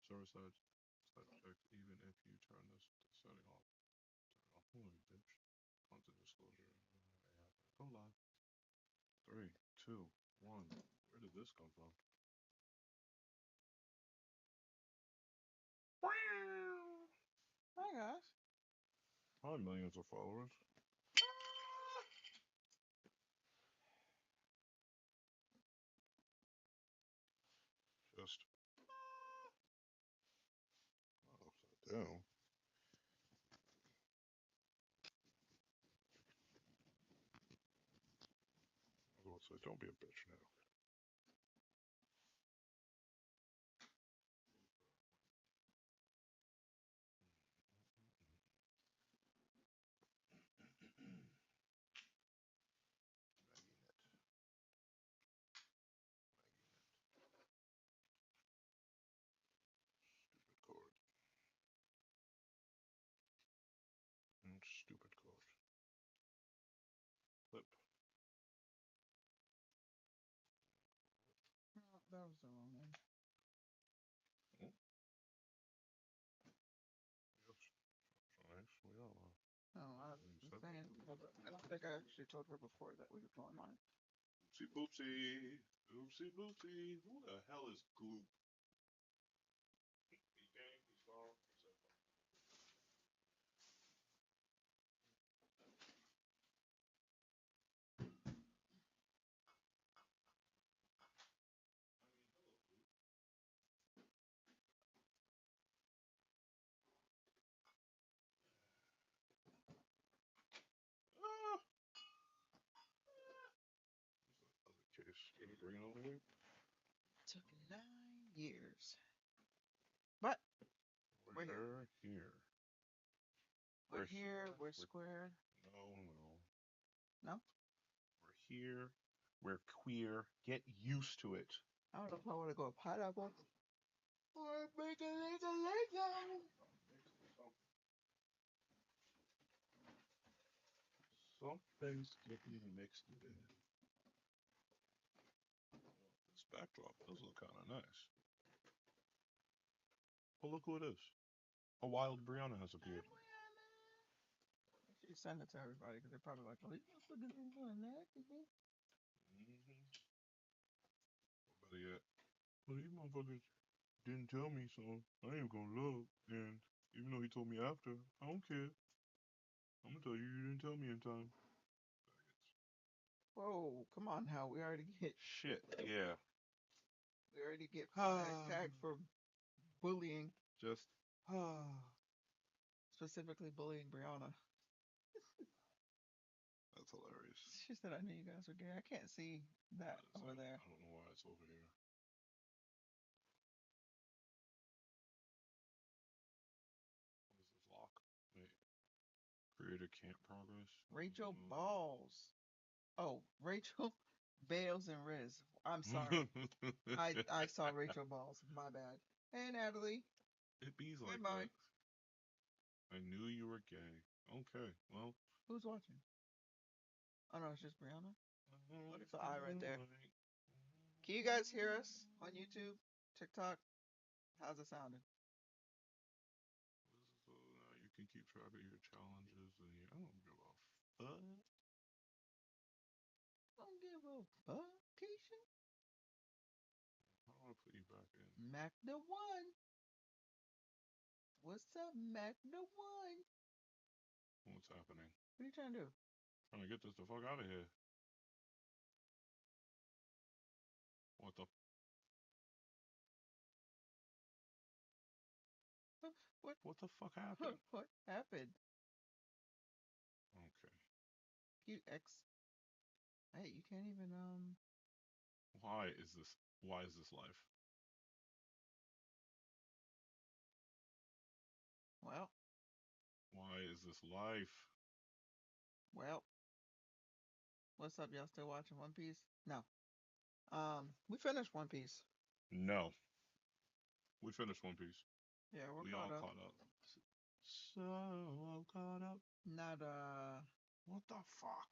server side checked even if you turn this setting off. Turn it off. Holy bitch. Content disclosure. Go live. Three, two, one. Where did this come from? Hi guys. Hi, millions of followers. Just upside down. I was about to say, don't be a bitch now. Stupid cord. Stupid cord. Clip. Oh, that was the wrong name. Oh, yes. Nice. We are. No, I You was said saying, I don't think I actually told her before that we were going live. oopsie boopsie. Oopsie boopsie. Who the hell is Gloop? He came, he saw, he said, ah. Other case. Can you bring it over here? Took 9 years. But we're here. We're here. We're here. We're we're squared. no. No? We're here. We're queer. Get used to it. I don't know if I want to go pineapple or make a Lego. Something's getting mixed in. This backdrop does look kind of nice. Well, look who it is. A wild Brianna has appeared. You send it to everybody because they're probably like, oh, these motherfuckers ain't doing that. Mm-hmm. Better yet, well, these motherfuckers didn't tell me, so I ain't gonna look. And even though he told me after, I don't care. I'm gonna tell you, you didn't tell me in time. Whoa, come on now. Shit, yeah. We already get Ah, tagged for bullying, just specifically bullying Brianna. that's hilarious. She said, I knew you guys were gay. I can't see that What is over that? there. I don't know why it's over here. What is this lock? Wait. Creator can't progress. Rachel Balls. Oh, Rachel Bales and Riz. I'm sorry. I saw Rachel Balls. My bad. Hey, Natalie. It bees Hey, like Mike. that. I knew you were gay. Okay, well. Who's watching? Oh, no, it's just Brianna. Look at the eye right there. Can you guys hear us on YouTube, TikTok? How's it sounding? So now you can keep track of your challenges and I don't give a fuck. Don't give a fuck, Keisha. How do I put you back in? Mac the one. What's up, Mac the one? What's happening? What are you trying to do? Trying to get this the fuck out of here. What the? What? What the fuck happened? What happened? Okay. You X. Hey, you can't even Why is this? Why is this life? Well, Why is this life? well. What's up? Y'all still watching One Piece? No. We finished One Piece. No. We finished One Piece. Yeah, we're We caught all up. caught up. So caught up. Not What the fuck?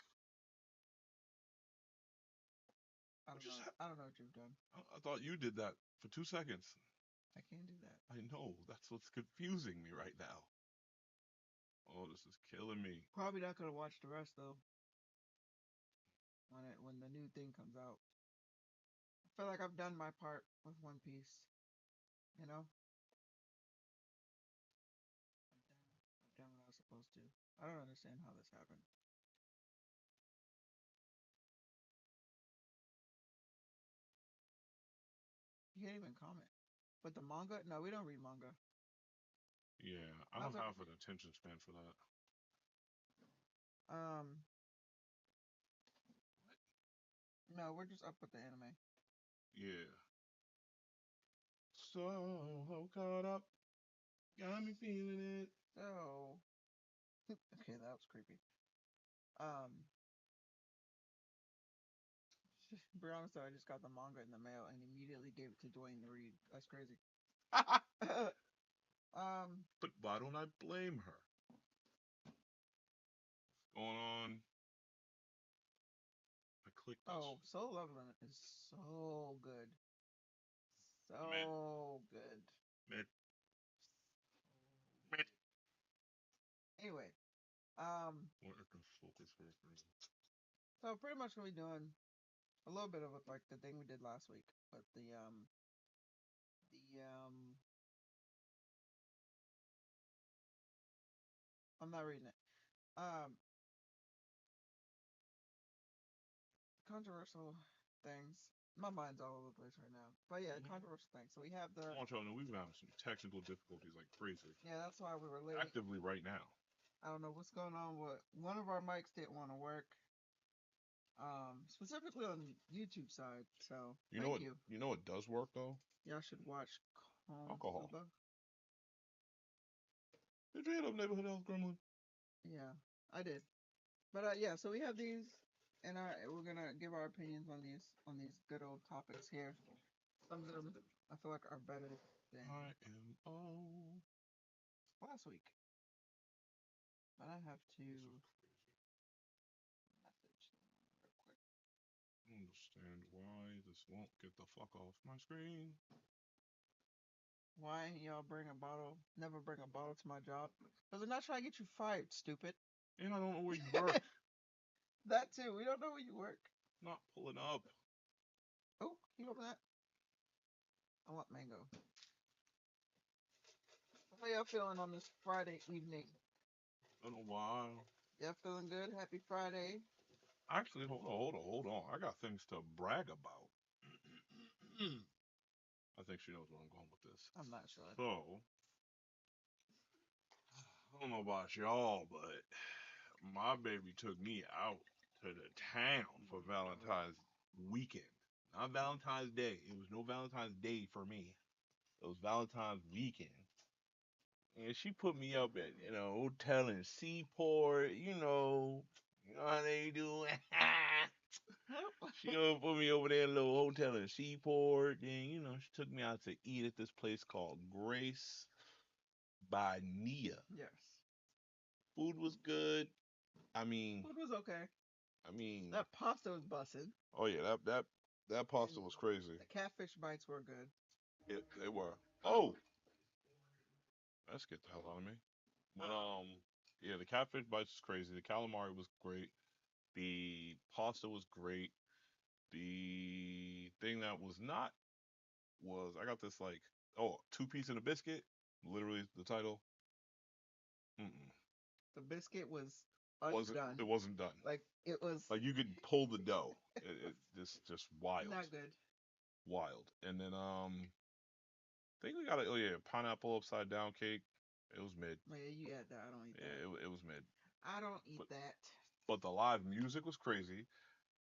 I What don't just know. happened? I don't know what you've done. I thought you did that for 2 seconds. I can't do that. I know. That's what's confusing me right now. Oh, this is killing me. Probably not gonna watch the rest though. When the new thing comes out, I feel like I've done my part with One Piece. You know, I've done what I was supposed to. I don't understand how this happened. You can't even comment. But the manga? No, we don't read manga. Yeah, I How's don't it? have an attention span for that. Um, no, we're just up with the anime. Yeah. So caught up, got me feeling it. So, okay, that was creepy. Um, Brianna said I just got the manga in the mail and immediately gave it to Dwayne to read. That's crazy. But why don't I blame her? What's going on? I clicked this. Oh, Solo Leveling is so good. Mid, So good. mid, mid. Anyway, What is the focus for? so pretty much what we're doing a little bit of it like the thing we did last week, but the I'm not reading it. Um, controversial things. My mind's all over the place right now. But yeah, controversial things. So we have I the want y'all to know we've been having some technical difficulties like crazy. yeah, that's why we were late. Actively right now. I don't know what's going on. But one of our mics didn't want to work. Specifically on YouTube side. So You know thank what? you. You know what does work though? Y'all should watch Alcohol. Konosuba. Did you hit up Neighborhood Health Gremlin? Yeah, I did. But yeah, so we have these, and we're gonna give our opinions on these good old topics here. Some of them I feel like are better than IMO. last week. But I have to This is crazy. message them real quick. Understand why this won't get the fuck off my screen. Why y'all never bring a bottle to my job? Because they're not trying to get you fired, stupid. And I don't know where you work. That too. We don't know where you work. Not pulling up. Oh, can you open that? I want mango. How y'all feeling on this Friday evening? Been a while. Y'all feeling good? Happy Friday. Actually, hold on. I got things to brag about. I think she knows where I'm going with this. I'm not sure. So, I don't know about y'all, but my baby took me out to the town for Valentine's weekend. Not Valentine's Day. It was no Valentine's Day for me. It was Valentine's weekend. And she put me up at, hotel in Seaport, you know how they do. She gonna put me over there in a little hotel in Seaport. Then, she took me out to eat at this place called Grace by Nia. Yes. Food was good. I mean, Food was okay. I mean, That pasta was busted. oh yeah, that pasta And was crazy. the catfish bites were good. They were. Oh, that scared the hell out of me. But yeah, the catfish bites was crazy. The calamari was great. The pasta was great. The thing that was not was I got this like two piece and a biscuit. Literally the title. Mm-mm. The biscuit was Wasn't undone. it wasn't done. Like it was Like you could pull the dough. It just wild, not good. wild. And then I think we got pineapple upside down cake. It was mid. Oh, yeah, you had that. I don't eat Yeah, that. it was mid. I don't eat But that. but the live music was crazy.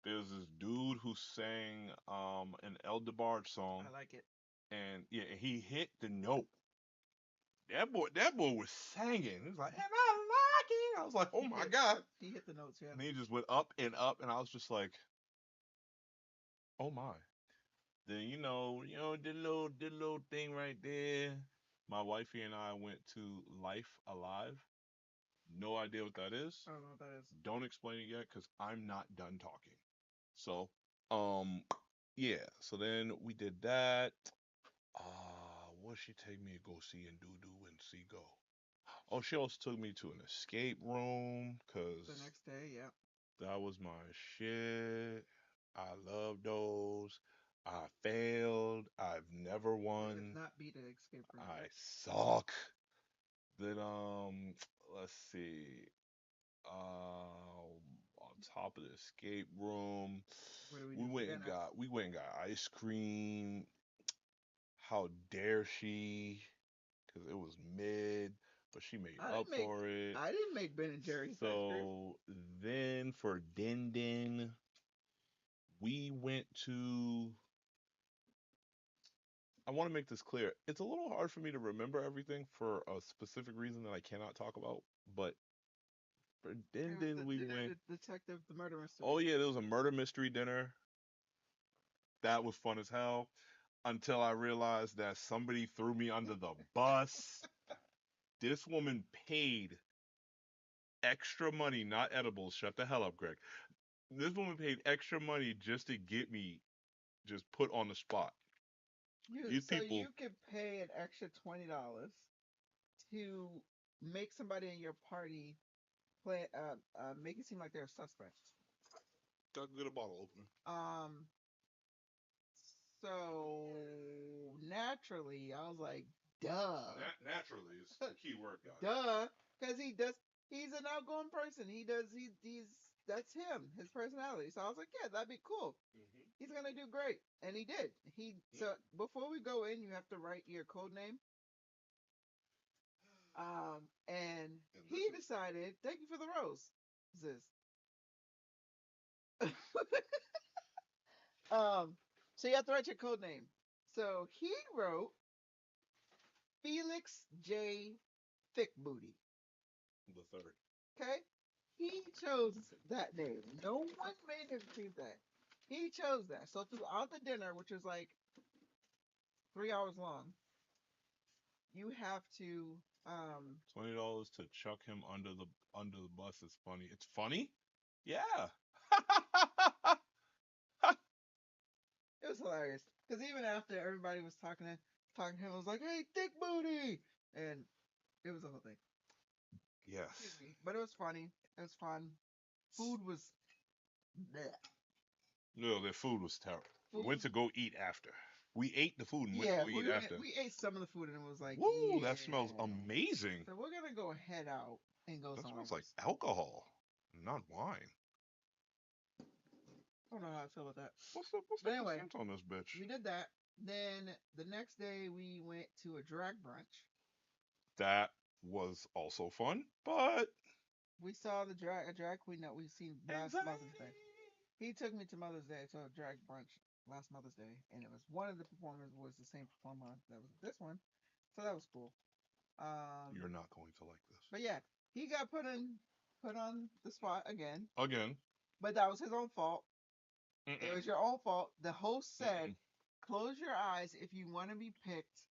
There's this dude who sang an El DeBarge song, I like it. and yeah, he hit the note. That boy was singing. He was like, "Am I lucky?" I was like, "Oh my god!" He hit the notes, yeah. And he just went up and up, and I was just like, "Oh my!" Then did a little thing right there. My wifey and I went to Life Alive. No idea what that is. I don't know what that is. Don't explain it yet, cause I'm not done talking. So, yeah. So then we did that. what she take me to go see and do and see go? Oh, she also took me to an escape room The because next day, yeah. that was my shit. I love those. I failed. I've never You have won. not beat an escape room I yet. suck. Then let's see. On top of the escape room, What do we do for dinner? we went and got ice cream. How dare she? Because it was mid, but she made I up didn't make for it. I didn't make Ben and Jerry's ice cream. So then for Din Din, we went to. I want to make this clear. It's a little hard for me to remember everything for a specific reason that I cannot talk about. But for Din It was Din, the we dinner, went. the detective, the murder mystery. Oh yeah, there was a murder mystery dinner. That was fun as hell. Until I realized that somebody threw me under the bus. This woman paid extra money, not edibles. Shut the hell up, Greg. This woman paid extra money just to get me just put on the spot. These So people, you could pay an extra $20 to make somebody in your party play make it seem like they're a suspect. got good a bottle opener. Um so naturally I was like, duh. Naturally is the key word, guys. Duh. Because he's an outgoing person. He's that's him, his personality. So I was like, yeah, that'd be cool. Mm-hmm. He's gonna do great. And he did. So before we go in, you have to write your code name. And he decided, thank you for the rose. This. So you have to write your code name. So he wrote Felix J. Thickbooty. The third. Okay? He chose that name. No one made him choose that. He chose that. So throughout the dinner, which was like 3 hours long, you have to $20 to chuck him under the bus is funny. It's funny? Yeah. it was hilarious. Because even after everybody was talking to him, I was like, hey, thick booty, and it was the whole thing. Yes. But it was funny. It was fun. Food was bleh. No, their food was terrible. Food Went to go eat after. We ate the food and went yeah, to go eat after. we ate some of the food and it was like, Woo, yeah. that smells amazing. So we're gonna go head out and go That somewhere smells like else. alcohol, not wine. I don't know how I feel about that. What's the But anyway, percent on this bitch? we did that. Then the next day we went to a drag brunch. That was also fun, but We saw a drag queen that we seen last Mother's Day. He took me to Mother's Day to a drag brunch last Mother's Day, and it was one of the performers was the same performer that was this one, so that was cool. You're not going to like this. But yeah, he got put on the spot again. Again. But that was his own fault. Mm-mm. It was your own fault. The host said, Mm-mm. "Close your eyes if you want to be picked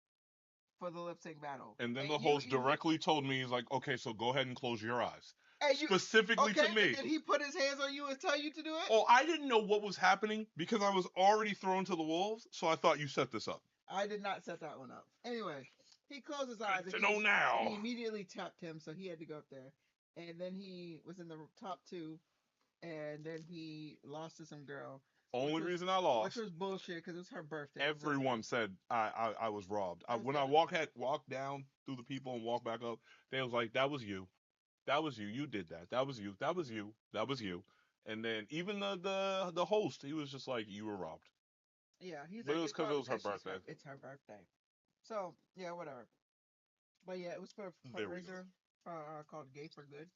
for the lip sync battle." And then the host directly told me, he's like, okay, so go ahead and close your eyes. Specifically to me. Did he put his hands on you and tell you to do it? Oh, I didn't know what was happening because I was already thrown to the wolves, so I thought you set this up. I did not set that one up. Anyway, he closed his eyes. To know now. He immediately tapped him, so he had to go up there. And then he was in the top two, and then he lost to some girl. Only reason I lost. Which was bullshit because it was her birthday. Everyone said I was robbed. When I walked down through the people and walked back up, they was like, that was you. That was you. You did that. That was you. That was you. That was you. And then even the host, he was just like, you were robbed. Yeah, he's but like, it was because it was her birthday. It's her birthday. So yeah, whatever. But yeah, it was for a fundraiser called Gay for Good,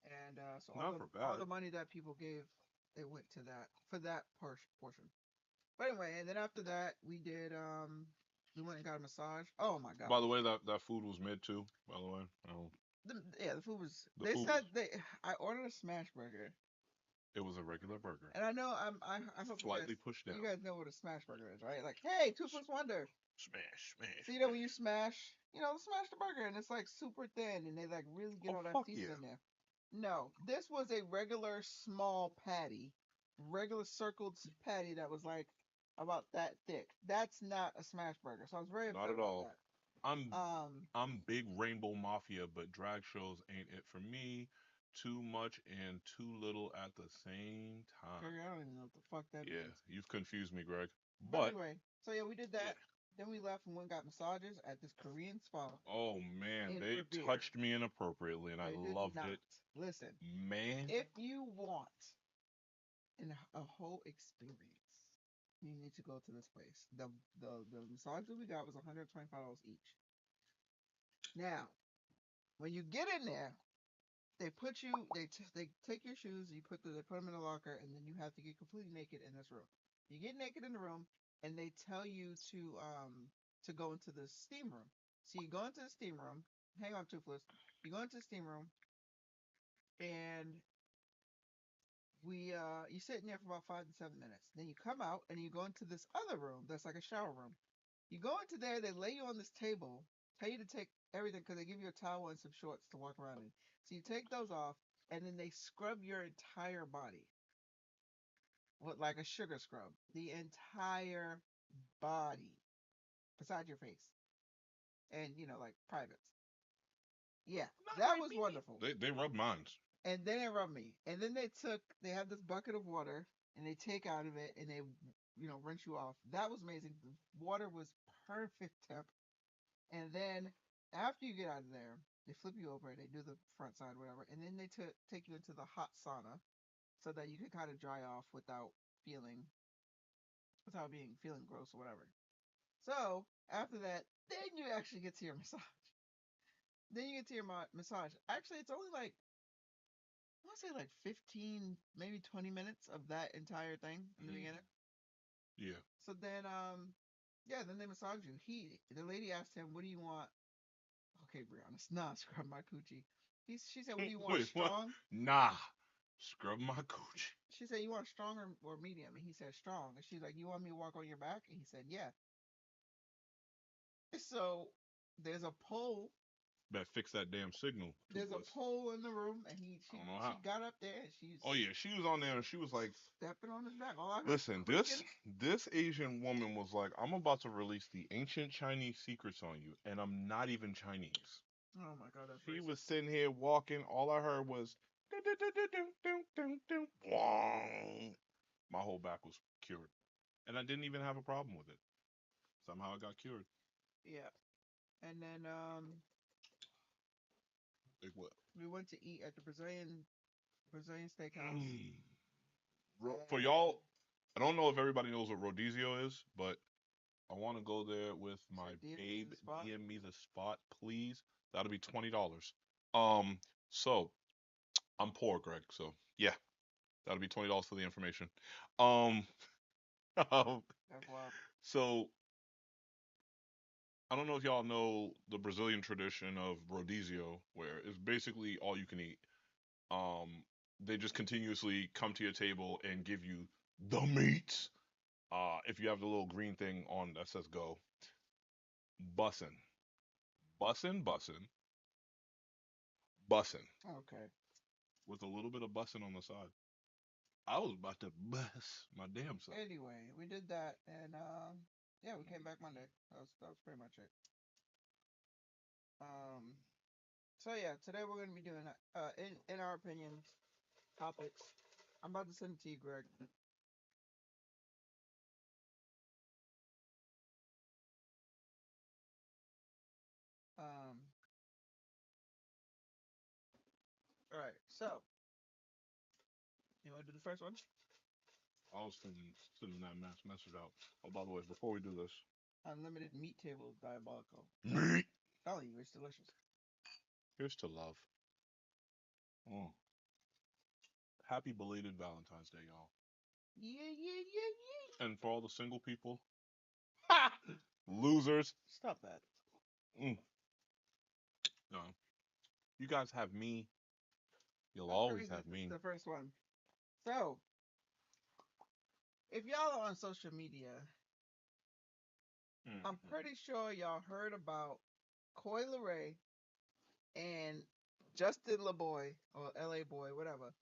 and so all the money that people gave, it went to that for that portion. But anyway, and then after that, we did we went and got a massage. Oh my god! By the way, that food was mid too. By the way, the food was. I ordered a smash burger. It was a regular burger. And I know I hope slightly pushed down. You guys know what a smash burger is, right? Like, hey, 2 plus wonder. Smash. So you know when you smash, smash the burger and it's like super thin and they like really get all that seasoning in there. No, this was a regular small patty, regular circled patty that was like about that thick. That's not a smash burger. So I was very Not upset at about all. that. I'm I'm big Rainbow Mafia, but drag shows ain't it for me. Too much and too little at the same Greg, time. I don't even know what the fuck that Yeah, means. you've confused me, Greg. But But anyway, so yeah, we did yeah. that. Then we left and went and got massages at this Korean spa Oh man, in they Revere. touched me inappropriately and I They did loved not. it. Listen, Man. if you want a whole experience, you need to go to this place. The massage that we got was $125 each. Now, when you get in there, they put you they take your shoes, they put them in a locker, and then you have to get completely naked in this room. You get naked in the room, and they tell you to go into the steam room. So you go into the steam room. Hang on, Toothless. You go into the steam room, and you sit in there for about 5 to 7 minutes. Then you come out, and you go into this other room that's like a shower room. You go into there, they lay you on this table, tell you to take everything because they give you a towel and some shorts to walk around in. So you take those off, and then they scrub your entire body with like a sugar scrub, the entire body, besides your face, and like privates. Yeah, that was wonderful. They rub minds. And then they rubbed me, and then they have this bucket of water, and they take out of it, and they rinse you off. That was amazing. The water was perfect temp. And then after you get out of there, they flip you over, they do the front side, whatever, and then they take you into the hot sauna so that you can kind of dry off feeling, without feeling gross or whatever. So after that, then you actually get to your massage. Then you get to your massage. Actually, it's only like I want to say like 15, maybe 20 minutes of that entire thing in the beginning. Yeah. So then, yeah, then they massage you. The lady asked him, "What do you want?" Okay, Brianna, nah, scrub my coochie. She said, "What do you want? Wait, what? Strong?" Nah. Scrub my coochie. She said, "You want strong or medium?" And he said, "Strong." And she's like, "You want me to walk on your back?" And he said, "Yeah." So there's a pole. Better fix that damn signal. There's a pole in the room, and I don't know how. she got up there and she's Oh yeah, she was on there and she was like, stepping on his back. All I heard "Listen, creaking. this Asian woman was like, I'm about to release the ancient Chinese secrets on you, and I'm not even Chinese." Oh my god, that's She racist. was sitting here walking. All I heard was, "Dun, dun, dun, dun, dun, dun, dun, dun, wong." My whole back was cured, and I didn't even have a problem with it. Somehow it got cured. Yeah. And then Like what? we went to eat at the Brazilian steakhouse. Mm. For y'all, I don't know if everybody knows what Rodizio is, but I want to go there with my babe. DM me the spot, please. That'll be $20. Um, so I'm poor, Greg. So yeah, that'll be $20 for the information. Um, That's wild. so I don't know if y'all know the Brazilian tradition of rodizio, where it's basically all you can eat. Um, they just continuously come to your table and give you the meats. If you have the little green thing on that says go, bussin', bussin', bussin', bussin', Okay. with a little bit of bussin' on the side. I was about to bust my damn self. Anyway, we did that, and yeah, we came back Monday. That was pretty much it. Um, so yeah, today we're gonna be doing in our opinions topics. I'm about to send it to you, Greg. Um, all right. So you want to do the first one? I was sending that message out. Oh, by the way, before we do this, Unlimited meat table diabolical. meat. Telling you, it's delicious. Here's to love. Oh. Happy belated Valentine's Day, y'all. Yeah, yeah, yeah, And for all the single people, losers. Stop that. Mm, no, you guys have me. You'll That's always crazy. have This is me. the first one. So, if y'all are on social media, I'm pretty sure y'all heard about Coi Leray and Justin LaBoy or LA Boy, whatever,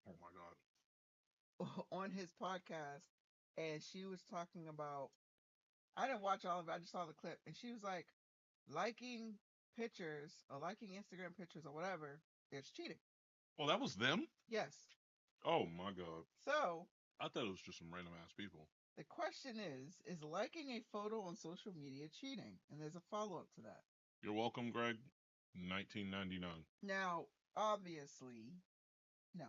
Oh my God. on his podcast and she was talking about. I didn't watch all of it. I just saw the clip, and she was like, liking pictures or liking Instagram pictures or whatever is cheating. Oh, that was them? Yes. Oh my god. So I thought it was just some random ass people. the question is liking a photo on social media cheating? And there's a follow up to that. You're welcome, Greg. 1999. Now, obviously, no.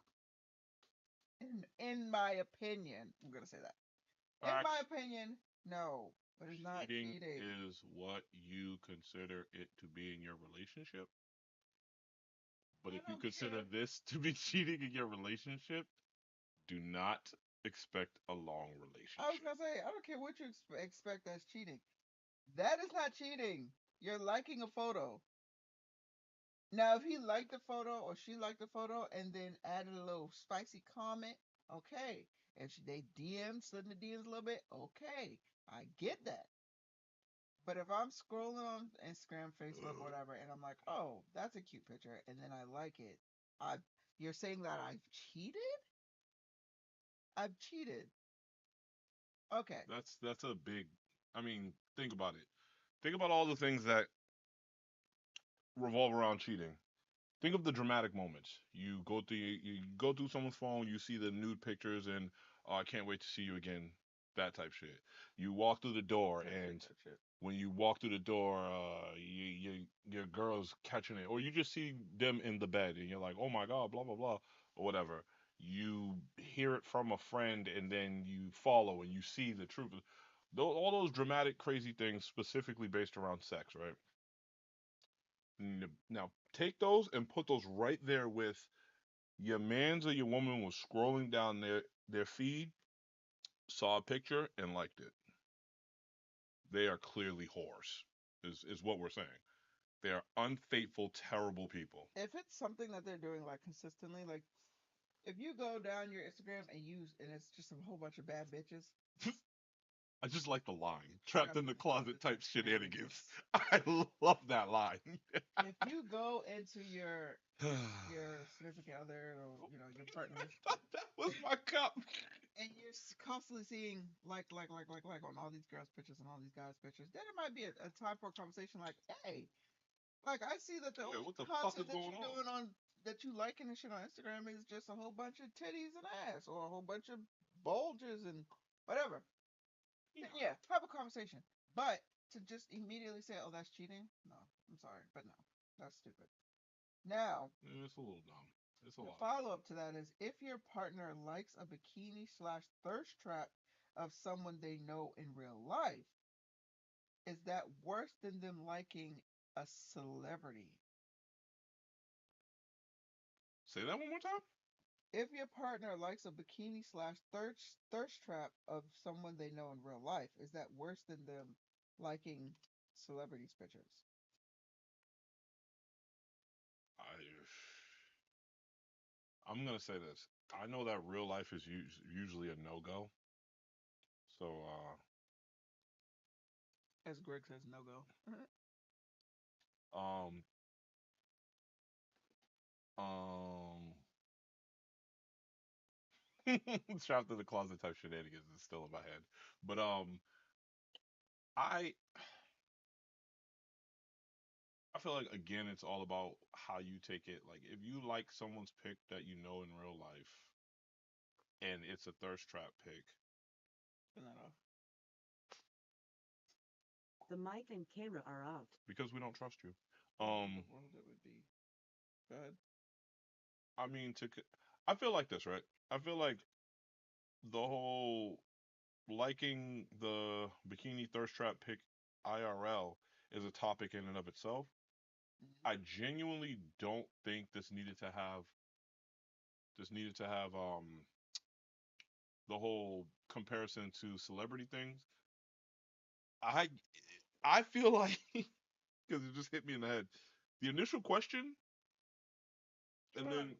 In my opinion, I'm gonna say that. In my Facts. opinion, no. But it's not Cheating cheating. is what you consider it to be in your relationship. But I if you don't consider care. this to be cheating in your relationship, do not expect a long I was relationship. gonna say I don't care what you expect as cheating. That is not cheating. You're liking a photo. Now, if he liked the photo or she liked the photo and then added a little spicy comment, okay. If they slid in the DMs a little bit, okay. I get that. But if I'm scrolling on Instagram, Facebook, whatever, and I'm like, oh, that's a cute picture, and then I like it, I you're saying that I've cheated? I've cheated. Okay. That's a big. I mean, think about it. Think about all the things that revolve around cheating. Think of the dramatic moments. You go through someone's phone, you see the nude pictures, and oh, I can't wait to see you again. That type shit. You walk through the door, Type shit, and type shit. when you walk through the door, your girl's catching it, or you just see them in the bed, and you're like, oh my god, blah blah blah, or whatever. You hear it from a friend, and then you follow, and you see the truth. All those dramatic, crazy things, specifically based around sex, right? Now take those and put those right there with your man's or your woman was scrolling down their feed, saw a picture and liked it. They are clearly whores. Is what we're saying. They are unfaithful, terrible people. If it's something that they're doing like consistently, like if you go down your Instagram and it's just a whole bunch of bad bitches, I just like the line. Trapped trapped in in the the closet closet type type shenanigans. shenanigans. I love that line. If you go into your significant other or your partners That was my cup. and you're constantly seeing like on all these girls' pictures and all these guys' pictures, then it might be a time for a conversation like, hey, like I see that the Yeah, only what the fuck content is that going you're on? doing on that you liking and shit on Instagram is just a whole bunch of titties and ass or a whole bunch of bulges and whatever. Yeah. Then yeah, have a conversation. But to just immediately say, oh, that's cheating, no, I'm sorry, but no, that's stupid. Now, It's a little dumb. It's a the lot follow dumb. up to that is if your partner likes a bikini slash thirst trap of someone they know in real life, is that worse than them liking a celebrity? Say that one more time. If your partner likes a bikini slash thirst trap of someone they know in real life, is that worse than them liking celebrities' pictures? I I'm gonna say this. I know that real life is usually a no go. So As Greg says, no go. um um trapped in the closet type shenanigans is still in my head. But I I feel like again it's all about how you take it. Like if you like someone's pic that you know in real life and it's a thirst trap pic Turn that off. The mic and camera are off. because we don't trust you. What in the world it would be? Go ahead. I mean I feel like this, right? I feel like the whole liking the bikini thirst trap pic IRL is a topic in and of itself. I Mm-hmm. genuinely don't think this needed to have the whole comparison to celebrity things. I I feel like because it just hit me in the head. The initial question and Sure. then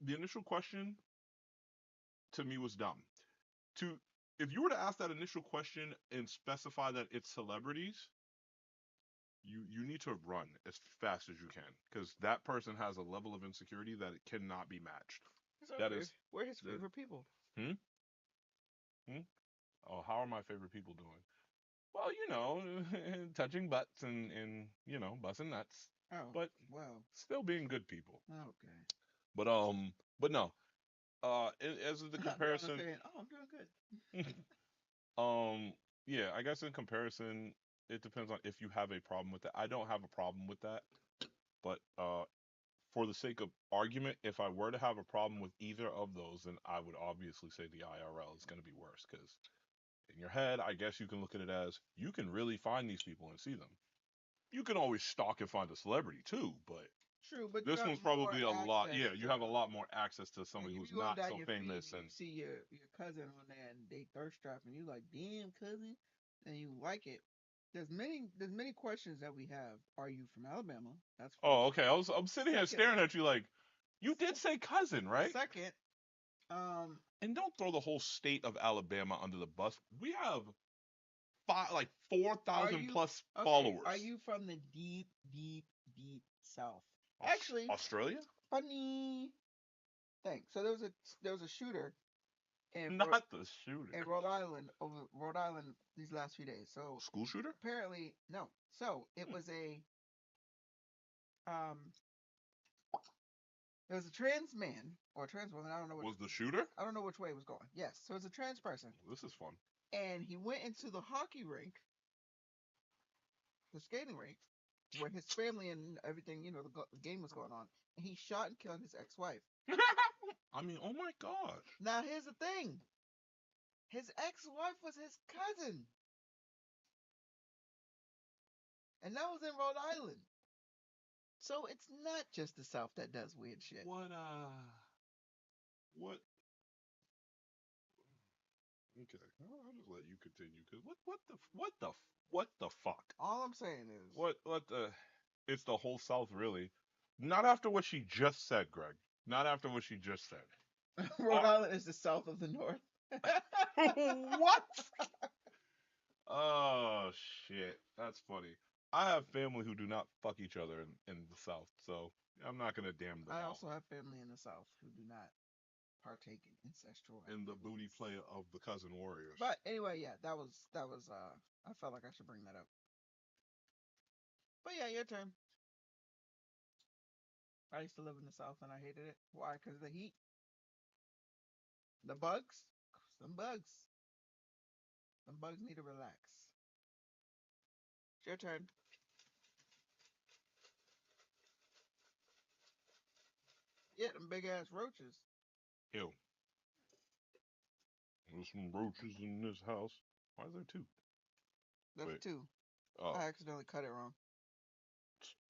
the initial question to me was dumb. To If you were to ask that initial question and specify that it's celebrities, you need to run as fast as you can because that person has a level of insecurity that it cannot be matched. It's That okay. is We're his that. favorite people. Hmm? Hmm? Oh, how are my favorite people doing? Well, touching butts and busting nuts, Oh, but well, still being good people. okay. But but no. As the I'm doing comparison, saying, oh, I'm doing good. um, yeah, I guess in comparison, it depends on if you have a problem with that. I don't have a problem with that, but for the sake of argument, if I were to have a problem with either of those, then I would obviously say the IRL is going to be worse because in your head, I guess you can look at it as you can really find these people and see them. You can always stalk and find a celebrity too, but True, but you this have one's more probably a lot. access Yeah, you to. have a lot more access to Like somebody if who's you go not down so your feed famous and and you see your cousin on there and they thirst trap and you like, damn cousin, and you like it. There's many questions that we have. Are you from Alabama? That's first. oh, okay. I'm sitting here Second, staring at you like you did se- say cousin, right? second, um, And don't throw the whole state of Alabama under the bus. We have like four are thousand you plus okay? followers. Are you from the deep, deep, deep South? Actually, Australia? funny thing. So there was a shooter in Not the shooter. Rhode Island these last few days. So School shooter? apparently, no. So it was um trans man or a trans woman. Was the shooter? I don't know which way it was going. Yes, so it's a trans person, This is fun. and he went into the hockey rink, the skating rink, where his family and everything, the game was going on, and he shot and killed his ex-wife. I mean, oh my gosh. Now here's the thing: his ex-wife was his cousin, and that was in Rhode Island. So it's not just the South that does weird shit. What? Okay, I'll just let you continue. Cause what the fuck? All I'm saying is, What the? It's the whole South, really. Not after what she just said, Greg. Not after what she just said. Rhode Island is the South of the North. What? Oh shit, that's funny. I have family who do not fuck each other in the South, so I'm not gonna damn them I out. also have family in the South who do not partake in incestual In the booty activities. play of the cousin warriors. But anyway, yeah, that was I felt like I should bring that up. But yeah, your turn. I used to live in the South and I hated it. Why? Because of the heat. The bugs. Some bugs. Some bugs need to relax. It's your turn. Yeah, them big ass roaches. Ew. There's some roaches in this house. Why is there two? That's Wait. two. Oh. I accidentally cut it wrong.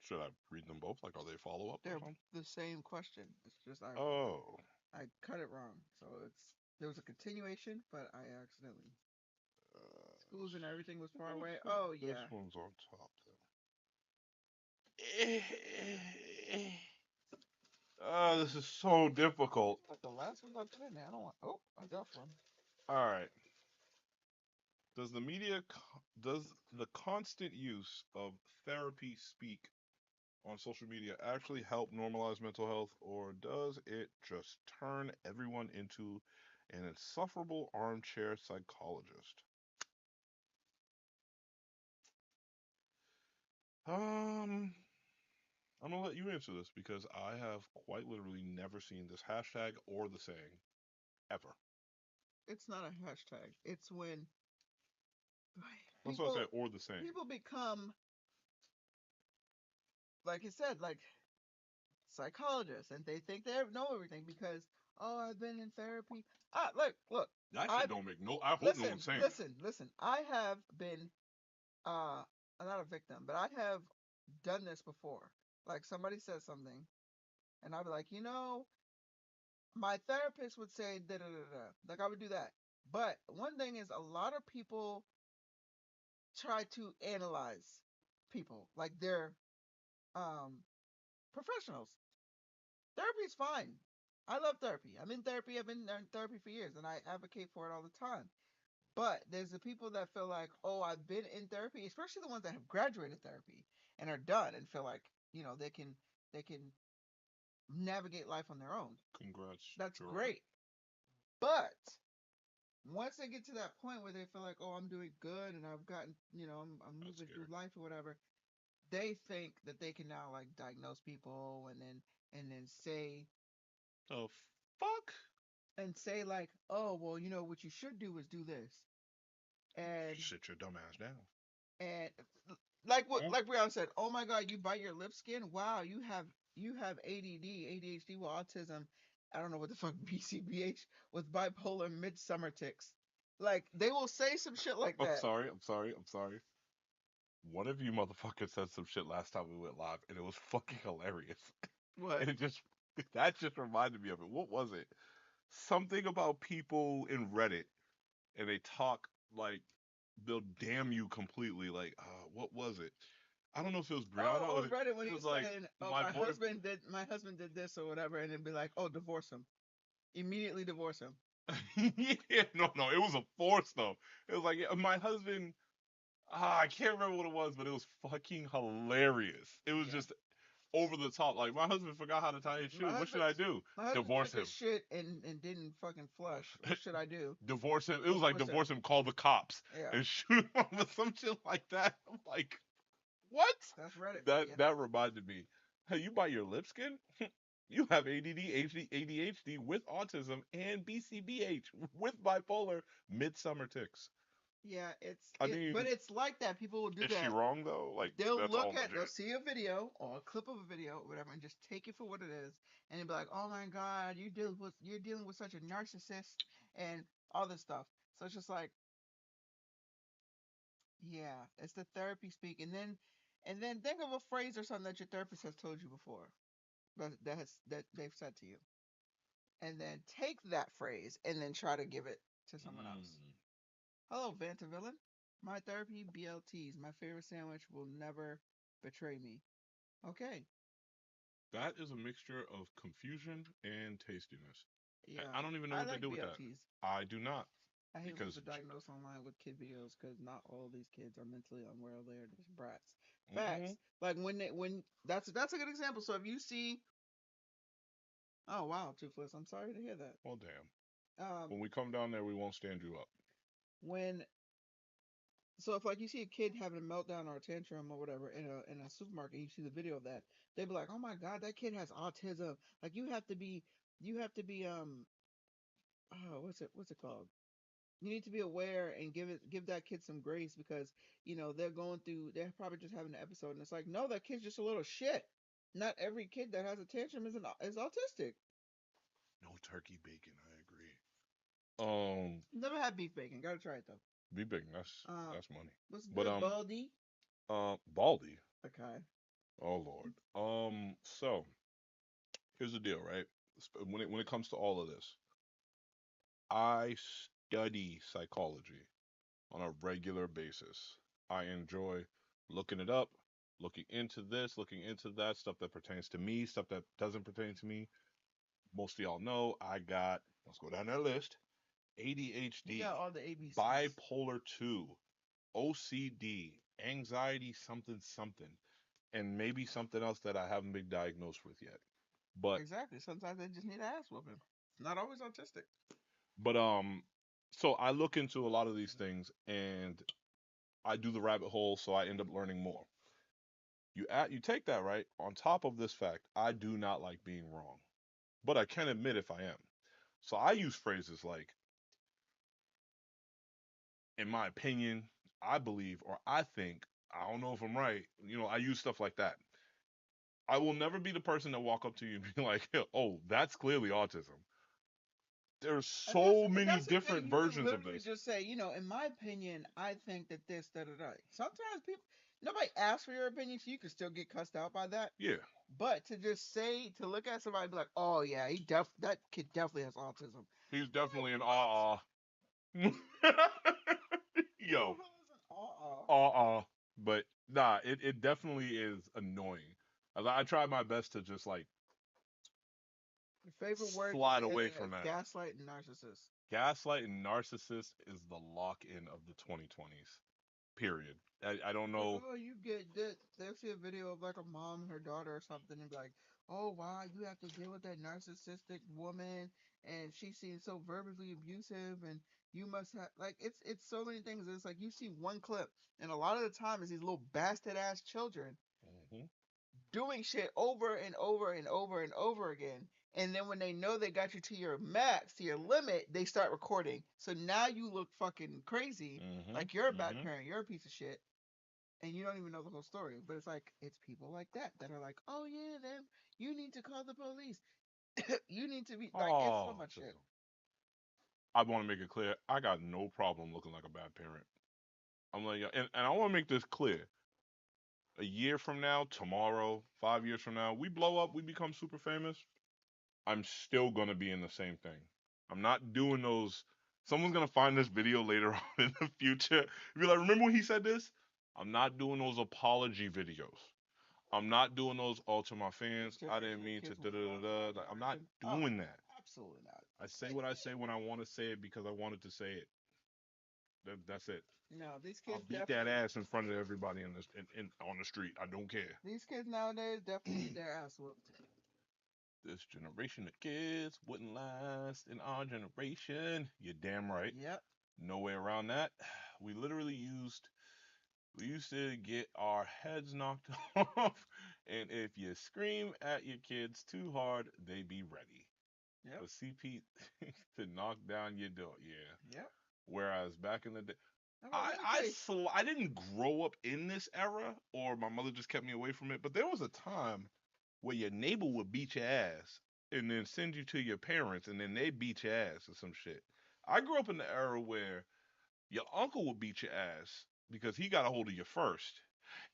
Should I read them both? Like, are they follow up or They're something? the same question. It's just Oh. I cut it wrong. So there was a continuation, but I accidentally schools and everything was far away. Oh This yeah. one's on top then. Oh, this is so difficult. But the last one I put in there, I don't want. Oh, I got one. All right. Does the constant use of therapy speak on social media actually help normalize mental health, or does it just turn everyone into an insufferable armchair psychologist? Um, I'm gonna let you answer this because I have quite literally never seen this hashtag or the saying ever. It's not a hashtag. It's when That's what I people say, or the saying. people become, like you said, like psychologists, and they think they know everything because, oh, I've been in therapy. Look. That I shit don't make no. I hope no listen, one's saying listen. I have been not a victim, but I have done this before. Like somebody says something, and I'd be like, my therapist would say da da da da. Like I would do that. But one thing is, a lot of people try to analyze people like they're um professionals. Therapy is fine. I love therapy. I'm in therapy. I've been in therapy for years, and I advocate for it all the time. But there's the people that feel like, oh, I've been in therapy, especially the ones that have graduated therapy and are done and feel like, they can navigate life on their own. it. Congrats. That's Gerard. great. But once they get to that point where they feel like, oh, I'm doing good and I've gotten, I'm moving through life or whatever, they think that they can now like diagnose people and then say Oh fuck! and say like, oh, well, what you should do is do this, and Sit your dumb ass down. and like Brianna said, oh my God, you bite your lip skin. Wow, you have ADD, ADHD with autism. I don't know what the fuck BCBH with bipolar midsummer tics. Like they will say some shit like I'm that. sorry. I'm sorry. I'm sorry. One of you motherfuckers said some shit last time we went live, and it was fucking hilarious. What? And that just reminded me of it. What was it? Something about people in Reddit, and they talk like they'll damn you completely. Like, what was it? I don't know if it was Brianna or Oh, Reddit when it he's was like saying, "Oh, my my boy. husband did this or whatever," and it'd be like, "Oh, divorce him, immediately divorce him." Yeah, no, it was a force though. It was like my husband. I can't remember what it was, but it was fucking hilarious. It was Yeah. just over the top. Like my husband forgot how to tie his My shoes. What should husband, I do? my husband Divorce took him. a shit and didn't fucking flush. What should I do? Divorce him. It was like Divorce him. divorce him. Call the cops Yeah. and shoot him or some shit like that. I'm like, what? That's Reddit. That reminded me. Hey, you bite your lip skin? You have ADD, ADHD with autism and BCBH with bipolar midsummer ticks. Yeah, I mean, but it's like that. People will do is she that. wrong though? Like They'll that's all they'll legit. see a video or a clip of a video, or whatever, and just take it for what it is, and they'll be like, "Oh my God, you're dealing with such a narcissist and all this stuff." So it's just like, yeah, it's the therapy speak, and then think of a phrase or something that your therapist has told you before, that they've said to you, and then take that phrase and then try to give it to someone else. Hello, Vantavillain. My therapy BLTs. My favorite sandwich will never betray me. Okay. That is a mixture of confusion and tastiness. Yeah. I don't even know I what they like do with that. BLTs. I do not. I hate when Because people diagnose online with kid videos because not all these kids are mentally unwell. They're just brats. mm-hmm. Facts. Like when that's a good example. So if you see, oh wow, Toothless, I'm sorry to hear that. Well, damn. Um, When we come down there, we won't stand you up. when So if like you see a kid having a meltdown or a tantrum or whatever in a supermarket, you see the video of that, they'd be like, "Oh my God, that kid has autism." Like you have to be oh, what's it called? You need to be aware and give that kid some grace because they're probably just having an episode and it's like, no, that kid's just a little shit. Not every kid that has a tantrum is autistic. No turkey bacon. I agree. Never had beef bacon. Gotta try it though. Be big. That's money. What's But good, Baldy? Baldy. Okay. Oh Lord. So here's the deal, right? When it comes to all of this, I study psychology on a regular basis. I enjoy looking it up, looking into this, looking into that, stuff that pertains to me, stuff that doesn't pertain to me. Most of y'all know I got, let's go down that list: You ADHD, got all the ABCs. bipolar 2, OCD, anxiety something something, and maybe something else that I haven't been diagnosed with yet. But Exactly. Sometimes they just need an ass whooping. Not always autistic. but so I look into a lot of these things and I do the rabbit hole so I end up learning more. You take that right on top of this fact, I do not like being wrong, but I can admit if I am. So I use phrases like, in my opinion, I believe, or I think, I don't know if I'm right. I use stuff like that. I will never be the person that walk up to you and be like, "Oh, that's clearly autism." There's And so many that's the different thing. You can versions of literally this. just say, in my opinion, I think that this, da da da. Sometimes nobody asks for your opinion, so you can still get cussed out by that. Yeah. But to look at somebody and be like, oh yeah, that kid definitely has autism. He's definitely an Yo. But nah, it definitely is annoying. I try my best to just like Your favorite word slide away from that. Gaslight and narcissist. Gaslight and narcissist is the lock-in of the 2020s. Period. I don't know. Like, oh, you get that. They'll see a video of like a mom and her daughter or something and be like, oh, wow, you have to deal with that narcissistic woman and she seems so verbally abusive You must have like it's so many things. It's like you see one clip, and a lot of the time is these little bastard ass children Mm-hmm. doing shit over and over and over and over again. And then when they know they got you to your max, to your limit, they start recording. So now you look fucking crazy, Mm-hmm. like you're a bad Mm-hmm. parent, you're a piece of shit, and you don't even know the whole story. But it's like it's people like that that are like, oh yeah, then you need to call the police. You need to be like, it's so Oh, much shit. I want to make it clear. I got no problem looking like a bad parent. I'm like, and I want to make this clear. A year from now, tomorrow, 5 years from now, we blow up, we become super famous. I'm still gonna be in the same thing. I'm not doing those. Someone's gonna find this video later on in the future. Be like, remember when he said this? I'm not doing those apology videos. I'm not doing those. Oh, to my fans, I didn't mean to. Da, da, da, da. Like, I'm not Oh, doing that. absolutely not. I say what I say when I want to say it because I wanted to say it. That's it. No, these I'll kids beat that definitely. ass in front of everybody in this in on the street. I don't care. These kids nowadays definitely need their ass whooped. This generation of kids wouldn't last in our generation. You're damn right. Yep. No way around that. We used to get our heads knocked off, and if you scream at your kids too hard, they be ready. Yep. The CP to knock down your door. Yeah. Yep. Whereas back in the day, Now, let me tell you. I didn't grow up in this era, or my mother just kept me away from it. But there was a time where your neighbor would beat your ass and then send you to your parents, and then they beat your ass or some shit. I grew up in the era where your uncle would beat your ass because he got a hold of you first.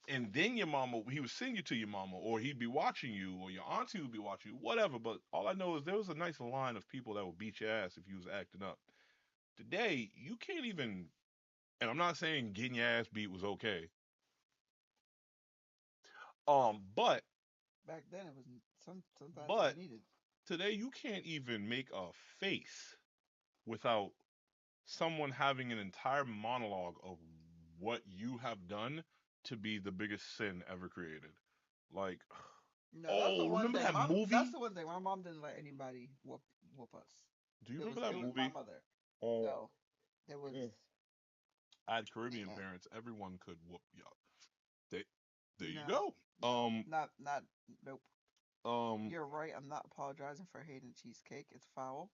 And then your mama, he would send you to your mama, or he'd be watching you, or your auntie would be watching you, whatever. But all I know is there was a nice line of people that would beat your ass if you was acting up. Today, you can't even, and I'm not saying getting your ass beat was okay. But Back then it was sometimes it was but needed. today you can't even make a face without someone having an entire monologue of what you have done to be the biggest sin ever created. Like, No, that's the oh, one remember thing. that That's movie? the one thing. My mom didn't let anybody whoop us. Do you It was remember it that was my movie? mother. Oh, So there was I had Caribbean eh, parents. Everyone could whoop you. They, there you no, go. no, not nope. Um, You're right. I'm not apologizing for hating cheesecake. It's foul.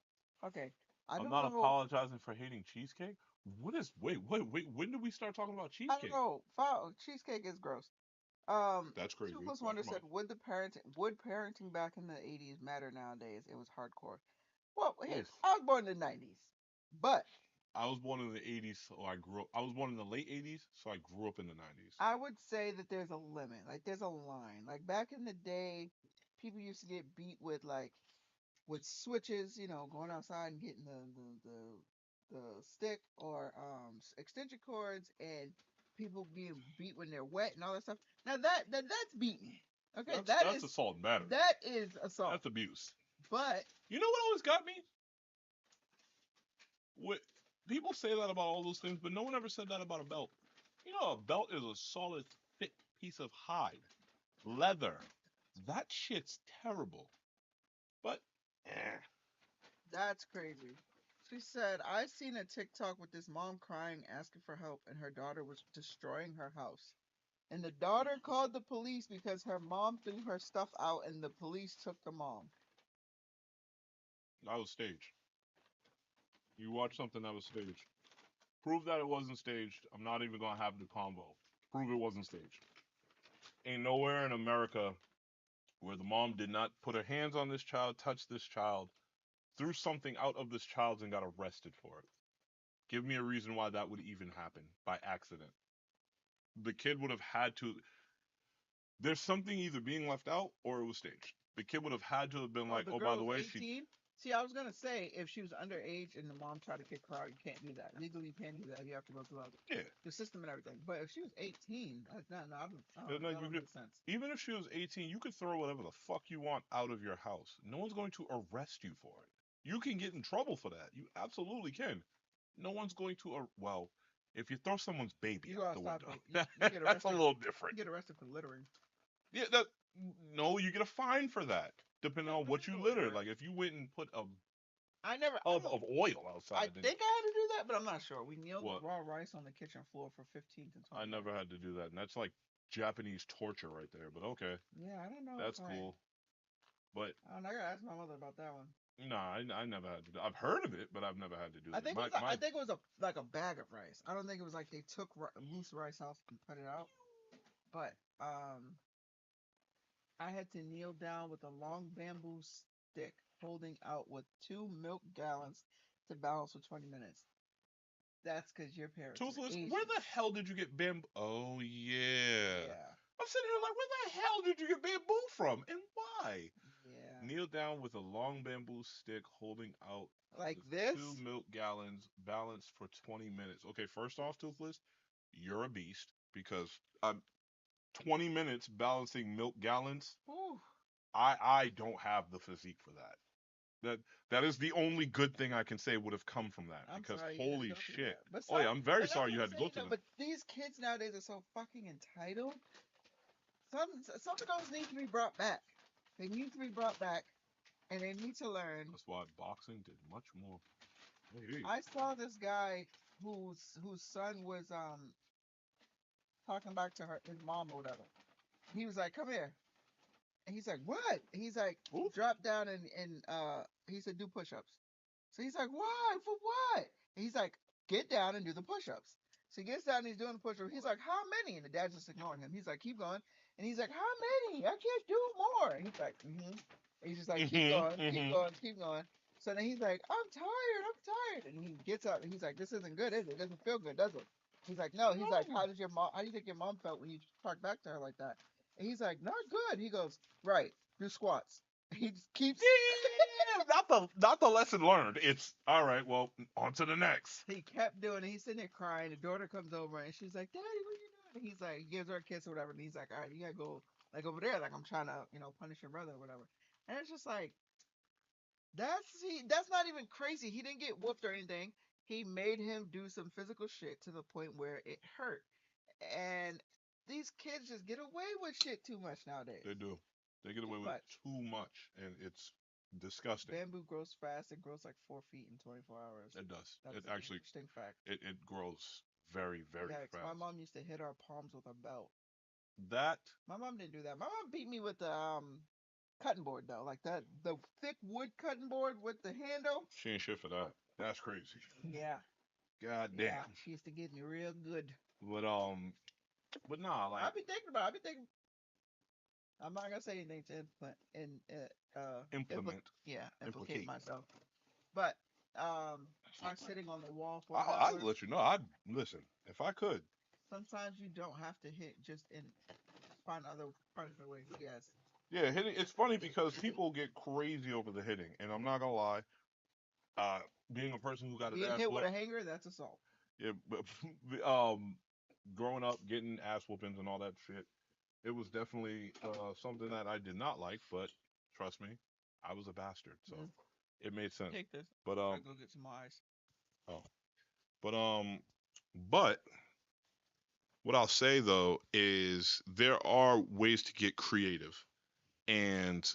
Okay. I I'm don't not know. apologizing for hating cheesecake. What is? Wait. When did we start talking about I don't cheesecake? know. Foul. Cheesecake is gross. That's crazy. Two plus Watch wonder your said, mouth. would parenting back in the '80s matter nowadays? It was hardcore. Well, Oof. I was born in the '90s, but I was born in the '80s, so I grew up. I was born in the late '80s, so I grew up in the '90s. I would say that there's a limit. Like there's a line. Like back in the day, people used to get beat with with switches. You know, going outside and getting the stick or extension cords, and people being beat when they're wet and all that stuff. Now that's beating. Okay, That's assault and battery. that is assault. That's abuse. But You know what always got me? What people say that about all those things, but no one ever said that about a belt. You know, a belt is a solid, thick piece of hide, leather. That shit's terrible. But, that's crazy. She said, I seen a TikTok with this mom crying, asking for help, and her daughter was destroying her house. And the daughter called the police because her mom threw her stuff out and the police took the mom. that was staged. You watch something that was staged. Prove that it wasn't staged. I'm not even gonna have the convo. Prove it wasn't staged. Ain't nowhere in America where the mom did not put her hands on this child, touch this child, threw something out of this child, and got arrested for it. Give me a reason why that would even happen by accident. The kid would have had to. There's something either being left out or it was staged. The kid would have had to have been Oh, like, the oh, by girl the was way, she. 18? See, I was going to say, if she was underage and the mom tried to kick her out, you can't do that. Legally, you can't do that. You have to go through Yeah. the system and everything. But if she was 18, no, No, that don't make sense. even if she was 18, you could throw whatever the fuck you want out of your house. No one's going to arrest you for it. You can get in trouble for that. You absolutely can. No one's going to. Well, if you throw someone's baby You go out the outside window, you get that's a arrested. little different. You get arrested for littering. Yeah, no, you get a fine for that, depending on what you litter. Like if you went and put I never. of oil outside. I think I had to do that, but I'm not sure. We kneeled raw rice on the kitchen floor for 15 to 20 I never had to do that, and that's like Japanese torture right there. But okay. Yeah, I don't know. That's cool. But I gotta ask my mother about that one. Nah, I never had to do. I've heard of it, but I've never had to do it. I think it was like a bag of rice. I don't think it was like they took loose rice off and put it out. But I had to kneel down with a long bamboo stick holding out with 2 milk gallons to balance for 20 minutes. That's because your parents. Toothless, where the hell did you get bamboo? Oh, yeah. I'm sitting here like, where the hell did you get bamboo from? And why? Yeah. Kneel down with a long bamboo stick holding out like this? 2 milk gallons balanced for 20 minutes. Okay, first off, Toothless, you're a beast because 20 minutes balancing milk gallons. Ooh. I don't have the physique for that. That is the only good thing I can say would have come from that. Because holy shit. Oh yeah, I'm very sorry you had to go through that. But these kids nowadays are so fucking entitled. Some girls need to be brought back. They need to be brought back, and they need to learn. That's why boxing did much more. I saw this guy whose son was talking back to his mom or whatever. He was like, "Come here," and he's like, "What?" He's like, "Drop down and he said do push-ups." So he's like, "Why? For what?" And he's like, "Get down and do the push-ups." So he gets down and he's doing the push-ups. He's like, "How many?" And the dad's just ignoring him. He's like, "Keep going." And he's like, "How many? I can't do more." And he's like, "Mm-hmm." He's just like, "Keep going, keep going, keep going." So then he's like, I'm tired. And he gets up and he's like, "This isn't good, is it? It doesn't feel good, does it?" He's like, "No." He's like, how do you think your mom felt when you talked back to her like that?" And he's like, "Not good." He goes, "Right, do squats." He just keeps not the lesson learned. It's all right, well, on to the next. He kept doing it. He's sitting there crying. The daughter comes over and she's like, "Daddy, what are you doing?" And he's like, he gives her a kiss or whatever. And he's like, "All right, you gotta go like over there, like I'm trying to, punish your brother or whatever." And it's just like that's not even crazy. He didn't get whooped or anything. He made him do some physical shit to the point where it hurt. And these kids just get away with shit too much nowadays. They do. They get away with too much, and it's disgusting. Bamboo grows fast. It grows like 4 feet in 24 hours. It does. That's it actually interesting fact. It grows very, very fast. My mom used to hit our palms with a belt. My mom didn't do that. My mom beat me with the cutting board though, like the thick wood cutting board with the handle. She ain't shit for that. That's crazy. Yeah. God damn. Yeah, she used to get me real good. But nah, like I'll be thinking. I'm not gonna say anything to implement. Implicate myself. But I'm sitting on the wall for. I'd let you know. I'd listen if I could. Sometimes you don't have to hit. Just find other ways. Yes. Yeah, hitting. It's funny because people get crazy over the hitting, and I'm not gonna lie. Being a person who got being hit with a hanger, that's assault. Yeah, but growing up, getting ass whoopings and all that shit, it was definitely something that I did not like. But trust me, I was a bastard, so it made sense. Take this. But I go get some ice. Oh, but what I'll say though is there are ways to get creative, and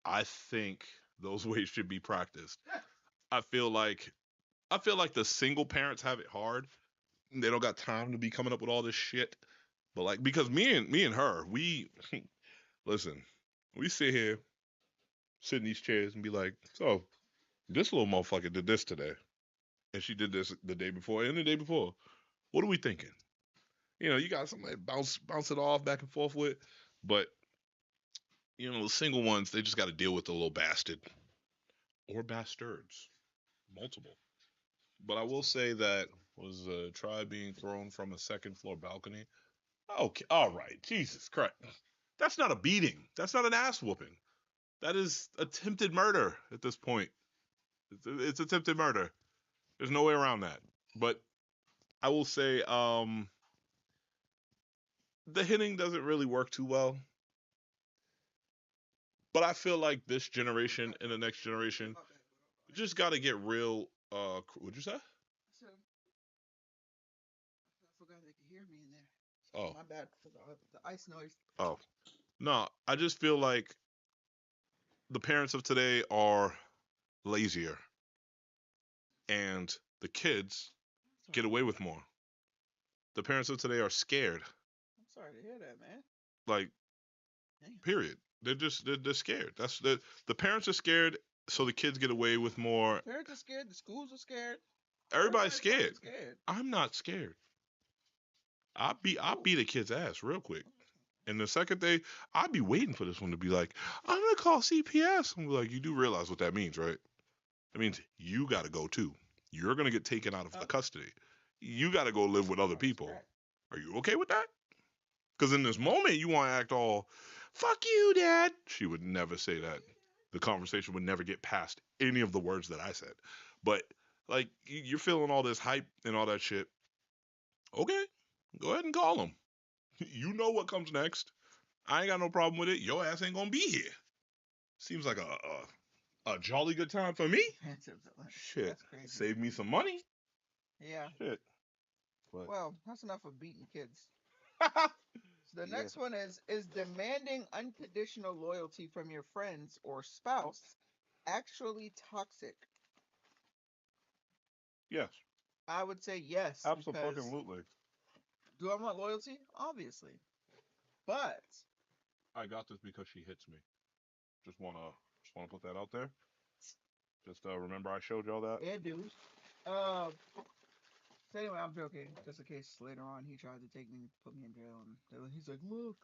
I think those ways should be practiced. I feel like the single parents have it hard. They don't got time to be coming up with all this shit. But like, because me and her, we listen, we sit in these chairs and be like, so this little motherfucker did this today, and she did this the day before and the day before. What are we thinking? You got somebody bounce it off back and forth with, but the single ones, they just got to deal with the little bastard or bastards, multiple. But I will say that was a try being thrown from a second floor balcony. Okay, all right, Jesus Christ, that's not a beating. That's not an ass whooping. That is attempted murder at this point. It's attempted murder. There's no way around that. But I will say, the hitting doesn't really work too well. But I feel like this generation and the next generation just got to get real. What'd you say? I forgot they could hear me in there. Oh, my bad for the ice noise. Oh, no, I just feel like the parents of today are lazier. and the kids get away with more. The parents of today are scared. I'm sorry to hear that, man. Like, Damn. period. They're scared. That's the parents are scared, so the kids get away with more. Parents are scared. The schools are scared. Everybody's scared. scared. I'm not scared. I'll beat a kid's ass real quick. And the second I'd be waiting for this one to be like, I'm gonna call CPS. I'm like, you do realize what that means, right? It means you gotta go too. You're gonna get taken out of the custody. You gotta go live with other people. Are you okay with that? Because in this moment, you want to act all, fuck you, Dad. She would never say that. The conversation would never get past any of the words that I said. But, like, you're feeling all this hype and all that shit. Okay, go ahead and call him. You know what comes next. I ain't got no problem with it. Your ass ain't gonna be here. Seems like a jolly good time for me. Shit, That's crazy. Save me some money. Yeah. Shit. But. Well, that's enough of beating kids. So the next one is demanding unconditional loyalty from your friends or spouse actually toxic? Yes. I would say yes. Absolutely. Do I want loyalty? Obviously. But I got this because she hits me. Just wanna put that out there. Just remember I showed y'all that. Yeah, dude. So anyway, I'm joking. Just in case later on he tried to take me, put me in jail, and he's like, "Look,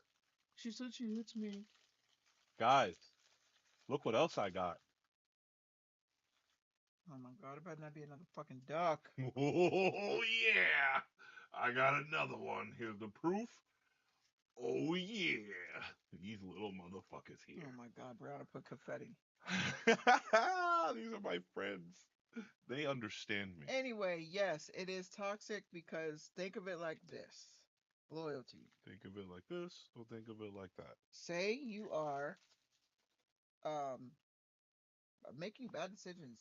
she said she hits me." Guys, look what else I got. Oh my god, it better not be another fucking duck. Oh yeah, I got another one. Here's the proof. Oh yeah, these little motherfuckers here. Oh my god, Brianna put confetti. These are my friends. They understand me. Anyway, yes, it is toxic because think of it like this. Loyalty. Think of it like this, or think of it like that. Say you are making bad decisions,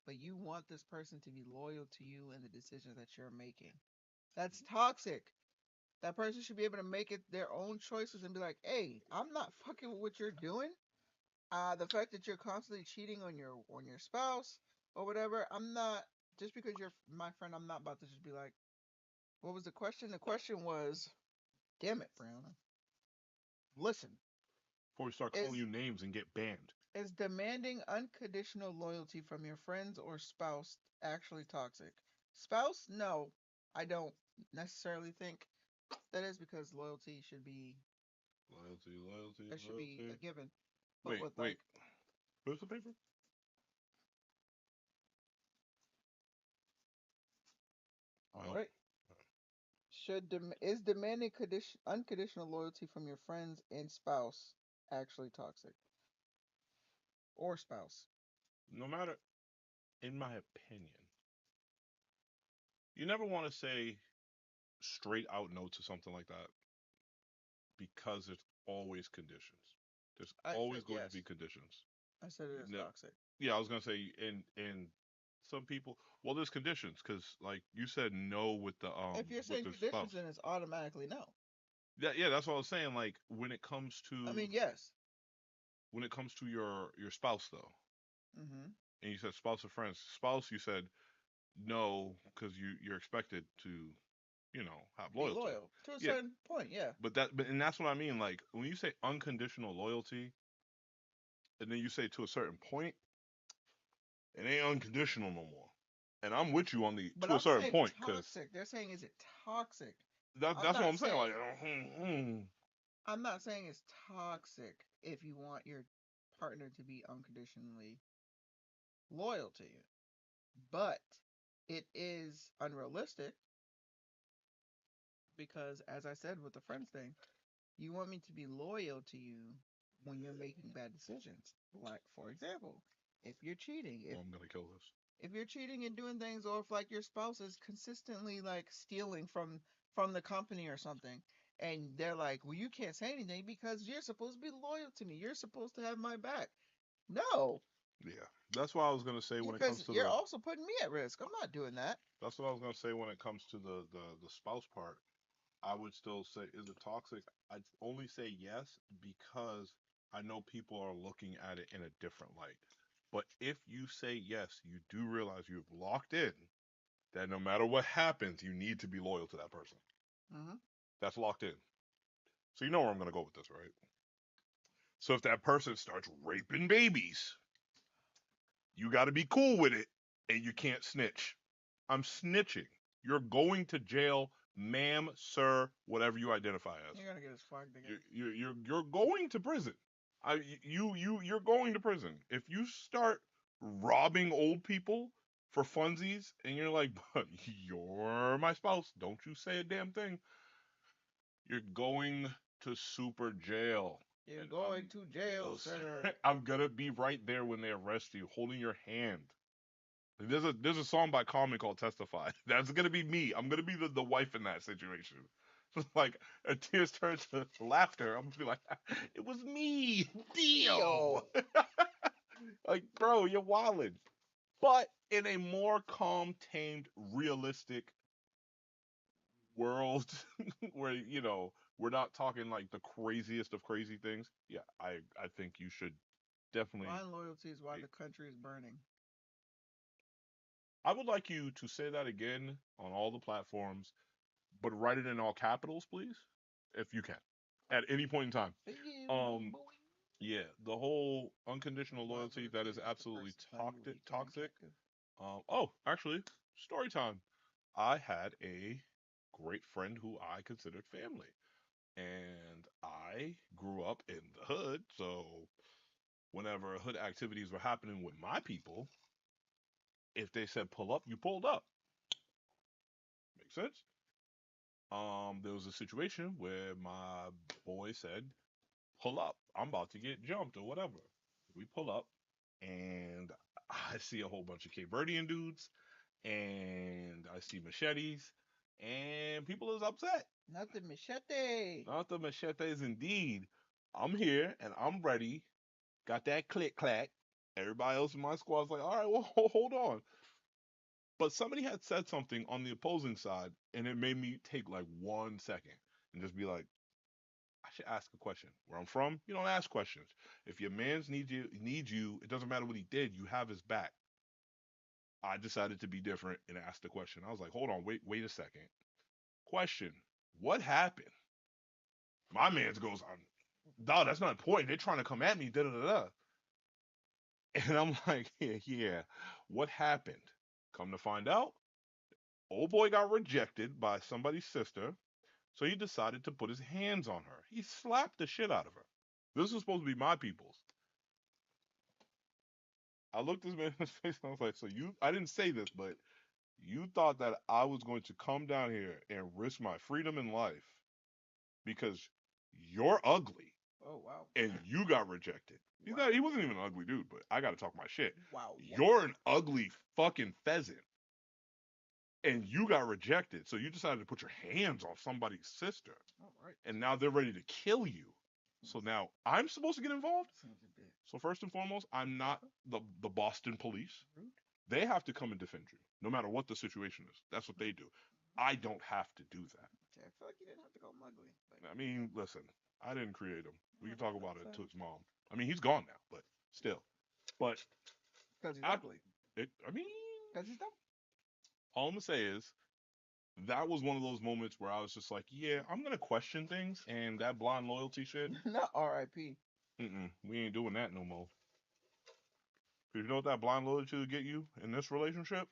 but you want this person to be loyal to you and the decisions that you're making. That's toxic. That person should be able to make it their own choices and be like, "Hey, I'm not fucking with what you're doing. The fact that you're constantly cheating on your spouse or whatever, I'm not just because you're my friend. I'm not about to just be like, what was the question? The question was, damn it, Brianna. Listen. Before we start calling you names and get banned. Is demanding unconditional loyalty from your friends or spouse actually toxic? Spouse? No, I don't necessarily think that is, because loyalty should be that should be a given. But wait. Where's the paper? All right. Is demanding unconditional loyalty from your friends and spouse actually toxic? Or spouse? No matter, in my opinion, you never want to say straight out no to something like that because there's always conditions. There's always going to be conditions. I said it is toxic. Yeah, I was gonna say in some people. Well, there's conditions because like you said no with the If you're saying conditions, spouse. Then it's automatically no. Yeah, that's what I was saying. Like when it comes to. I mean, yes. When it comes to your spouse though. Mm-hmm. And you said spouse or friends. Spouse, you said no because you're expected to, have loyalty. Be loyal to a certain point, yeah. But and that's what I mean. Like when you say unconditional loyalty, and then you say to a certain point, it ain't unconditional no more. And I'm with you on to a certain point because they're saying is it toxic? That's what I'm saying. Like, I'm not saying it's toxic if you want your partner to be unconditionally loyal to you, but it is unrealistic because, as I said with the friends thing, you want me to be loyal to you when you're making bad decisions. Like, for example, if you're cheating, I'm gonna kill this. If you're cheating and doing things, or if like your spouse is consistently like stealing from the company or something, and they're like, well, you can't say anything because you're supposed to be loyal to me. You're supposed to have my back. No. Yeah, that's what I was gonna say when it comes to you're also putting me at risk. I'm not doing that. That's what I was gonna say when it comes to the spouse part. I would still say, is it toxic? I'd only say yes because I know people are looking at it in a different light. But if you say yes, you do realize you've locked in that no matter what happens, you need to be loyal to that person. Mm-hmm. That's locked in. So you know where I'm gonna go with this, right? So if that person starts raping babies, you got to be cool with it, and you can't snitch. I'm snitching. You're going to jail, ma'am, sir, whatever you identify as. You're gonna get us fucked again. You're going to prison. You're going to prison. If you start robbing old people for funsies, and you're like, but you're my spouse, don't you say a damn thing. You're going to super jail. You're And going to jail, sir. I'm gonna be right there when they arrest you, holding your hand. There's a song by Common called "Testify." That's gonna be me. I'm gonna be the wife in that situation. Like, tears turn to laughter. I'm gonna be like, it was me, Dio. Like, bro, you're wildin'. But in a more calm, tamed, realistic world, where we're not talking like the craziest of crazy things. Yeah, I think you should definitely. Blind loyalty is why the country is burning. I would like you to say that again on all the platforms, but write it in all capitals, please, if you can, at any point in time. Yeah, the whole unconditional loyalty, that is absolutely toxic. Oh, actually, story time. I had a great friend who I considered family, and I grew up in the hood, so whenever hood activities were happening with my people, if they said pull up, you pulled up. Makes sense? There was a situation where my boy said, pull up. I'm about to get jumped or whatever. We pull up, and I see a whole bunch of Cape Verdean dudes, and I see machetes, and people is upset. Not the machete. Not the machetes, indeed. I'm here, and I'm ready. Got that click clack. Everybody else in my squad's like, all right, well, hold on. But somebody had said something on the opposing side, and it made me take like 1 second and just be like, I should ask a question. Where I'm from, you don't ask questions. If your man's needs you, it doesn't matter what he did, you have his back. I decided to be different and ask the question. I was like, hold on, wait a second. Question. What happened? My man's goes on, dog, that's not important. They're trying to come at me, da da da da. And I'm like, yeah. What happened? Come to find out, old boy got rejected by somebody's sister, so he decided to put his hands on her. He slapped the shit out of her. This was supposed to be my people's. I looked this man in his face and I was like, so I didn't say this, but you thought that I was going to come down here and risk my freedom and life because you're ugly. Oh, wow. And you got rejected. He wasn't even an ugly dude, but I got to talk my shit. Wow. You're an ugly fucking pheasant. And you got rejected. So you decided to put your hands on somebody's sister. All right. And now they're ready to kill you. So now I'm supposed to get involved? So first and foremost, I'm not the Boston police. They have to come and defend you, no matter what the situation is. That's what they do. I don't have to do that. I feel like you didn't have to go ugly. I mean, listen, I didn't create him. We can talk about it to his mom. I mean, he's gone now, but still. But because he's ugly. Because he's dumb. All I'm gonna say is that was one of those moments where I was just like, yeah, I'm gonna question things, and that blind loyalty shit. Not R.I.P. We ain't doing that no more. Cause you know what that blind loyalty will get you in this relationship?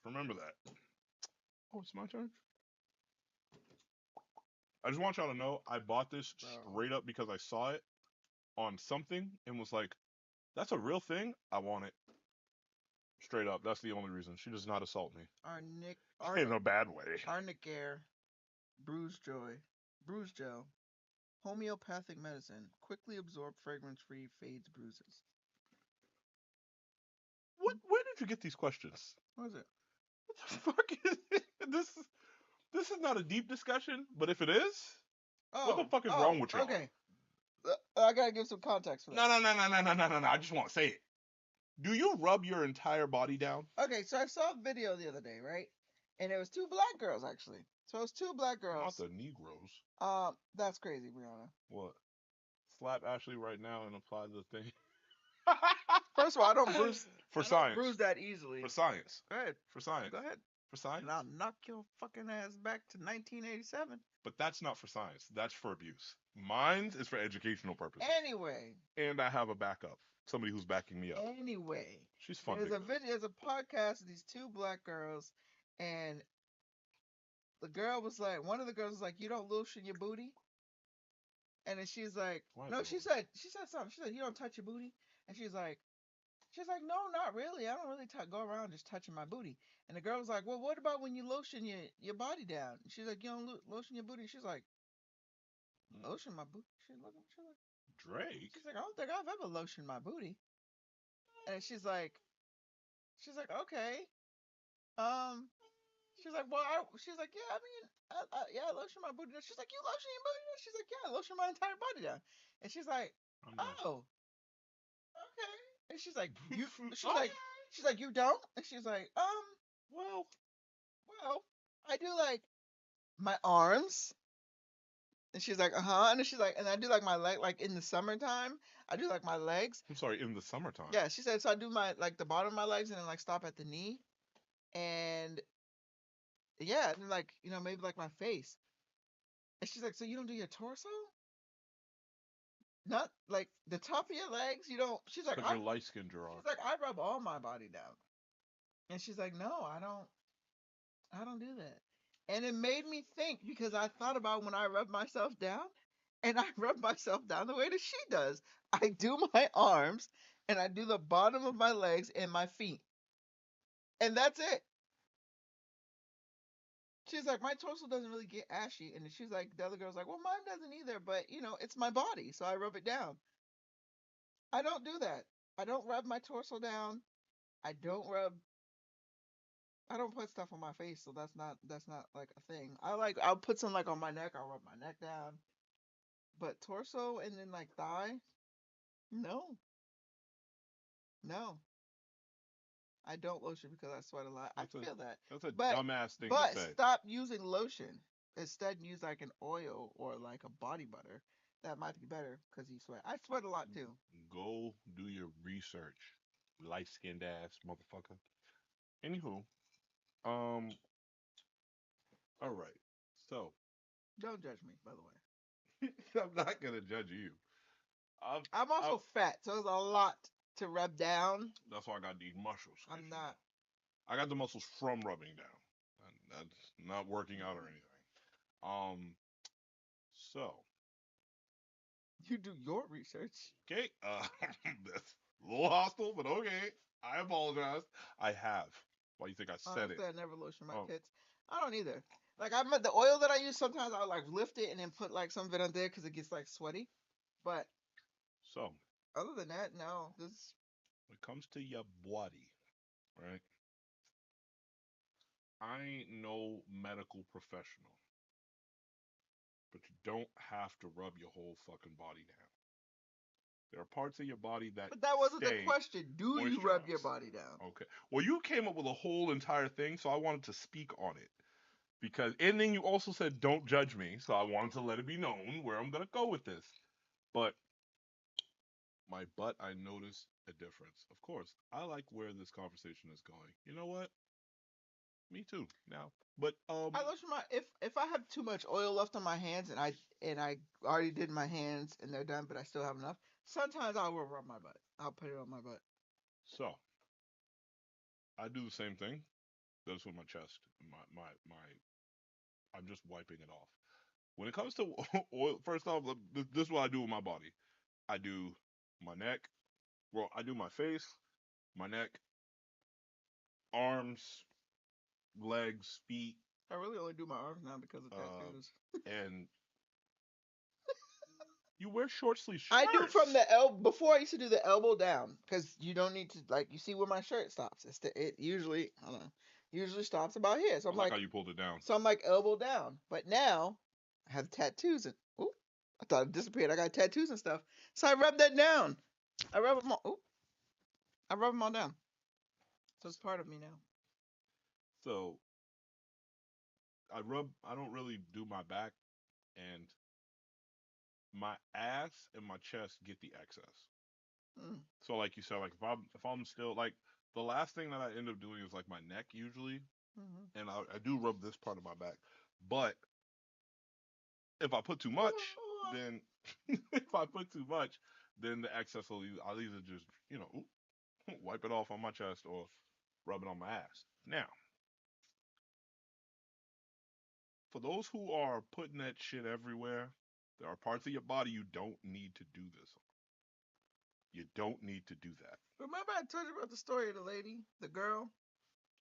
Remember that. Oh, it's my turn. I just want y'all to know I bought this straight up because I saw it on something and was like, that's a real thing? I want it. Straight up. That's the only reason. She does not assault me. In a bad way. Arnicare, Bruise Gel, homeopathic medicine, quickly absorb fragrance-free, fades bruises. Where did you get these questions? What is it? What the fuck is it? This is not a deep discussion, but if it is, what the fuck is wrong with y'all? Okay. I gotta give some context for that. No. I just want to say it. Do you rub your entire body down? Okay, so I saw a video the other day, right? And it was 2 black girls, actually. So it was 2 black girls. Not the Negroes. That's crazy, Brianna. What? slap Ashley right now and apply the thing. First of all, I don't bruise. For I science. don't bruise that easily. For science. Go ahead. For science. Go ahead. For science. And I'll knock your fucking ass back to 1987. But that's not for science. That's for abuse. Mine's is for educational purposes. Anyway. And I have a backup. Somebody who's backing me up. Anyway. She's fun. There's a video. There's a podcast of these two black girls, and the girl was like, one of the girls was like, "You don't lotion your booty," and then she's like, "No," she said something. She said, "You don't touch your booty," and she's like, "No, not really. I don't really go around just touching my booty." And the girl was like, "Well, what about when you lotion your body down?" And she's like, "You don't lotion your booty." She's like, "Lotion my booty?" She's like, Drake. She's like, "I don't think I've ever lotioned my booty." And she's like, "Okay." She's like, "Well," she's like, "Yeah, I mean, I lotion my booty down." She's like, "You lotion your booty down?" She's like, "Yeah, I lotion my entire body down." And she's like, "Oh, okay." And she's like, she's like, "You don't?" And she's like, well, I do like my arms." And she's like, "Uh-huh." And then she's like, "And I do like my leg, like in the summertime, I do like my legs." I'm sorry, in the summertime. Yeah, she said, "So I do my, like the bottom of my legs and then like stop at the knee." And yeah, and then like, maybe like my face. And she's like, "So you don't do your torso? Not like the top of your legs? You don't?" She's like, "Because you're light skinned, Gerard." She's like, "I rub all my body down." And she's like, "No, I don't do that." And it made me think, because I thought about when I rub myself down, and I rub myself down the way that she does. I do my arms, and I do the bottom of my legs and my feet. And that's it. She's like, "My torso doesn't really get ashy." And she's like, the other girl's like, "Well, mine doesn't either, but it's my body, so I rub it down." I don't do that. I don't rub my torso down. I don't rub. I don't put stuff on my face, so that's not like a thing. I'll put some like on my neck. I'll rub my neck down, but torso and then like thigh, no, no. I don't lotion because I sweat a lot. I feel that. That's a dumbass thing to say. But stop using lotion. Instead, use like an oil or like a body butter. That might be better because you sweat. I sweat a lot too. Go do your research, light skinned ass motherfucker. Anywho, all right. So Don't judge me, by the way. I'm not gonna judge you. I'm also fat, so there's a lot to rub down. That's why I got these muscles. I'm not. I got the muscles from rubbing down. That's not working out or anything. So You do your research. okay, that's a little hostile, but okay. I apologize. I have. Why you think I said it? I never lotion my tits. I don't either. Like the oil that I use, sometimes I'll like lift it and then put like some of it on there because it gets like sweaty. But so other than that, no. When it comes to your body, right? I ain't no medical professional, but you don't have to rub your whole fucking body down. There are parts of your body that. But that wasn't the question. Do you rub your body down? Okay. Well, you came up with a whole entire thing, so I wanted to speak on it. And then you also said, "Don't judge me," so I wanted to let it be known where I'm gonna go with this. But my butt, I noticed a difference. Of course, I like where this conversation is going. You know what? Me too. Now, but I lotion my if I have too much oil left on my hands and I already did my hands and they're done, but I still have enough. Sometimes I will rub my butt. I'll put it on my butt. So I do the same thing. That's with my chest. My. I'm just wiping it off. When it comes to oil, first off, this is what I do with my body. I do my neck. Well, I do my face, my neck, arms, legs, feet. I really only do my arms now because of tattoos. And you wear short sleeve shirts. I do from the elbow. Before I used to do the elbow down because you don't need to like. You see where my shirt stops. It usually usually stops about here. So I'm like how you pulled it down. So I'm like elbow down. But now I have tattoos and I thought it disappeared. I got tattoos and stuff. So I rub that down. I rub them all. I rub them all down. So it's part of me now. So I don't really do my back, and my ass and my chest get the excess. Mm. So like you said, like if I'm still like the last thing that I end up doing is like my neck usually, Mm-hmm. and I do rub this part of my back. But if I put too much, then if I put too much, then the excess I'll either just wipe it off on my chest or rub it on my ass. Now, for those who are putting that shit everywhere, there are parts of your body you don't need to do this on. You don't need to do that. Remember I told you about the story of the lady, the girl,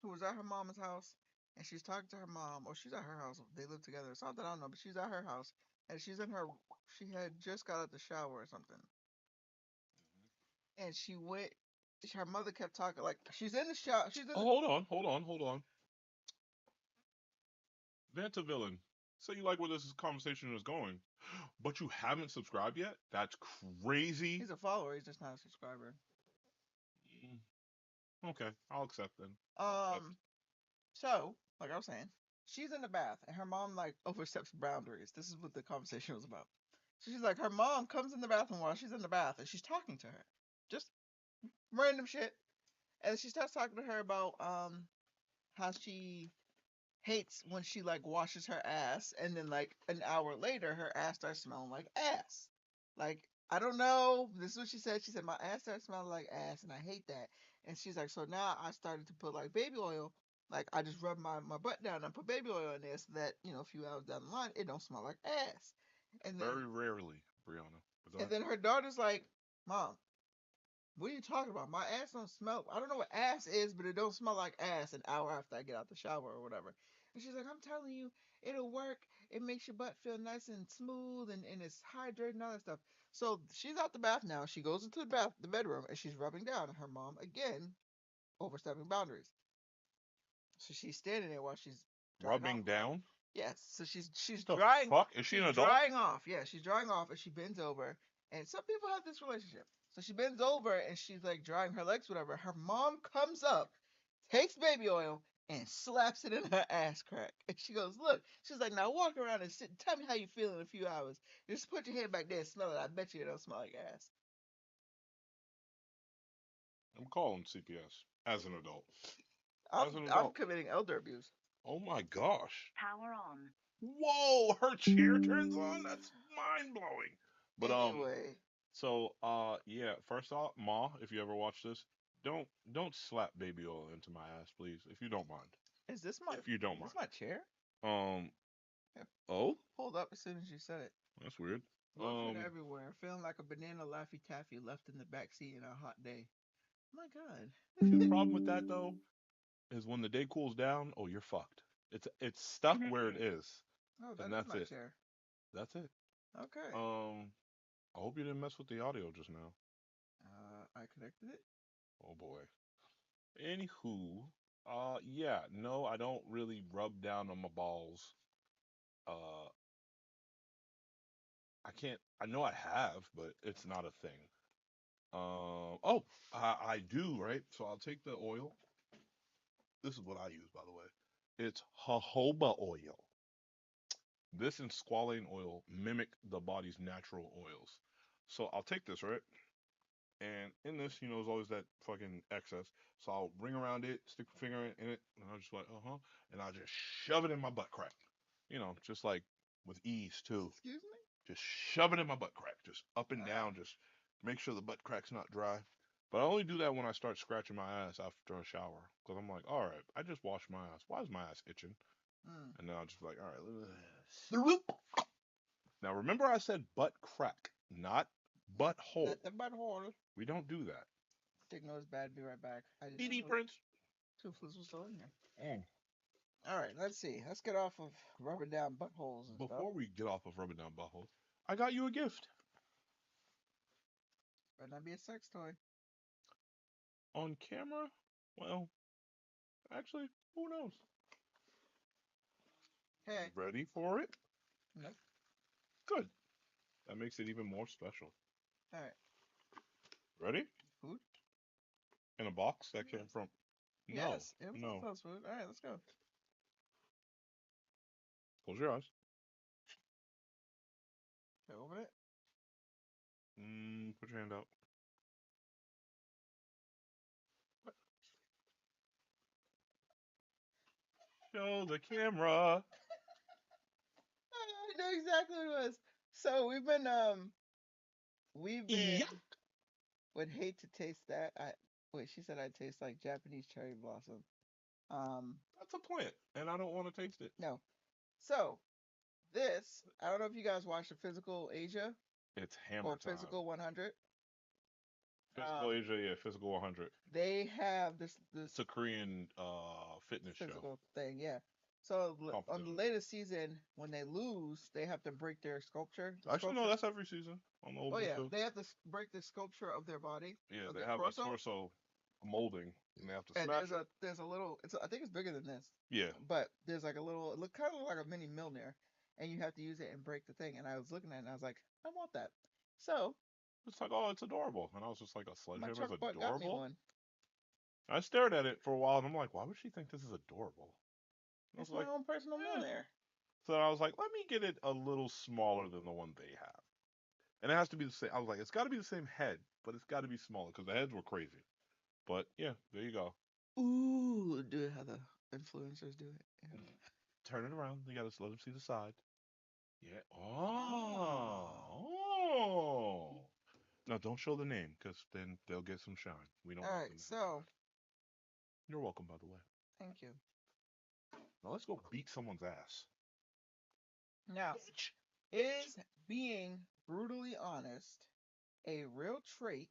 who was at her mama's house, and she's talking to her mom, or she's at her house. They live together. Something I don't know, but she's at her house, and she's in her. She had just got out the shower or something, and she went. Her mother kept talking like she's in the shower. She's in. Oh, hold on. Vanta Villain. So you like where this conversation is going, but you haven't subscribed yet? That's crazy. He's a follower. He's just not a subscriber. Okay, I'll accept then. So like I was saying, she's in the bath, and her mom like oversteps boundaries. This is what the conversation was about. So she's like, her mom comes in the bathroom while she's in the bath, and she's talking to her, just random shit. And she starts talking to her about how she hates when she like washes her ass, and then like an hour later her ass starts smelling like ass. Like, I don't know, this is what she said. She said my ass starts smelling like ass and I hate that. And she's like, so now I started to put like baby oil. Like, I just rub my butt down and put baby oil in there so that, a few hours down the line it don't smell like ass. And then Very rarely, Brianna. and then her daughter's like, Mom, what are you talking about? My ass don't smell. I don't know what ass is, but it don't smell like ass an hour after I get out the shower or whatever. And she's like, I'm telling you, it'll work. It makes your butt feel nice and smooth and it's hydrated and all that stuff. So she's out the bath now. She goes into the bedroom, and she's rubbing down. And her mom, again, overstepping boundaries. So she's standing there while she's rubbing down. Yes. So she's The drying. fuck? Is she an adult? Drying off. Yeah, she's drying off, and she bends over. And some people have this relationship. So she bends over and she's like drying her legs, whatever. Her mom comes up, takes baby oil, and slaps it in her ass crack. And she goes, look. She's like, now walk around and sit. Tell me how you feel in a few hours. Just put your head back there and smell it. I bet you it don't smell like ass. I'm calling CPS as an adult. I'm committing elder abuse. Oh my gosh. Power on. Whoa, her chair turns on? That's mind blowing. But anyway. So yeah, first off, Ma, if you ever watch this, don't slap baby oil into my ass, please, if you don't mind. Is this my If you don't mind. Is this my chair? Oh? Pulled up as soon as you said it. That's weird. Loafing everywhere, feeling like a banana Laffy Taffy left in the backseat in a hot day. Oh my God. The problem with that though is when the day cools down, oh, you're fucked. It's stuck where it is. Oh, and that's my it. chair. That's it. Okay. I hope you didn't mess with the audio just now. I connected it. Oh boy. Anywho, yeah, no, I don't really rub down on my balls. I can't. I know I have, but it's not a thing. I do, right? So I'll take the oil. This is what I use, by the way. It's jojoba oil. This and squalane oil mimic the body's natural oils. So I'll take this, right? And in this, there's always that fucking excess. So I'll ring around it, stick my finger in it, and I'll just like, and I'll just shove it in my butt crack. Just like with ease too. Excuse me? Just shove it in my butt crack, just up and down, just make sure the butt crack's not dry. But I only do that when I start scratching my ass after a shower, because I'm like, all right, I just washed my ass. Why is my ass itching? And then I'll just be like, all right. Now remember I said butt crack, not butthole. Not the butthole. We don't do that. Take notice bad. Be right back. DD Prince. Toothless was still in here. All right, let's see. Let's get off of rubbing down buttholes and Before we get off of rubbing down buttholes, I got you a gift. Better not be a sex toy. On camera? Well, actually, who knows? Hey. Ready for it? Nope. Good. That makes it even more special. All right. Ready? Food? In a box that came from... Yes. No. Food. All right, let's go. Close your eyes. Okay, open it. Put your hand out. Show the camera. I know exactly what it was. So we've been Yeah. would hate to taste that. I wait, she said I taste like Japanese cherry blossom. Um, That's a plant, and I don't want to taste it. no. So this, I don't know if you guys watched the Physical Asia It's hammer or time. Physical 100. Physical Um, Asia, yeah, Physical 100. they have this It's a Korean fitness show physical thing, yeah. So on the competition. latest season, when they lose, they have to break their the Actually, no, sculpture. that's every season on the old Oh one yeah, too. they have to break the sculpture of their body, Yeah, of they their have a torso. torso molding, and they have to And smash it. there's a little, I think it's bigger than this, Yeah, but there's like a little, it look kind of like a mini Milner, and you have to use it and break the thing. And I was looking at it and I was like, I want that. So it's like, oh, it's adorable, and I was just like, a my sledgehammer truck is butt got me adorable. one. I stared at it for a while, and I'm like, why would she think this is adorable? And I was It's my like, own personal eh. Milner. So I was like, let me get it a little smaller than the one they have, and it has to be the same. I was like, it's got to be the same head, but it's got to be smaller because the heads were crazy. But yeah, there you go. Ooh, do it how the influencers do it. Yeah. Turn it around. You gotta let them see the side. Yeah. Oh. Ah. Oh. No, don't show the name, because then they'll get some shine. We don't All want right, them to get shine. so You're welcome, by the way. thank you. Now let's go beat someone's ass. Now, Bitch. is being brutally honest a real trait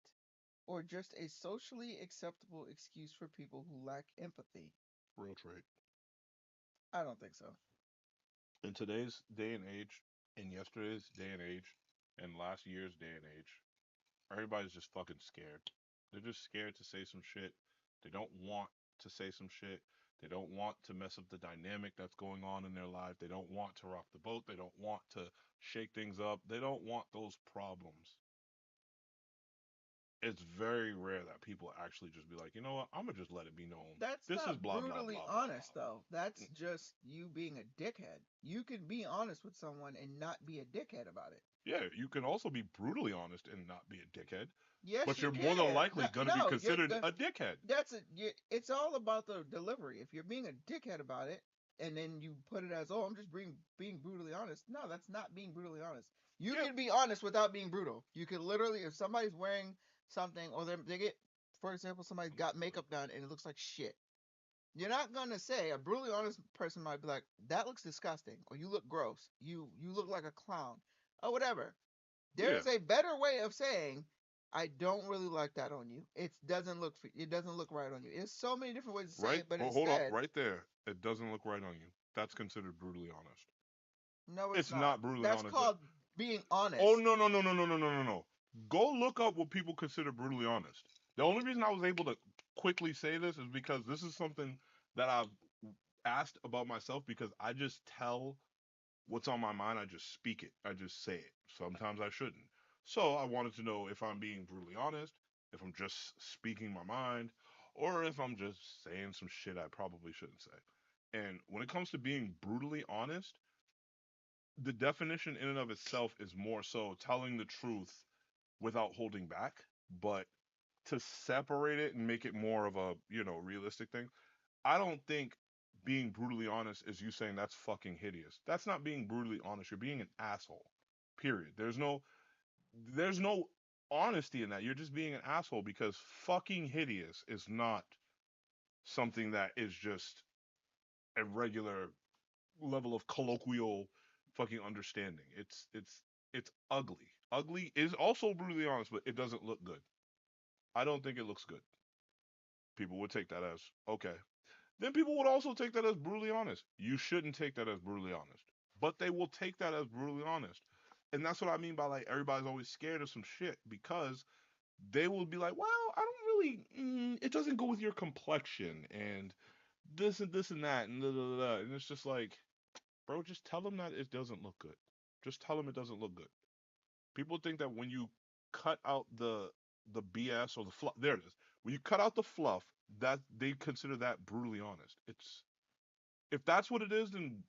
or just a socially acceptable excuse for people who lack empathy? Real trait. I don't think so. In today's day and age, in yesterday's day and age, and last year's day and age, everybody's just fucking scared. They're just scared to say some shit. They don't want to say some shit. They don't want to mess up the dynamic that's going on in their life. They don't want to rock the boat. They don't want to shake things up. They don't want those problems. It's very rare that people actually just be like, you know what, I'm gonna just let it be known. That's This is not blah blah brutally blah blah honest, though. That's blah. just you being a dickhead. You can be honest with someone and not be a dickhead about it. Yeah, you can also be brutally honest and not be a dickhead, Yes, but you you're more than can. No, likely gonna be no, you're considered a dickhead. it's all about the delivery. If you're being a dickhead about it, and then you put it as, oh, I'm just being brutally honest. No, that's not being brutally honest. You Yeah, can be honest without being brutal. You can literally, if somebody's wearing something, or they get, for example, somebody's got makeup done and it looks like shit. You're not gonna say, a brutally honest person might be like, that looks disgusting, or you look gross, you look like a clown, or whatever. yeah, There's a better way of saying, I don't really like that on you. It doesn't look right on you. There's so many different ways to say right. it, but Hold on, instead, right there. It doesn't look right on you. That's considered brutally honest. no, it's It's not. not brutally That's honest. But called being oh, honest. no no no no no no no no no. Go look up what people consider brutally honest. The only reason I was able to quickly say this is because this is something that I've asked about myself, because I just tell what's on my mind. I just speak it. I just say it. Sometimes I shouldn't. So I wanted to know if I'm being brutally honest, if I'm just speaking my mind, or if I'm just saying some shit I probably shouldn't say. And when it comes to being brutally honest, the definition in and of itself is more so telling the truth without holding back. But to separate it and make it more of a, realistic thing, I don't think being brutally honest is you saying that's fucking hideous. That's not being brutally honest. You're being an asshole. Period. There's no honesty in that. You're just being an asshole, because fucking hideous is not something that is just a regular level of colloquial fucking understanding. It's ugly. Ugly is also brutally honest, but it doesn't look good. I don't think it looks good. People would take that as okay. Then people would also take that as brutally honest. You shouldn't take that as brutally honest. But they will take that as brutally honest. And that's what I mean by, like, everybody's always scared of some shit, because they will be like, well, I don't really, it doesn't go with your complexion and this and that and da, da, da, da. And it's just like, bro, just tell them that it doesn't look good. Just tell them it doesn't look good. People think that when you cut out the BS or the fluff, there it is. When you cut out the fluff, that they consider that brutally honest. It's If that's what it is, then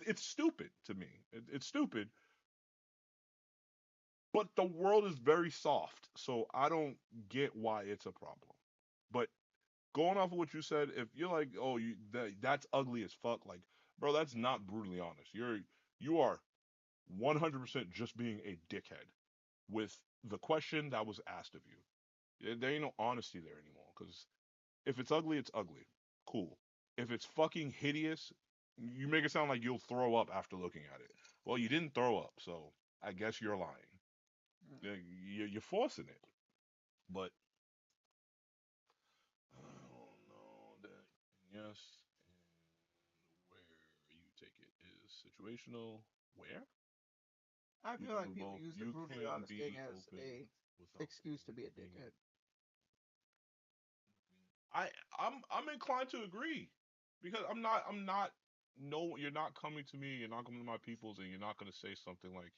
it's stupid to me. It's stupid. But the world is very soft, so I don't get why it's a problem. But going off of what you said, if you're like, oh, that's ugly as fuck, like, bro, that's not brutally honest. You are 100% just being a dickhead with the question that was asked of you. There ain't no honesty there anymore. Because if it's ugly, it's ugly. Cool. If it's fucking hideous, you make it sound like you'll throw up after looking at it. Well, you didn't throw up, so I guess you're lying. You're forcing it. But I don't know that. Yes, and where you take it is situational. Where? I You feel can like do people both. use the You brutally can honest thing be as open a without excuse to be a being. dickhead. I I'm inclined to agree because I'm not no, you're not coming to me, you're not coming to my peoples, and you're not gonna say something like,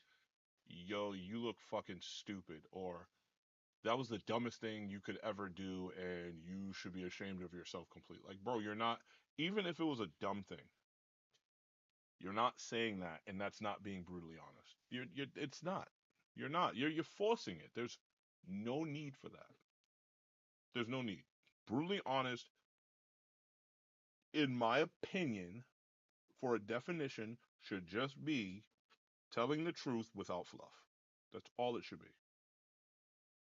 "Yo, you look fucking stupid," or "That was the dumbest thing you could ever do, and you should be ashamed of yourself completely." Like, bro, you're not. Even if it was a dumb thing, you're not saying that, and that's not being brutally honest. It's not. You're not. You're forcing it. There's no need for that. There's no need. Brutally honest, in my opinion, for a definition, should just be telling the truth without fluff. That's all it should be.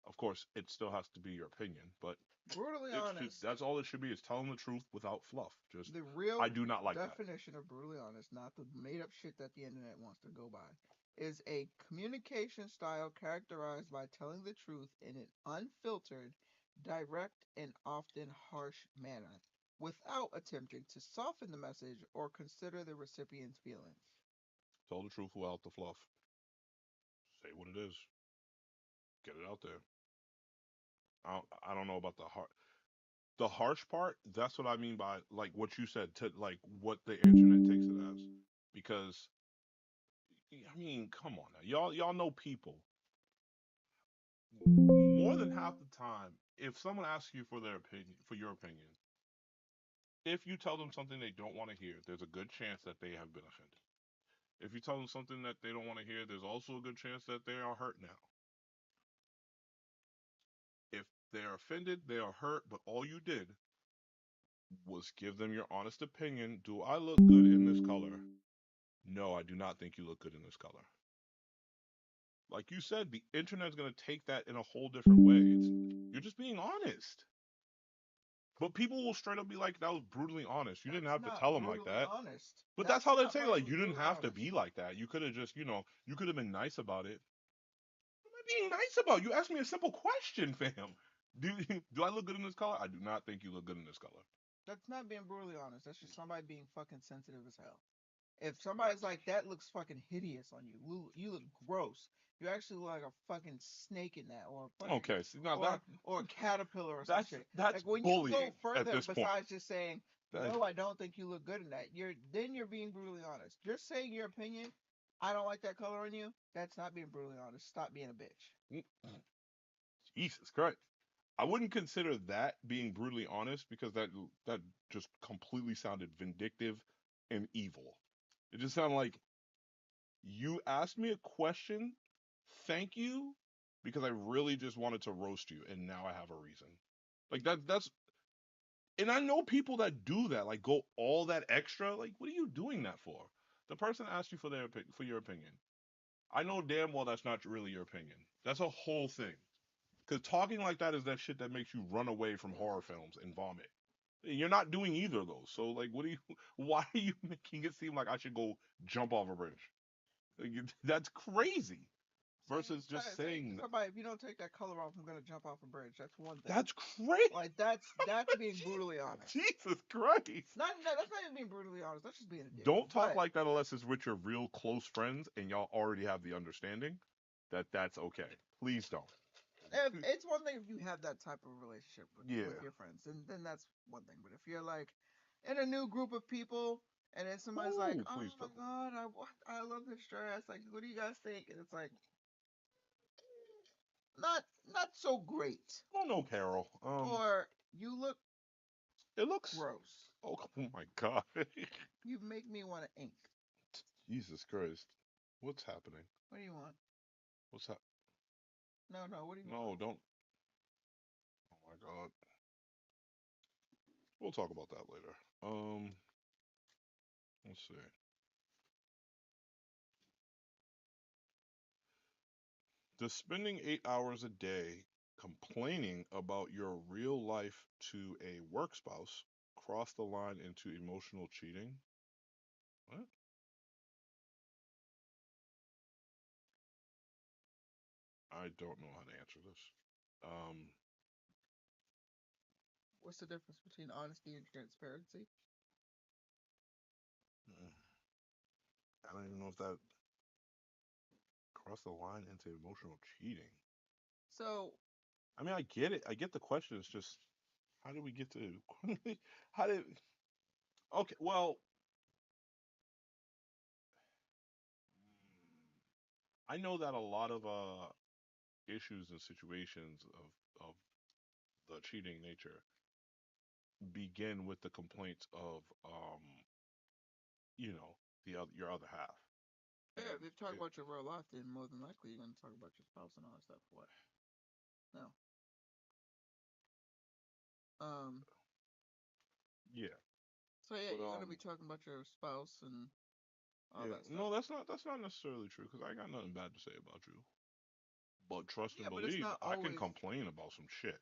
Of course, it still has to be your opinion, but Brutally honest. that's all it should be is telling the truth without fluff. Just The real I do not like that. definition of brutally honest, not the made up shit that the internet wants to go by, is a communication style characterized by telling the truth in an unfiltered, direct, and often harsh manner, without attempting to soften the message or consider the recipient's feelings. Tell the truth without the fluff. Say what it is. Get it out there. I don't know about the harsh part. That's what I mean by like what you said to like what the internet takes it as. Because I mean, come on now, y'all know people. More than half the time, if someone asks you for their opinion, for your opinion, if you tell them something they don't want to hear, there's a good chance that they have been offended. If you tell them something that they don't want to hear, there's also a good chance that they are hurt now. If they're offended, they are hurt, but all you did was give them your honest opinion. Do I look good in this color? No, I do not think you look good in this color. Like you said, the internet's going to take that in a whole different way. You're just being honest. But people will straight up be like, that was brutally honest. You didn't That's have to not tell them like brutally that. honest. But that's That's how they not say, like, fucking you didn't brutally have to honest. be like that. You could have just, you could have been nice about it. What am I being nice about? You asked me a simple question, fam. Do I look good in this color? I do not think you look good in this color. That's not being brutally honest. That's just somebody being fucking sensitive as hell. If somebody's like, that looks fucking hideous on you, you look gross. You actually look like a fucking snake in that, or a fucking, Okay, see, now that or a caterpillar or some shit. that's Like when you go bullying at further this point. besides just saying, That, no, I don't think you look good in that. You're being brutally honest. Just saying your opinion. I don't like that color on you. That's not being brutally honest. Stop being a bitch. Jesus Christ. I wouldn't consider that being brutally honest because that just completely sounded vindictive and evil. It just sounded like you asked me a question, thank you, because I really just wanted to roast you, and now I have a reason. Like that's and I know people that do that, like go all that extra. Like, what are you doing that for? The person asked you for for your opinion. I know damn well that's not really your opinion. That's a whole thing. Because talking like that is that shit that makes you run away from horror films and vomit. You're not doing either of those. So like, what are you? Why are you making it seem like I should go jump off a bridge? Like, that's crazy. Versus just saying that. Somebody, if you don't take that color off, I'm gonna jump off a bridge. That's one thing. That's crazy. Like that's being brutally honest. Jesus Christ. That's not even being brutally honest. That's just being a dick. Don't talk like that unless it's with your real close friends and y'all already have the understanding that that's okay. Please don't. It's one thing if you have that type of relationship with your friends, and then that's one thing. But if you're like in a new group of people, and then somebody's like, "Oh my god, I love this dress. Like, what do you guys think?" And it's like, not so great. Oh no, Carol. Or you look. It looks gross. Oh my god. You make me want to ink. Jesus Christ. What's happening? What do you want? What's that? No. What do you No, want? don't. Oh my God. We'll talk about that later. Let's see. Does spending 8 hours a day complaining about your real life to a work spouse cross the line into emotional cheating? What? I don't know how to answer this. Um, What's the difference between honesty and transparency? I don't even know if that crossed the line into emotional cheating. So, I mean, I get it. I get the question. It's just, how did we get to? How did? Okay, well, I know that a lot of issues and situations of the cheating nature begin with the complaints of you know, your other half. yeah, And if you talk it, about your real life, then more than likely you're going to talk about your spouse and all that stuff. What? No. Um. yeah, So yeah, but you're going to be talking about your spouse and all yeah, that stuff. no, that's not necessarily true because I got nothing bad to say about you. But trust Yeah, and but it's believe, not I can always. complain about some shit.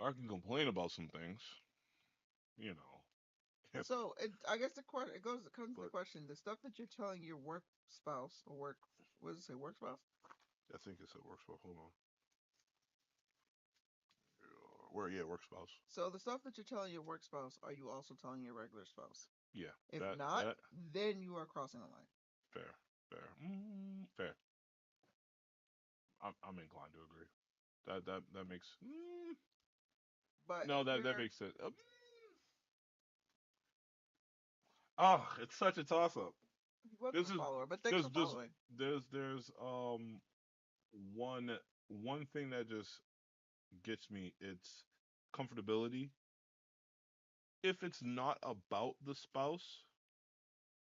I can complain about some things, you know. If So I guess the question it comes to the but question: the stuff that you're telling your work spouse or work, what does it say, work spouse? I think it's a work spouse. Hold on, where yeah, work spouse. So the stuff that you're telling your work spouse, are you also telling your regular spouse? Yeah, If that not, that then you are crossing the line. fair, fair. I'm inclined to agree. That makes But no if that you're makes sense. Oh, it's such a toss up. welcome This to is follower, but thanks there's for there's following. there's one one thing that just gets me. It's comfortability. If it's not about the spouse,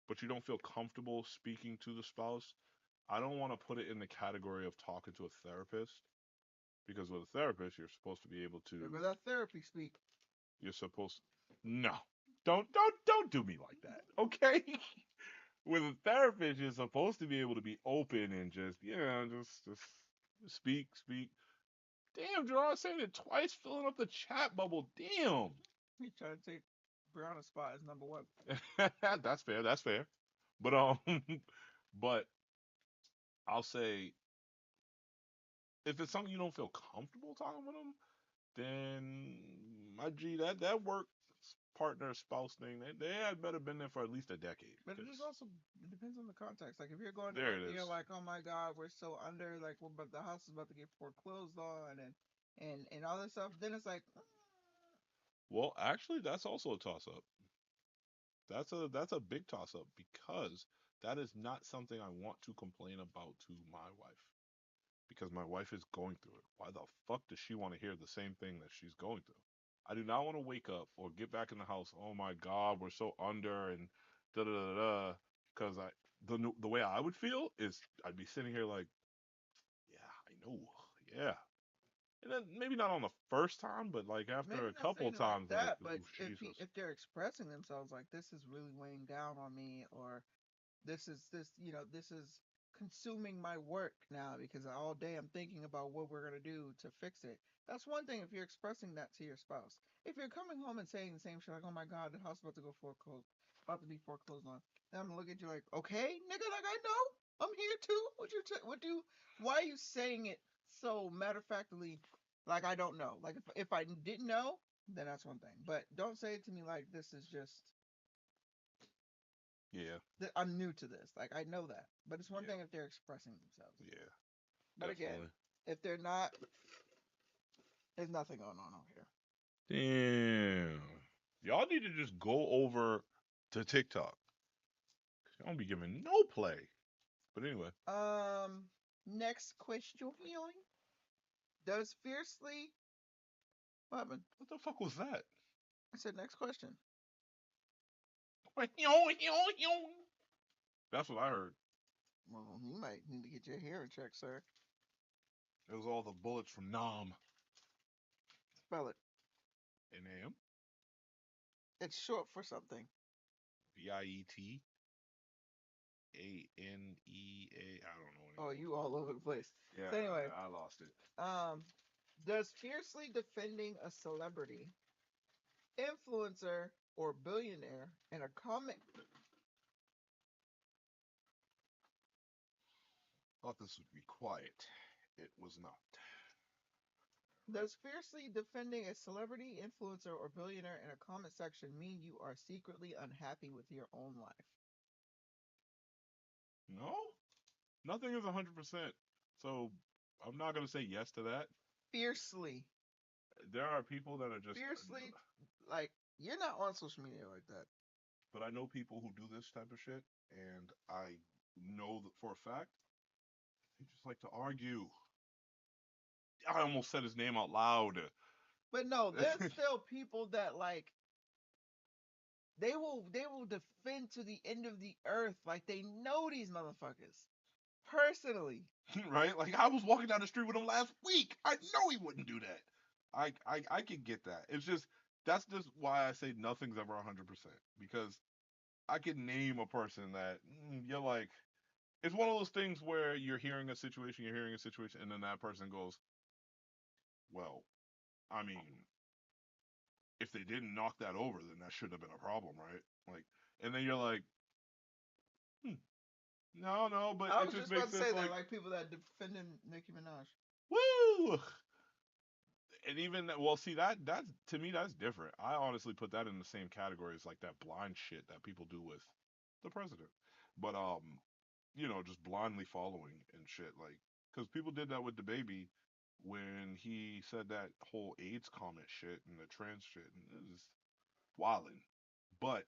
but you don't feel comfortable speaking to the spouse, I don't want to put it in the category of talking to a therapist because with a therapist, you're supposed to be able There to. goes that therapy speak. You're supposed. No, don't do me like that, okay? With a therapist, you're supposed to be able to be open and just just speak. Damn, Gerard saying it twice, filling up the chat bubble. Damn. He trying to take Brianna's spot as number one. That's fair. That's fair. But but I'll say if it's something you don't feel comfortable talking with them, then my G, that work partner spouse thing, they had better been there for at least a decade. But it is also it depends on the context. Like if you're going There like it is. you're like, oh my God, we're so under, like but the house is about to get foreclosed on and all this stuff. Then it's like, Well, actually, that's also a toss up. That's a big toss up because that is not something I want to complain about to my wife because my wife is going through it. Why the fuck does she want to hear the same thing that she's going through? I do not want to wake up or get back in the house. Oh my God, we're so under and da da da da. Because the way I would feel is I'd be sitting here like, yeah, I know, yeah. And then maybe not on the first time, but like after maybe a not couple saying it like times, like, that, but oh Jesus. if they're expressing themselves like this is really weighing down on me, or this is consuming my work now because all day I'm thinking about what we're gonna do to fix it. That's one thing if you're expressing that to your spouse. If you're coming home and saying the same shit like, oh my God, the house about to go foreclosed, about to be foreclosed on, then I'm gonna look at you like, okay, nigga, like I know, I'm here too. Why are you saying it so matter of factly, like I don't know? Like if I didn't know, then that's one thing. But don't say it to me like this is just Yeah, I'm new to this. Like I know that, but it's one yeah, thing if they're expressing themselves. yeah, But again, definitely. if they're not, there's nothing going on over here. Damn. Y'all need to just go over to TikTok. Y'all don't be giving no play. But anyway, Next question. Does fiercely what happened? what the fuck was that? I said next question. That's what I heard. Well, you might need to get your hair checked, sir. It was all the bullets from Nam. Spell it. N-A-M? It's short for something. V-I-E-T. A-N-E-A. I don't know Oh, anymore. you all over the place. Yeah, So anyway, I lost it. Does fiercely defending a celebrity, influencer, or billionaire in a comment Thought this would be quiet. It was not. does fiercely defending a celebrity, influencer, or billionaire in a comment section mean you are secretly unhappy with your own life? No? Nothing is 100%. So I'm not going to say yes to that. Fiercely. There are people that are just. Fiercely, like, you're not on social media like that. But I know people who do this type of shit, and I know that for a fact they just like to argue. I almost said his name out loud. But no, there's still people that like they will defend to the end of the earth, like they know these motherfuckers personally. Right? Like I was walking down the street with him last week. I know he wouldn't do that. I can get that. It's just that's just why I say nothing's ever 100% because I can name a person that you're like. It's one of those things where you're hearing a situation, and then that person goes, "Well, I mean, if they didn't knock that over, then that shouldn't have been a problem, right?" Like, and then you're like, no, but I it was just just about makes to sense. say that, Like, like people that defending Nicki Minaj. woo! And even well, see that's to me that's different. I honestly put that in the same category as like that blind shit that people do with the president. But just blindly following and shit, like, because people did that with the baby when he said that whole AIDS comment shit and the trans shit, and it was wilding. But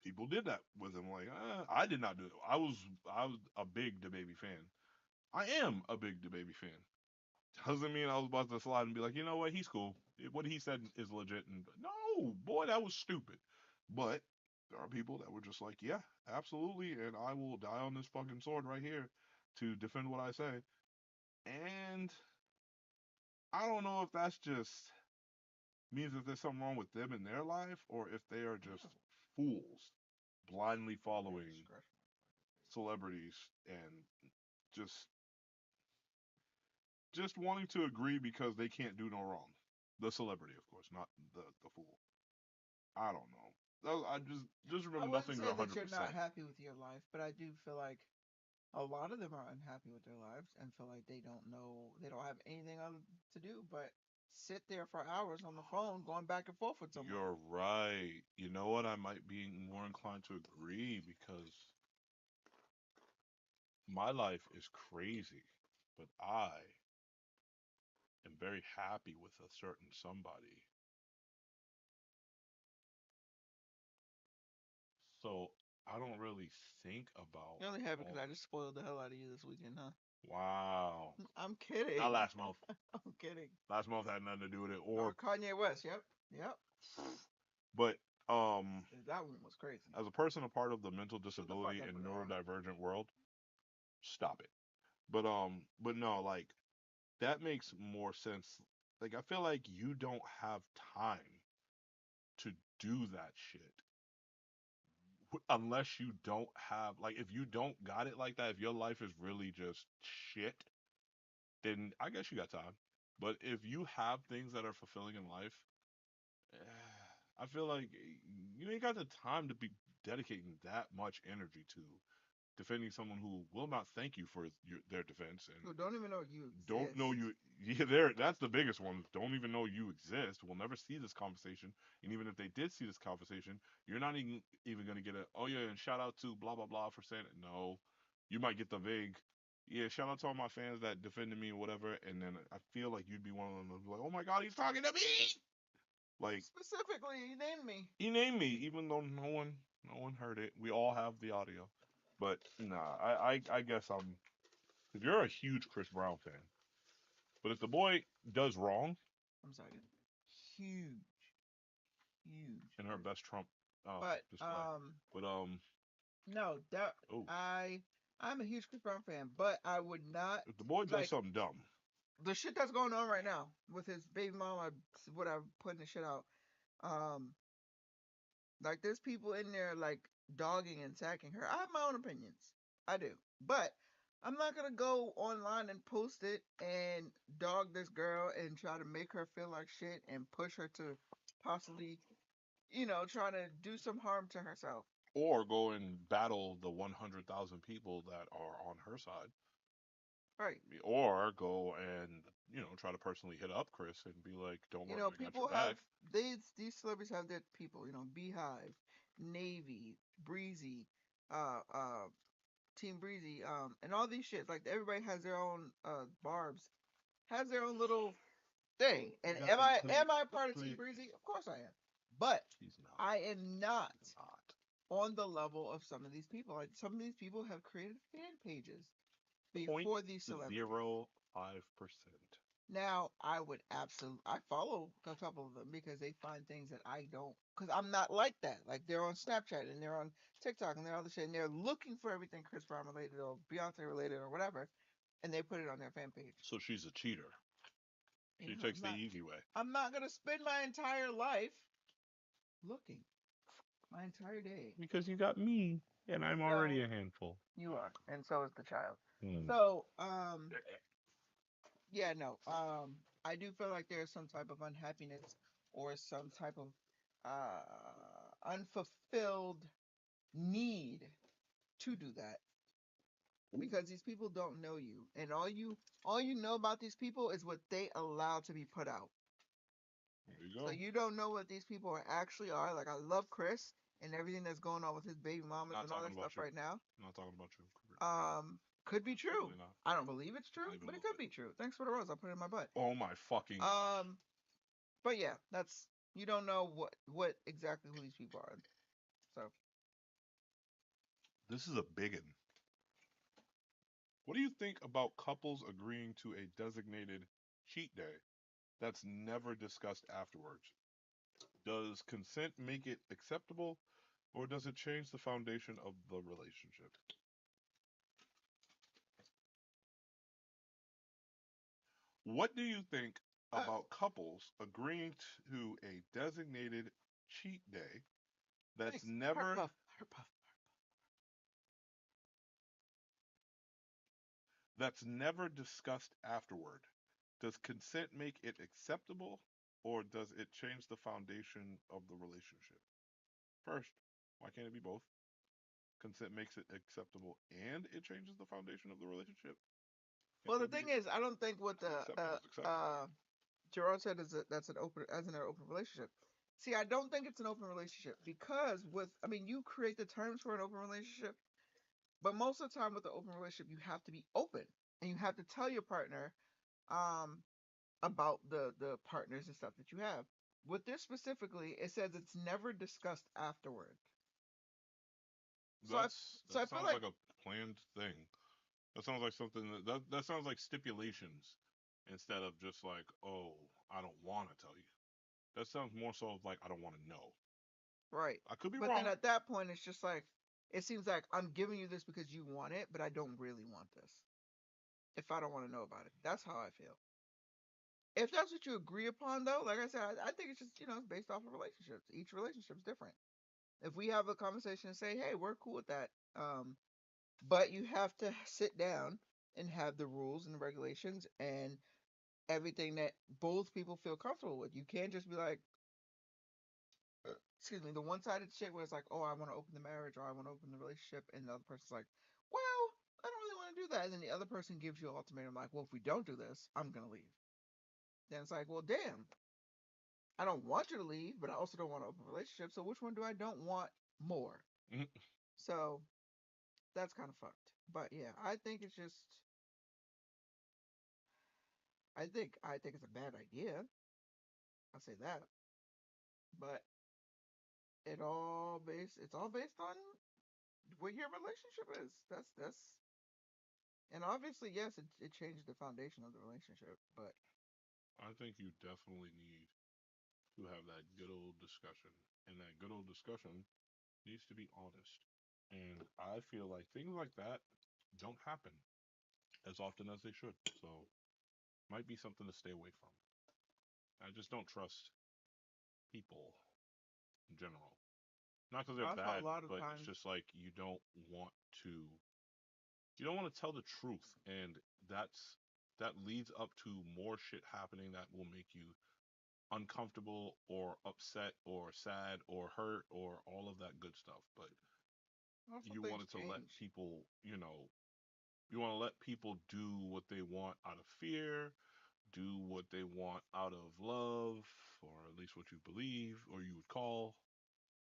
people did that with him. Like, I did not do it. I was a big DaBaby fan. I am a big DaBaby fan. Doesn't mean I was about to slide and be like, you know what, he's cool. What he said is legit. And no, boy, that was stupid. But there are people that were just like, yeah, absolutely, and I will die on this fucking sword right here to defend what I say. And I don't know if that's just means that there's something wrong with them in their life, or if they are just fools blindly following celebrities and just wanting to agree because they can't do no wrong. The celebrity, of course, not the fool. I don't know. I just I remember wouldn't nothing's say that 100%. you're not happy with your life, but I do feel like a lot of them are unhappy with their lives and feel like they don't know, they don't have anything other to do but sit there for hours on the phone going back and forth with someone. You're right. You know what? I might be more inclined to agree because my life is crazy, but I am very happy with a certain somebody. So I don't really think about You're only happy because all. I just spoiled the hell out of you this weekend, huh? Wow. I'm kidding. Not last month. I'm kidding. Last month had nothing to do with it. Or Kanye West. Yep. but That one was crazy. as a person a part of the mental Shut the disability fuck up and with that one. neurodivergent world, stop it. But no, like that makes more sense. Like I feel like you don't have time to do that shit unless you don't have like if you don't got it like that, if your life is really just shit, then I guess you got time. But if you have things that are fulfilling in life, I feel like you ain't got the time to be dedicating that much energy to defending someone who will not thank you for their defense and Who don't even know you exist. don't know you. Yeah, there. That's the biggest one. Don't even know you exist. Will never see this conversation. And even if they did see this conversation, you're not even gonna get a. Oh yeah, and shout out to blah blah blah for saying it. No, you might get the vague. Yeah, shout out to all my fans that defended me or whatever. And then I feel like you'd be one of them who's like, oh my god, he's talking to me. Like specifically, he named me. he named me, even though no one heard it. We all have the audio. But nah, I guess I'm. If you're a huge Chris Brown fan, but if the boy does wrong, I'm sorry. Huge. in her best Trump But display. But no, that oh, I'm a huge Chris Brown fan, but I would not. if the boy does something dumb, the shit that's going on right now with his baby mama, whatever, putting the shit out. Um, like there's people in there like dogging and attacking her. I have my own opinions. I do. But I'm not gonna go online and post it and dog this girl and try to make her feel like shit and push her to possibly, trying to do some harm to herself. Or go and battle the 100,000 people that are on her side. Right. Or go and, try to personally hit up Chris and be like, don't worry, I got People your have back. these celebrities have their people, Beehive, Navy, Breezy, uh Team Breezy, and all these shit. Like everybody has their own Barb's has their own little thing. And am I part of Team Breezy? Of course I am. But I am not on the level of some of these people. Like some of these people have created fan pages before these celebrities. 0.05%. Now I would absolutely I follow a couple of them because they find things that I don't, because I'm not like that. Like they're on Snapchat and they're on TikTok and they're all the shit and they're looking for everything Chris Brown related or Beyonce related or whatever, and they put it on their fan page. So she's a cheater. She takes the easy way. I'm not gonna spend my entire life looking. My entire day. Because you got me, and I'm already a handful. You are, and so is the child. So, yeah, no. I do feel like there's some type of unhappiness or some type of unfulfilled need to do that because these people don't know you, and all you know about these people is what they allow to be put out. There you go. So you don't know what these people actually are. Like I love Chris and everything that's going on with his baby mamas and all that stuff right now. I'm not talking about you. Could be true. I don't believe it's true, but it could be true. Thanks for the rose. I'll put it in my butt. Oh my fucking. But yeah, that's, you don't know what exactly who these people are. So this is a biggin. What do you think about couples agreeing to a designated cheat day that's never discussed afterwards? Does consent make it acceptable, or does it change the foundation of the relationship? What do you think about couples agreeing to a designated cheat day that's never that's never discussed afterward? Does consent make it acceptable, or does it change the foundation of the relationship? First, why can't it be both? Consent makes it acceptable and it changes the foundation of the relationship? Well, the thing is, I don't think what the Gerard said is that that's an open relationship. See, I don't think it's an open relationship because you create the terms for an open relationship, but most of the time with the open relationship, you have to be open and you have to tell your partner about the partners and stuff that you have. With this specifically, it says it's never discussed afterward. That sounds like a planned thing. That sounds like something that sounds like stipulations instead of just like, oh, I don't want to tell you. That sounds more so like I don't want to know. Right. I could be wrong. But then at that point, it's just like, it seems like I'm giving you this because you want it, but I don't really want this. If I don't want to know about it, that's how I feel. If that's what you agree upon, though, like I said, I think it's just, it's based off of relationships. Each relationship's different. If we have a conversation and say, hey, we're cool with that, but you have to sit down and have the rules and the regulations and everything that both people feel comfortable with. You can't just be like, excuse me, the one-sided shit where it's like, oh, I want to open the marriage or I want to open the relationship, and the other person's like, well, I don't really want to do that. And then the other person gives you an ultimatum like, well, if we don't do this, I'm gonna leave. Then it's like, well, damn, I don't want you to leave, but I also don't want to open a relationship. So which one do I don't want more? So that's kind of fucked. But yeah, I think it's just, I think it's a bad idea. I'll say that. But it's all based on what your relationship is. That's and obviously, yes, it changes the foundation of the relationship, but I think you definitely need to have that good old discussion, and that good old discussion needs to be honest. And I feel like things like that don't happen as often as they should. So might be something to stay away from. I just don't trust people in general. Not because they're Also, a bad, lot of but it's times, just like want to you don't want to tell the truth, and that leads up to more shit happening that will make you uncomfortable or upset or sad or hurt or all of that good stuff. But also you things wanted to let change. people, you want to let people do what they want out of fear, do what they want out of love, or at least what you believe or you would call.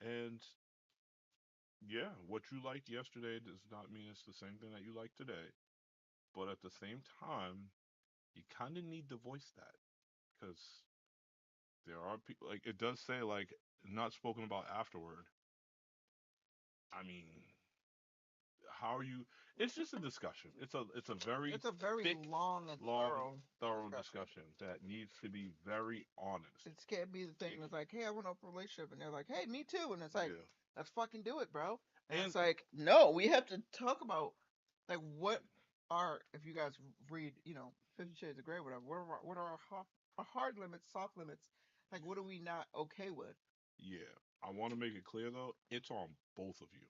And yeah, what you liked yesterday does not mean it's the same thing that you like today. But at the same time, you kind of need to voice that because there are people, like, it does say, like, not spoken about afterward. I mean, how are you? It's just a discussion. It's a very It's a very thick, long and long, thorough thorough discussion. discussion that needs to be very honest. It can't be the thing It, that's like, hey, I want a relationship, and they're like, hey, me too, and it's like, yeah, let's fucking do it, bro. And and it's like, no, we have to talk about like what are, if you guys read, 50 Shades of Grey, whatever. What are our hard limits, soft limits? Like, what are we not okay with? yeah, I want to make it clear though, it's on both of you.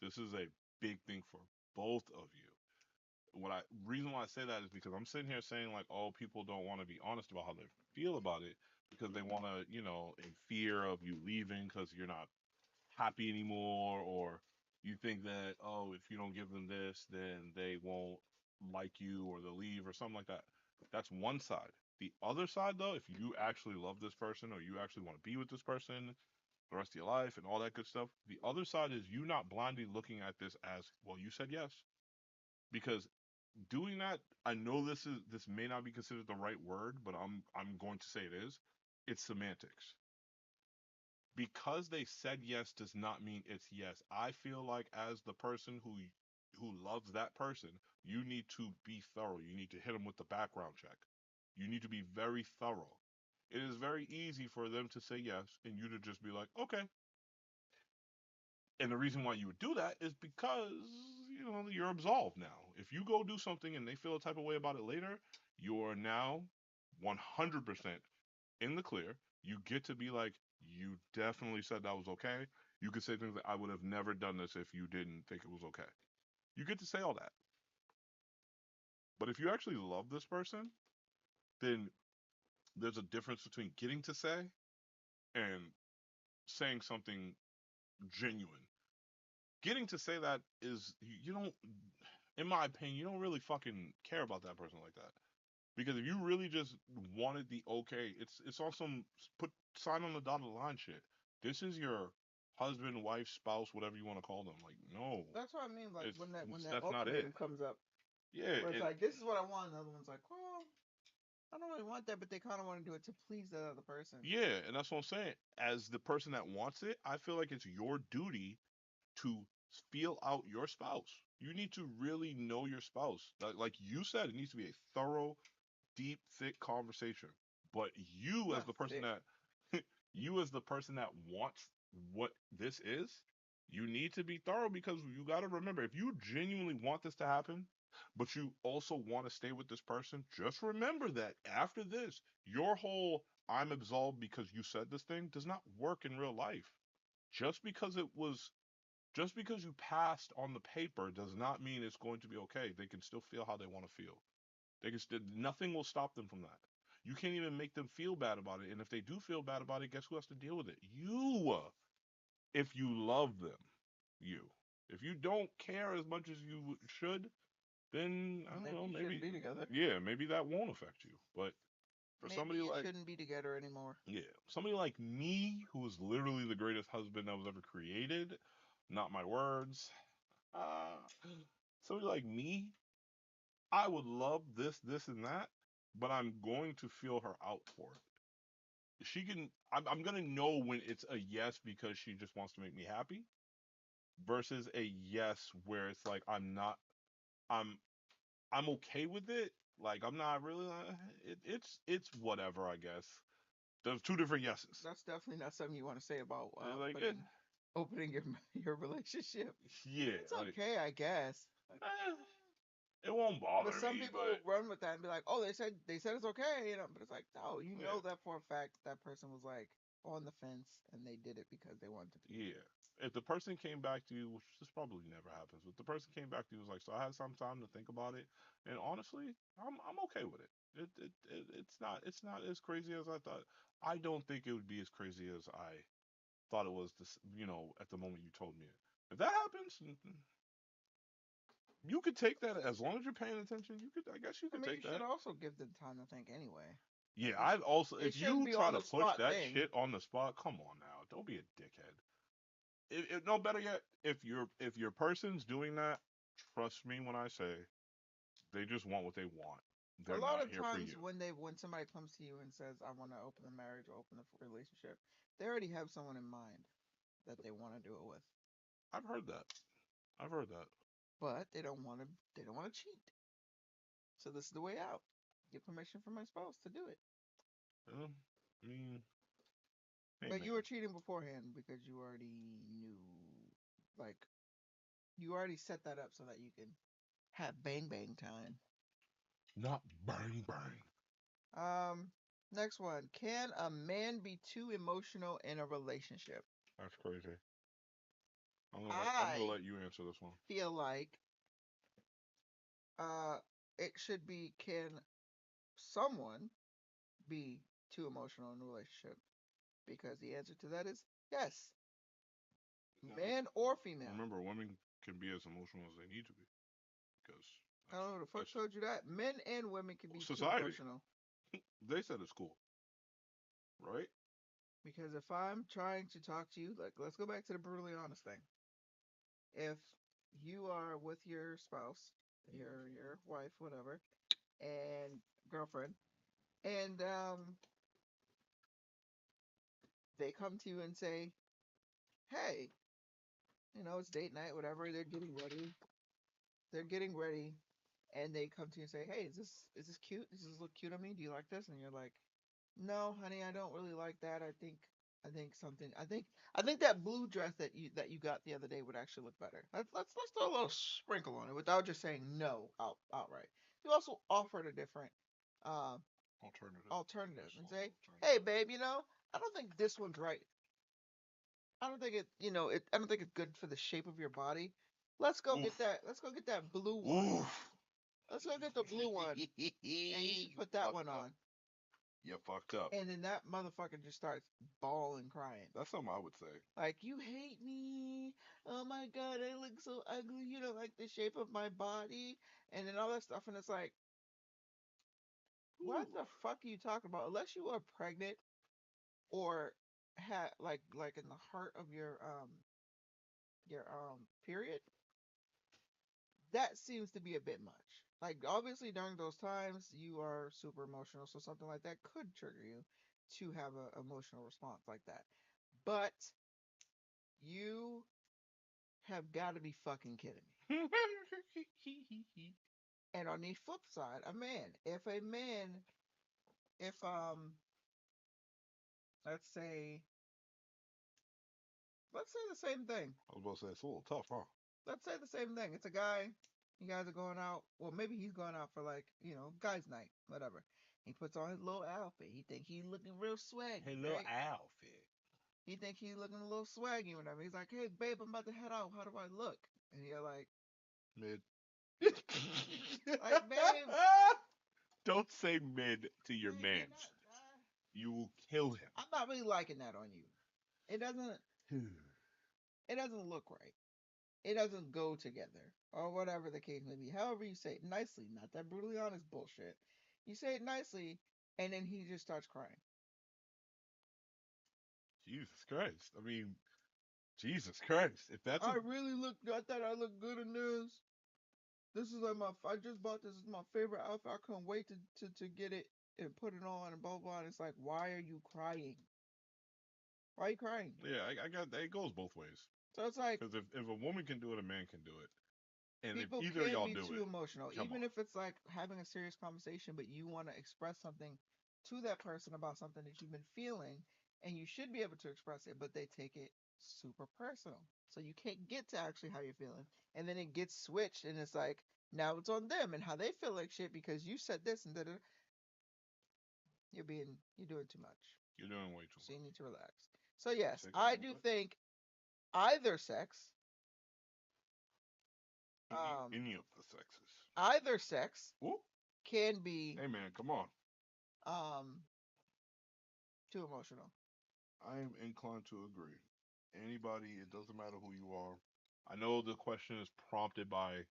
This is a big thing for both of you. Reason why I say that is because I'm sitting here saying, like, oh, people don't want to be honest about how they feel about it because they want to, in fear of you leaving because you're not happy anymore, or you think that, oh, if you don't give them this, then they won't like you or they'll leave or something like that. That's one side. The other side, though, if you actually love this person or you actually want to be with this person the rest of your life and all that good stuff, the other side is you not blindly looking at this as, well, you said yes. Because doing that, I know this may not be considered the right word, but I'm going to say it is. It's semantics. Because they said yes does not mean it's yes. I feel like as the person who loves that person, you need to be thorough. You need to hit them with the background check. You need to be very thorough. It is very easy for them to say yes and you to just be like, okay. And the reason why you would do that is because, you're absolved now. If you go do something and they feel a type of way about it later, you're now 100% in the clear. You get to be like, you definitely said that was okay. You could say things like, I would have never done this if you didn't think it was okay. You get to say all that. But if you actually love this person, then there's a difference between getting to say and saying something genuine. Getting to say that is, you don't, in my opinion, you don't really fucking care about that person like that. Because if you really just wanted the okay, it's on some put sign on the dotted line shit. This is your husband, wife, spouse, whatever you want to call them. Like, no, That's what I mean. Like when that that's not it. ultimatum comes up, Yeah, where it's like, this is what I want, and the other one's like, well, I don't really want that, but they kind of want to do it to please that other person. yeah, and that's what I'm saying. As the person that wants it, I feel like it's your duty to feel out your spouse. You need to really know your spouse. Like you said, it needs to be a thorough, deep, thick conversation. But you as Not the person thick. that you as the person that wants what this is, you need to be thorough because you got to remember if you genuinely want this to happen, but you also want to stay with this person, just remember that after this, your whole I'm absolved because you said this thing does not work in real life. Just because it was just because you passed on the paper does not mean it's going to be okay. They can still feel how they want to feel. They can still, nothing will stop them from that. You can't even make them feel bad about it. And if they do feel bad about it, guess who has to deal with it? You. If you love them, you. If you don't care as much as you should, then I don't Maybe know. you shouldn't Maybe, be together. yeah, maybe that won't affect you. But for Maybe somebody you like, shouldn't be together anymore. yeah, somebody like me, who is literally the greatest husband that was ever created, not my words. Uh, somebody like me, I would love this, and that, but I'm going to feel her out for it. She can. I'm gonna know when it's a yes because she just wants to make me happy, versus a yes where it's like I'm not. I'm I'm okay with it. Like I'm not really. It's whatever. I guess there's two different yeses. That's definitely not something you want to say about Like opening your your relationship. yeah. It's Like okay, I guess. Like, eh, It won't bother But some me, people but will run with that and be like, "Oh, they said it's okay," But it's like, no, you yeah, know that for a fact that person was like on the fence and they did it because they wanted to be. yeah. If the person came back to you, which this probably never happens, but the person came back to you and was like, "So I had some time to think about it, and honestly, I'm okay with it. It's not as crazy as I thought. I don't think it would be as crazy as I thought it was. This, at the moment you told me it. If that happens, you could take that as long as you're paying attention. I guess you I could mean, you take should that. also give them time to think anyway. Yeah, It, sh- I've also. it If shouldn't you be try on to the push spot that thing. shit on the spot, come on now, don't be a dickhead. No, better yet, if your person's doing that, trust me when I say they just want what they want. A They're lot not of here for times you. when somebody comes to you and says, "I want to open a marriage or open a relationship," they already have someone in mind that they want to do it with, I've heard that. I've heard that. but they don't want to cheat. So this is the way out. Get permission from my spouse to do it. I mean, hey But you were man, cheating beforehand because you already knew, like, you already set that up so that you can have bang bang time. not bang bang. Um, Next one. Can a man be too emotional in a relationship? That's crazy. I'm gonna I let you answer this one. feel like uh it should be, can someone be too emotional in a relationship? Because the answer to that is yes. Man or female. Remember, women can be as emotional as they need to be because I don't know who the fuck that's told you that. Men and women can be too society. emotional. They said it's cool, right? Because if I'm trying to talk to you, like, let's go back to the brutally honest thing. If you are with your spouse, your wife, whatever, and girlfriend, and they come to you and say, "Hey, it's date night, whatever. They're getting ready. They're getting ready, and they come to you and say, "Hey, is this cute? Does this look cute on me? Do you like this?" And you're like, "No, honey, I don't really like that. I think that blue dress that you got the other day would actually look better. Let's throw a little sprinkle on it without just saying no outright. You also offered a different uh, Alternative. alternative Yes, and say, alternative. "Hey, babe, I don't think this one's right. I don't think I don't think it's good for the shape of your body. Let's go get Oof. that. Let's go get that blue one. Oof. Let's go get the blue one, and you should You put that one fucked up. on." You fucked up. And then that motherfucker just starts bawling, crying. That's something I would say. Like, "You hate me. Oh my God, I look so ugly. You don't like the shape of my body." And then all that stuff. And it's like, what the Oof. fuck are you talking about? Unless you are pregnant or had like in the heart of your period, that seems to be a bit much. Like, obviously during those times you are super emotional, so something like that could trigger you to have an emotional response like that. But you have got to be fucking kidding me. And on the flip side, if let's say the same thing. I was about to say it's a little tough, huh? Let's say the same thing. It's a guy. You guys are going out. Well, maybe he's going out for, like, guys' night, whatever. He puts on his little outfit. He think he's looking real swaggy, Hello, right? outfit. He think he's looking a little swaggy, whatever. He's like, "Hey, babe, I'm about to head out. How do I look?" And you're like, Mid. like, babe, Don't say mid to your babe, mans. You will kill him. I'm not really liking that on you. It doesn't. It doesn't look right. It doesn't go together, or whatever the case may be. However you say it nicely, not that brutally honest bullshit. You say it nicely, and then he just starts crying. Jesus Christ. I mean, Jesus Christ. If that's a I thought I looked good in this. This is like I just bought this. This is my favorite outfit. I couldn't wait to get it and put it on and blah, blah. And it's like, why are you crying? Why are you crying? yeah, I got that. It goes both ways. So it's like, Because if a woman can do it, a man can do it. And if people either of can y'all be do too it, emotional, come even on. if it's like having a serious conversation, but you want to express something to that person about something that you've been feeling, and you should be able to express it, but they take it super personal. So you can't get to actually how you're feeling. And then it gets switched and it's like now it's on them and how they feel like shit because you said this and that. You're doing too much. You're doing way too So you much. need to relax. So yes, Take a I do moment. think either sex, Any of the sexes. either sex Whoop. can be Hey man, come on. um too emotional. I am inclined to agree. Anybody, it doesn't matter who you are. I know the question is prompted by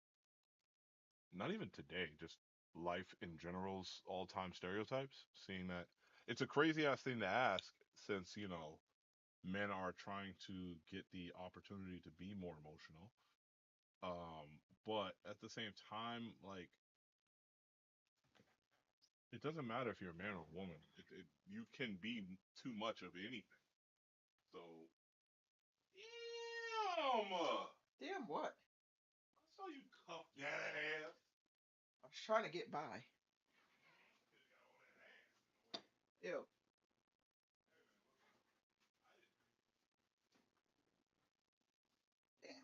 not even today, just life in general's all time stereotypes. Seeing that it's a crazy ass thing to ask since, men are trying to get the opportunity to be more emotional. But at the same time, like, it doesn't matter if you're a man or a woman. You can be too much of anything. So, damn! Damn what? I saw you cuff that ass. I was trying to get by. Ew. Damn.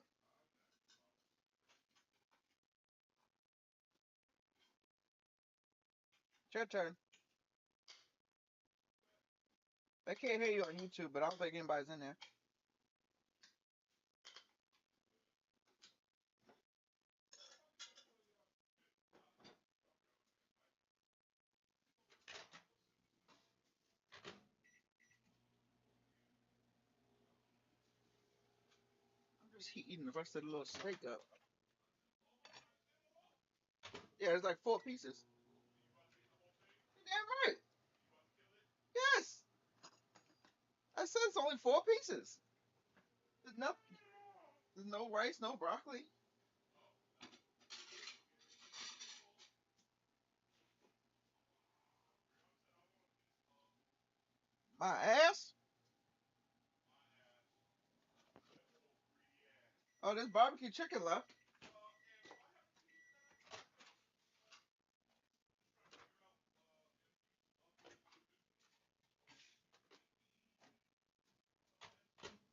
It's your turn. I can't hear you on YouTube, but I don't think anybody's in there. I'm just eating the rest of the little steak up. Yeah, there's like 4 pieces. Damn right. Yes. I said it's only 4 pieces. There's no, there's no rice, no broccoli. My ass. Oh, there's barbecue chicken left.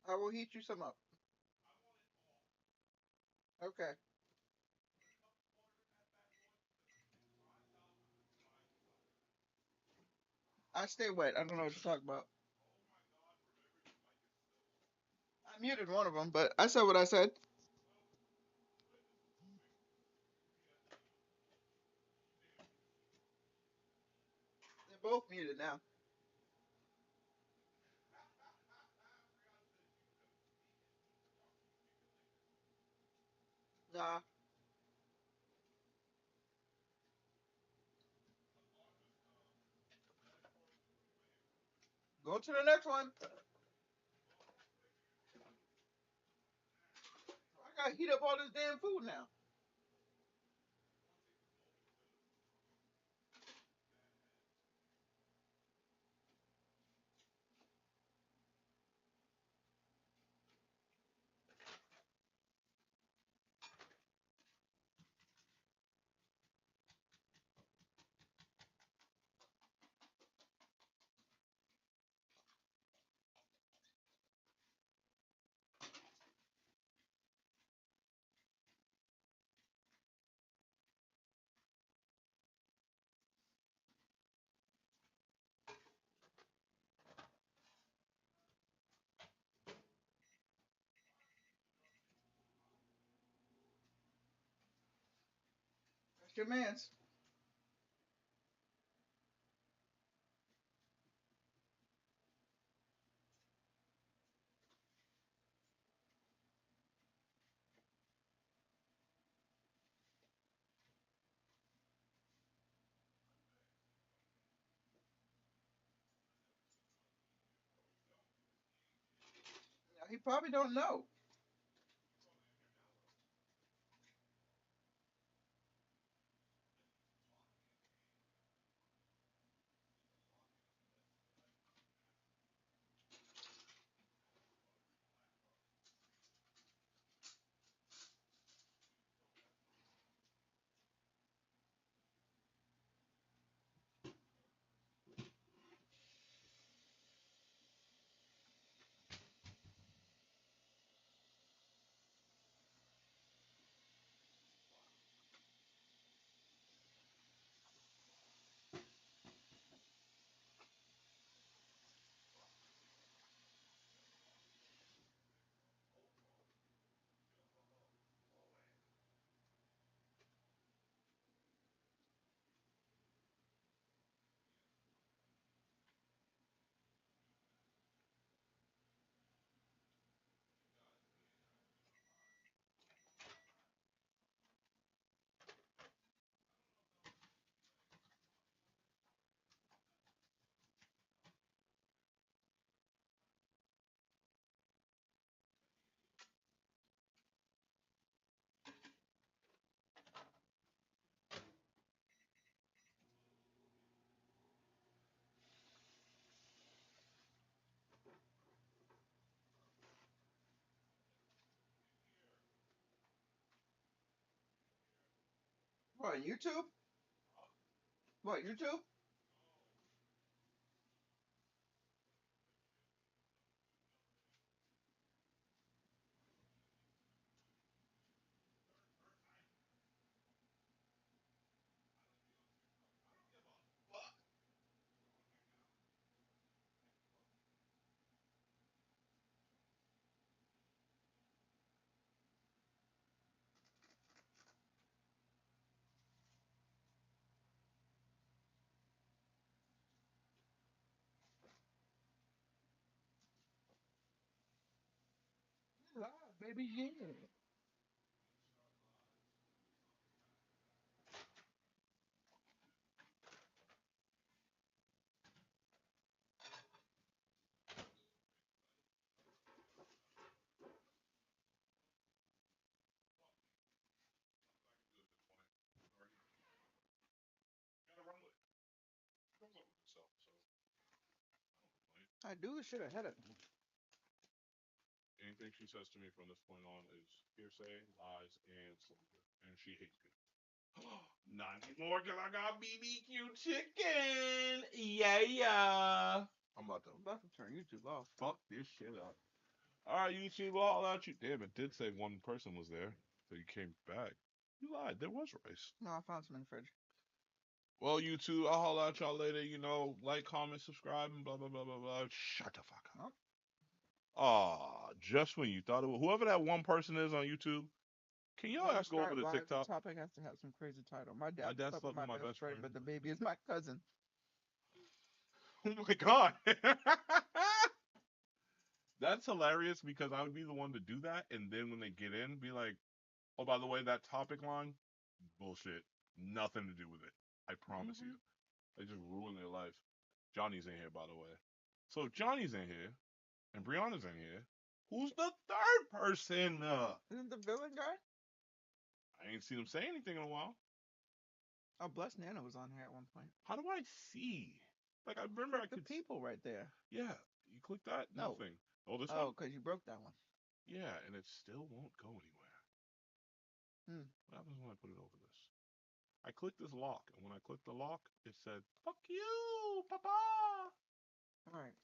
I will heat you some up. Okay. I stay wet. I don't know what you're talking about. I muted one of them, but I said what I said. They're both muted now. Nah. Go to the next one. I gotta heat up all this damn food now. That's your man's. He probably don't know. on YouTube? What, YouTube? Live, baby, yeah. I do the shit ahead of time. Anything she says to me from this point on is hearsay, lies, and slander. And she hates me. Not anymore because I got BBQ chicken. Yeah. I'm about to turn YouTube off. fuck this shit up. All right, YouTube, all out you. Damn, it did say one person was there, so you came back. You lied. There was rice. No, I found some in the fridge. Well, YouTube, I'll holler at y'all later. You know, like, comment, subscribe, and blah blah blah blah blah. Shut the fuck up. Ah, just when you thought it was whoever that one person is on YouTube, can y'all ask go over to TikTok? The topic has to have some crazy title. My dad dad's slept with my best friend, but the baby is my cousin. Oh my god. That's hilarious because I would be the one to do that, and then when they get in, be like, oh, by the way, that topic line, bullshit. Nothing to do with it. I promise you. They just ruin their life. Johnny's in here, by the way. So if Johnny's in here, and Brianna's in here, who's the third person? Isn't the villain guy? I ain't seen him say anything in a while. Oh, Bless Nana was on here at one point. How do I see? Like, I remember I The could... people right there. Yeah. You click that? No. Nothing. Oh, this one? Oh, because you broke that one. Yeah, and it still won't go anywhere. What happens when I put it over this? I clicked this lock, and when I clicked the lock, it said, fuck you, papa! Alright.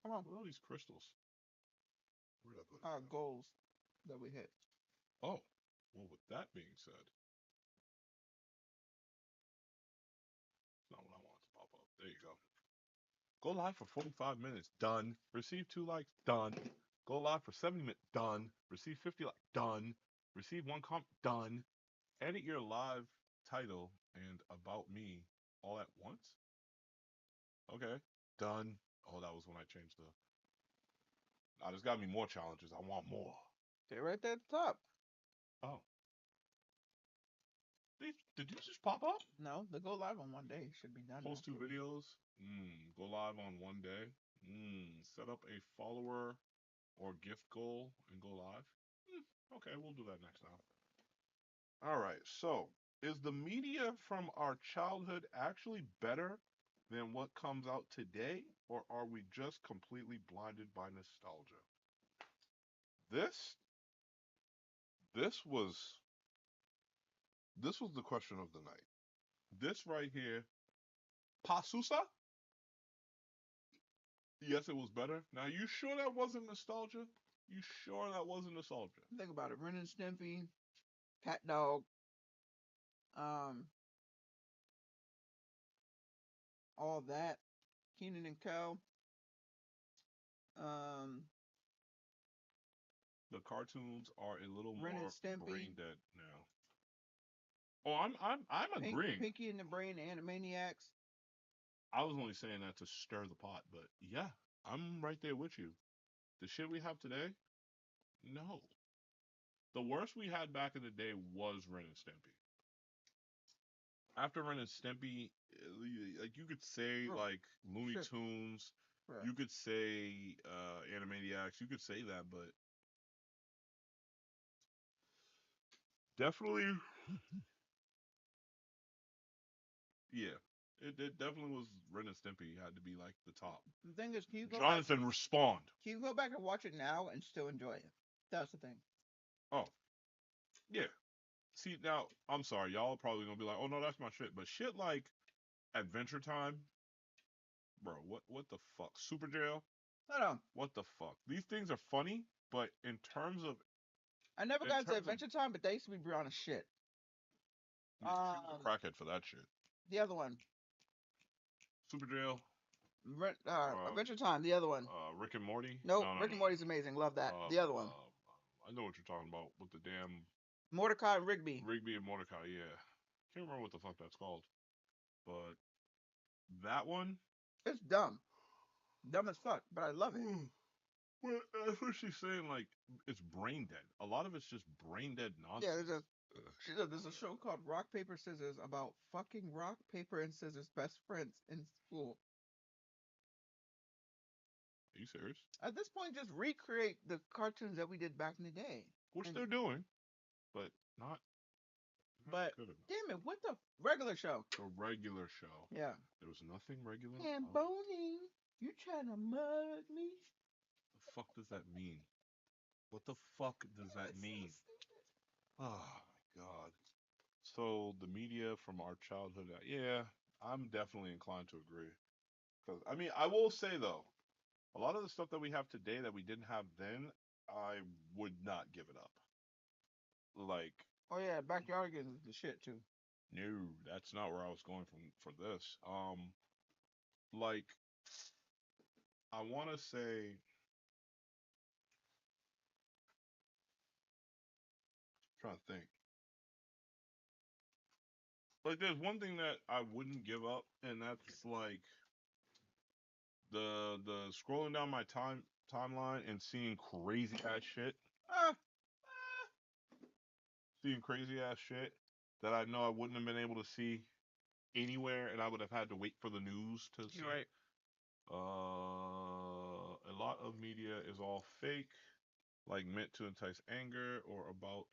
Come on. What are all these crystals? Where did I put it? Our goals that we hit. Oh. Well, with that being said, it's not what I want to pop up. There you go. Go live for 45 minutes. Done. Receive 2 likes. Done. Go live for 70 minutes. Done. Receive 50 likes. Done. Receive 1 comment. Done. Edit your live title and about me all at once. Okay. Done. Oh, that was when I changed the... Now, there's got to be more challenges. I want more. They're right there at the top. Oh. Did you just pop up? No, they go live on one day. Should be done. Post 2 videos. Go live on one day. Set up a follower or gift goal and go live. Okay, we'll do that next time. All right, so is the media from our childhood actually better than what comes out today, or are we just completely blinded by nostalgia? This was the question of the night. This right here, Pasusa? Yes, it was better. Now, you sure that wasn't nostalgia? You sure that wasn't nostalgia? Think about it. Ren and Stimpy, Cat Dog, all that. Kenan and Kel. The cartoons are a little Ren more and Stimpy. brain dead now. Oh, I'm agreeing. Pinky and the Brain Animaniacs. I was only saying that to stir the pot, but yeah, I'm right there with you. The shit we have today, no. The worst we had back in the day was Ren and Stimpy. After Ren and Stimpy, like you could say like Looney Tunes, you could say Animaniacs, you could say that, but definitely, yeah. It definitely was Ren and Stimpy had to be like the top. The thing is, can you go Jonathan, respond. Can you go back and watch it now and still enjoy it? That's the thing. Oh, yeah. See, now, I'm sorry, y'all are probably gonna be like, oh no, that's my shit. But shit like Adventure Time, bro, what the fuck? Super Jail, No. what the fuck? These things are funny, but in terms of I never in got into terms of Adventure Time, but they used to be Brianna's shit. she was a crackhead for that shit. The other one. Super Jail. Adventure Time, the other one. Rick and Morty. Nope, No, no, Rick no. and Morty's amazing. Love that. The other one. I know what you're talking about with the damn Mordecai and Rigby. Rigby and Mordecai. Yeah, can't remember what the fuck that's called, but that one. It's dumb. Dumb as fuck, but I love it. Well, that's what she's saying. Like, it's brain dead. A lot of it's just brain dead nonsense. Yeah, there's a show called Rock Paper Scissors about fucking rock paper and scissors best friends in school. Are you serious? At this point, just recreate the cartoons that we did back in the day. Which they're doing, but not but good enough. Damn it, what the regular show? The regular show. Yeah. There was nothing regular. Boning, you trying to mug me? The fuck does that mean? What the fuck does that mean? Oh my god. So the media from our childhood, yeah, I'm definitely inclined to agree. Because I mean, I will say though, a lot of the stuff that we have today that we didn't have then, I would not give it up. Like, oh yeah, Backyardigans is the shit too. No, that's not where I was going for this. Like, I want to say, trying to think. Like, there's one thing that I wouldn't give up, and that's like the scrolling down my timeline and seeing crazy ass shit. Seeing crazy ass shit that I know I wouldn't have been able to see anywhere, and I would have had to wait for the news to see. You're right. A lot of media is all fake, like meant to entice anger or about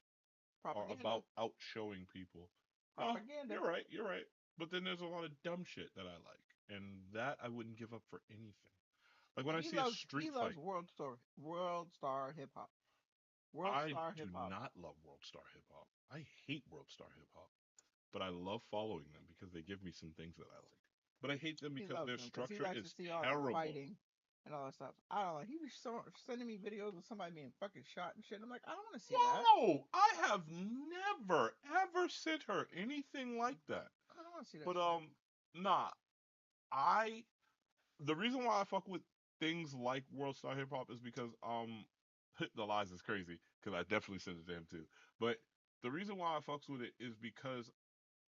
outshowing people. Propaganda. You're right. But then there's a lot of dumb shit that I like, and that I wouldn't give up for anything. Like when I see a street fight. He loves World Star Hip Hop. I do not love World Star Hip Hop. I hate World Star Hip Hop, but I love following them because they give me some things that I like. But I hate them because their structure is terrible. Fighting and all that stuff. I don't know. He was sending me videos of somebody being fucking shot and shit. I'm like, I don't want to see that. No, I have never ever sent her anything like that. I don't want to see that. But nah. The reason why I fuck with things like World Star Hip Hop is because the lies is crazy because I definitely sent it to him too. But the reason why I fucks with it is because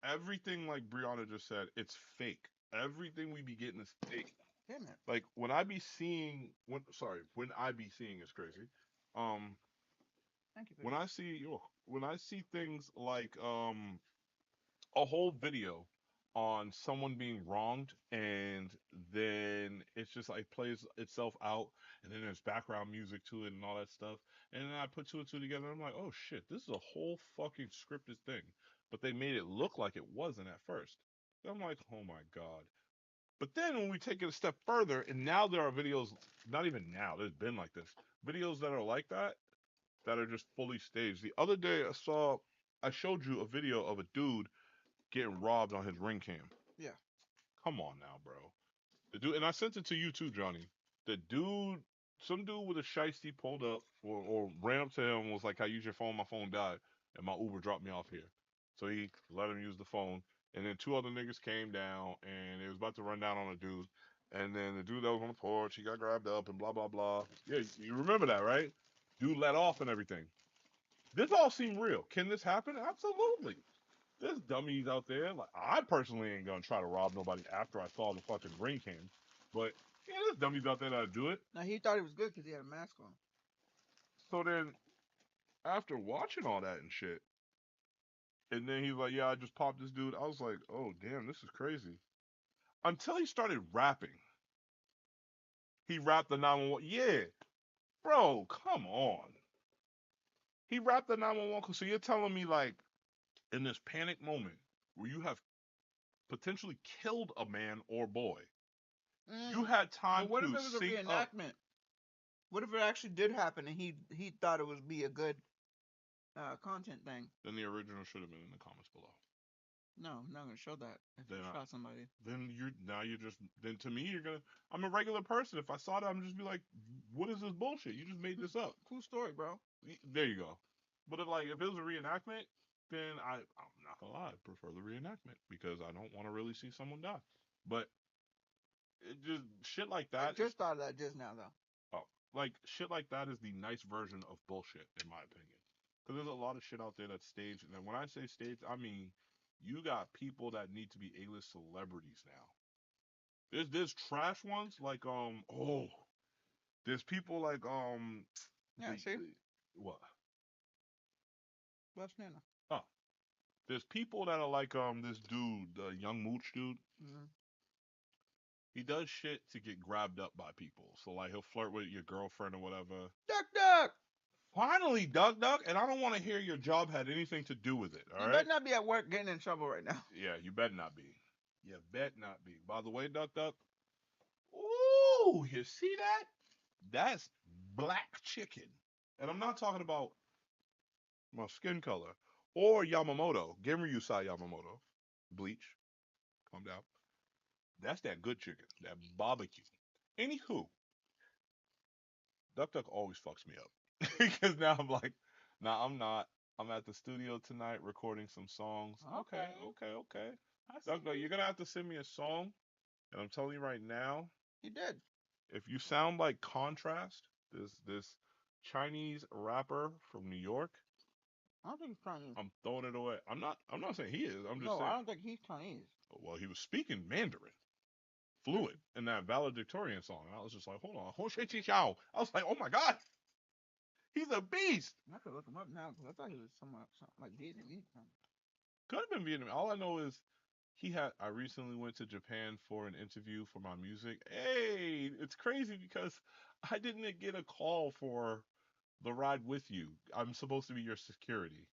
everything, like Brianna just said, it's fake. Everything we be getting is fake. Damn it. Like when I be seeing is crazy. Thank you. When I see things like a whole video on someone being wronged, and then it's just like plays itself out, and then there's background music to it and all that stuff, and then I put two and two together, and I'm like, oh shit, this is a whole fucking scripted thing, but they made it look like it wasn't at first. I'm like, oh my god. But then when we take it a step further, and now there are videos, not even now, there's been like this, videos that are like that are just fully staged. The other day I showed you a video of a dude getting robbed on his ring cam. Yeah. Come on now, bro. The dude, and I sent it to you too, Johnny. The dude, some dude with a shiesty pulled up or ran up to him and was like, "I use your phone, my phone died, and my Uber dropped me off here." So he let him use the phone. And then two other niggas came down and they was about to run down on a dude. And then the dude that was on the porch, he got grabbed up and blah, blah, blah. Yeah, you remember that, right? Dude let off and everything. This all seemed real. Can this happen? Absolutely. There's dummies out there. Like, I personally ain't gonna try to rob nobody after I saw the fucking ring cam. But yeah, there's dummies out there that do it. Now he thought he was good because he had a mask on. So then, after watching all that and shit, and then he's like, "Yeah, I just popped this dude." I was like, "Oh damn, this is crazy." Until he started rapping. He rapped the 911. Yeah, bro, come on. He rapped the 911 call. So you're telling me like, in this panic moment where you have potentially killed a man or boy, you had time what to if it was a reenactment? What if it actually did happen and he thought it would be a good content thing. Then the original should have been in the comments below. No, I'm not gonna show that if Then you shot somebody. Then you're just then to me you're gonna. I'm a regular person. If I saw that, I'm just be like, what is this bullshit? You just made this up. Cool story, bro. There you go. But if it was a reenactment, then I'm not gonna lie, I prefer the reenactment because I don't want to really see someone die. But it just shit like I that. just thought of that just now, though. Oh, like shit like that is the nice version of bullshit, in my opinion. Because there's a lot of shit out there that's staged, and when I say staged, I mean you got people that need to be A-list celebrities now. There's trash ones like there's people like Yeah, see? what What's Nana? oh there's people that are like this dude, the young mooch dude. Mm-hmm. He does shit to get grabbed up by people. So like he'll flirt with your girlfriend or whatever. Duck, duck. Finally, Duck Duck, and I don't want to hear your job had anything to do with it. All you right. better not be at work getting in trouble right now. Yeah, you better not be. You bet not be. By the way, Duck Duck. Ooh, you see that? That's black chicken. And I'm not talking about my skin color or Yamamoto, Genryusai Yamamoto, bleach. Calm down. That's that good chicken, that barbecue. Anywho, Duck Duck always fucks me up because now I'm like, nah, I'm not. I'm at the studio tonight recording some songs. Okay. Duck Duck, you're gonna have to send me a song, and I'm telling you right now, You did. if you sound like Contrast, this Chinese rapper from New York, I don't think he's Chinese. I'm throwing it away. I'm not. I'm not saying he is. I'm just No, saying. I don't think he's Chinese. Well, he was speaking Mandarin, fluent in that valedictorian song, and I was just like, hold on, Ho Shi Chi Xiao. I was like, oh my god, he's a beast. I could look him up now because I thought he was something like Vietnamese. Could have been Vietnamese. All I know is I recently went to Japan for an interview for my music. Hey, it's crazy because I didn't get a call for the ride with you. I'm supposed to be your security.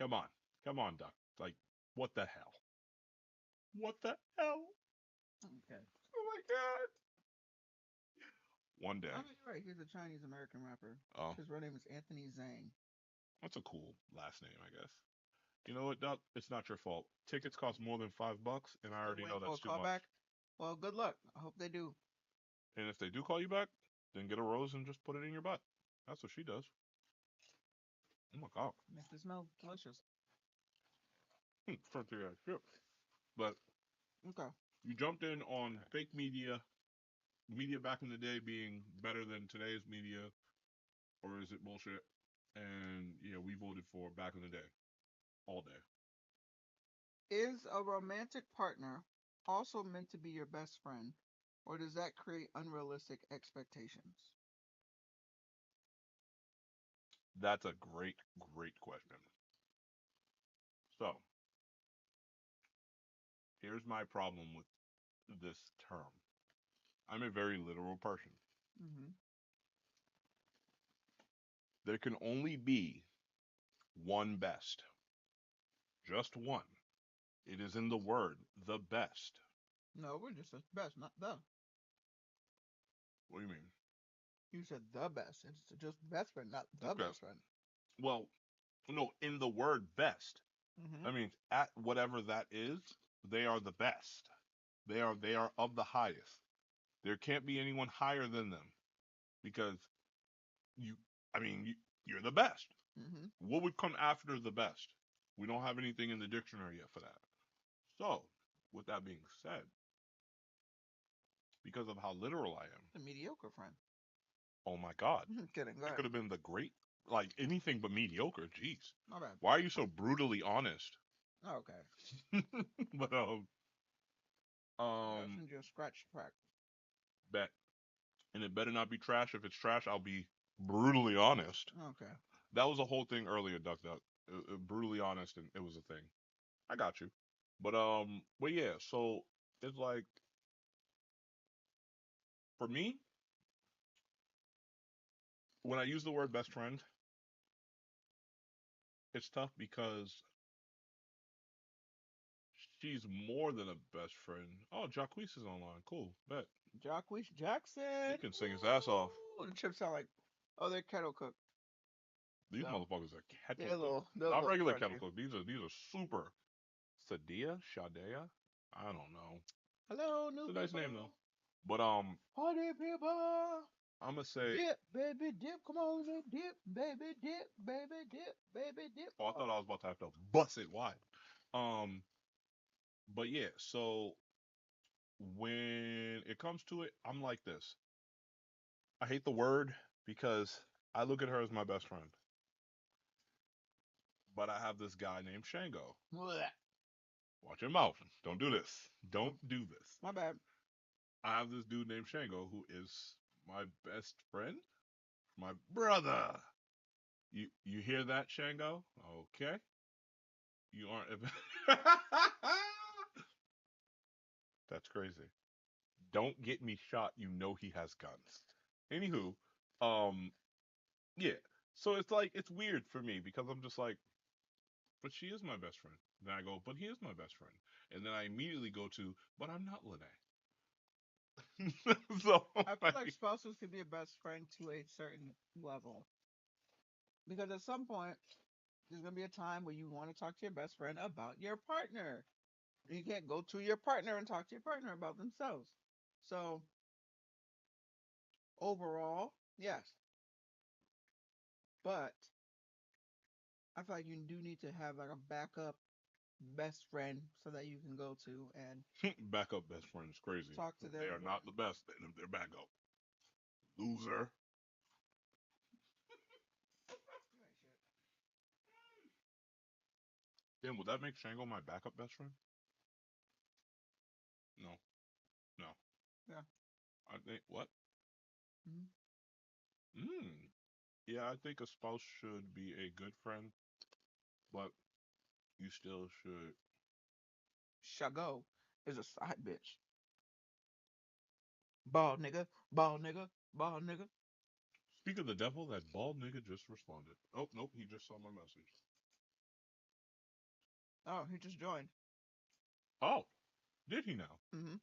Come on. Come on, Doc. Like, what the hell? What the hell? Okay. Oh my god. One day. Oh, you're right. He's a Chinese American rapper. Oh. His real name is Anthony Zhang. That's a cool last name, I guess. You know what, Doc? It's not your fault. Tickets cost more than $5, and I already know that's too much. Back? Well, good luck. I hope they do. And if they do call you back, then get a rose and just put it in your butt. That's what she does. Oh my god. Makes it smell delicious. Something like shit. But okay, you jumped in on fake media back in the day being better than today's media, or is it bullshit? And yeah, we voted for back in the day, all day. Is a romantic partner also meant to be your best friend, or does that create unrealistic expectations? That's a great, great question. So, here's my problem with this term. I'm a very literal person. Mm-hmm. There can only be one best. Just one. It is in the word, the best. No, we're just the best, not the. What do you mean? You said the best. It's just best friend, not the best friend. Well, no, in the word best. Mm-hmm. I mean, at whatever that is, they are the best. They are of the highest. There can't be anyone higher than them because you're the best. Mm-hmm. What would come after the best? We don't have anything in the dictionary yet for that. So, with that being said, because of how literal I am, The mediocre friend. oh my God, Kidding. Go it ahead. could have been the great, like anything but mediocre. Jeez, My bad. why are you so brutally honest? Oh, okay. But I'll send you a scratch pack. bet, and it better not be trash. If it's trash, I'll be brutally honest. Okay. That was a whole thing earlier, Duck Duck. Brutally honest, and it was a thing. I got you. But yeah. So it's like, for me, when I use the word best friend, it's tough because she's more than a best friend. Oh, Jacquees is online. Cool. Bet. Jacquees Jackson. He can sing his ass off. Ooh, the chips sound like, oh, they're kettle cooked. These So motherfuckers are kettle they're a cooked. little, they're a Not little regular crunchy. kettle cooked. These are super. Sadea? Shadea? I don't know. Hello, It's new a nice people. name though. But Party people. I'm gonna say. Dip, baby, dip. Come on, dip, baby, dip, baby, dip, baby, dip. Oh, I thought I was about to have to bust it wide. Um, but yeah. So when it comes to it, I'm like this. I hate the word because I look at her as my best friend, but I have this guy named Shango. Blech. Watch your mouth. Don't do this. Don't do this. My bad. I have this dude named Shango who is my best friend, my brother. You hear that, Shango? Okay. You aren't. That's crazy. Don't get me shot. You know he has guns. Anywho, um, yeah. So it's like it's weird for me because I'm just like, but she is my best friend. Then I go, but he is my best friend. And then I immediately go to, but I'm not Lene. So I feel like spouses can be a best friend to a certain level. Because at some point, there's going to be a time where you want to talk to your best friend about your partner. You can't go to your partner and talk to your partner about themselves. So, overall, yes. But I feel like you do need to have like a backup best friend so that you can go to and backup best friend is crazy. talk to They them. are not the best. They're backup. Loser. Then would that make Shango my backup best friend? No. No. Yeah. I think what? Mhm. Mm. Yeah, I think a spouse should be a good friend, but you still should. Shago is a side bitch. Bald nigga, bald nigga, bald nigga. Speak of the devil, that bald nigga just responded. Oh, nope, he just saw my message. Oh, he just joined. Oh, did he now? Mm-hmm.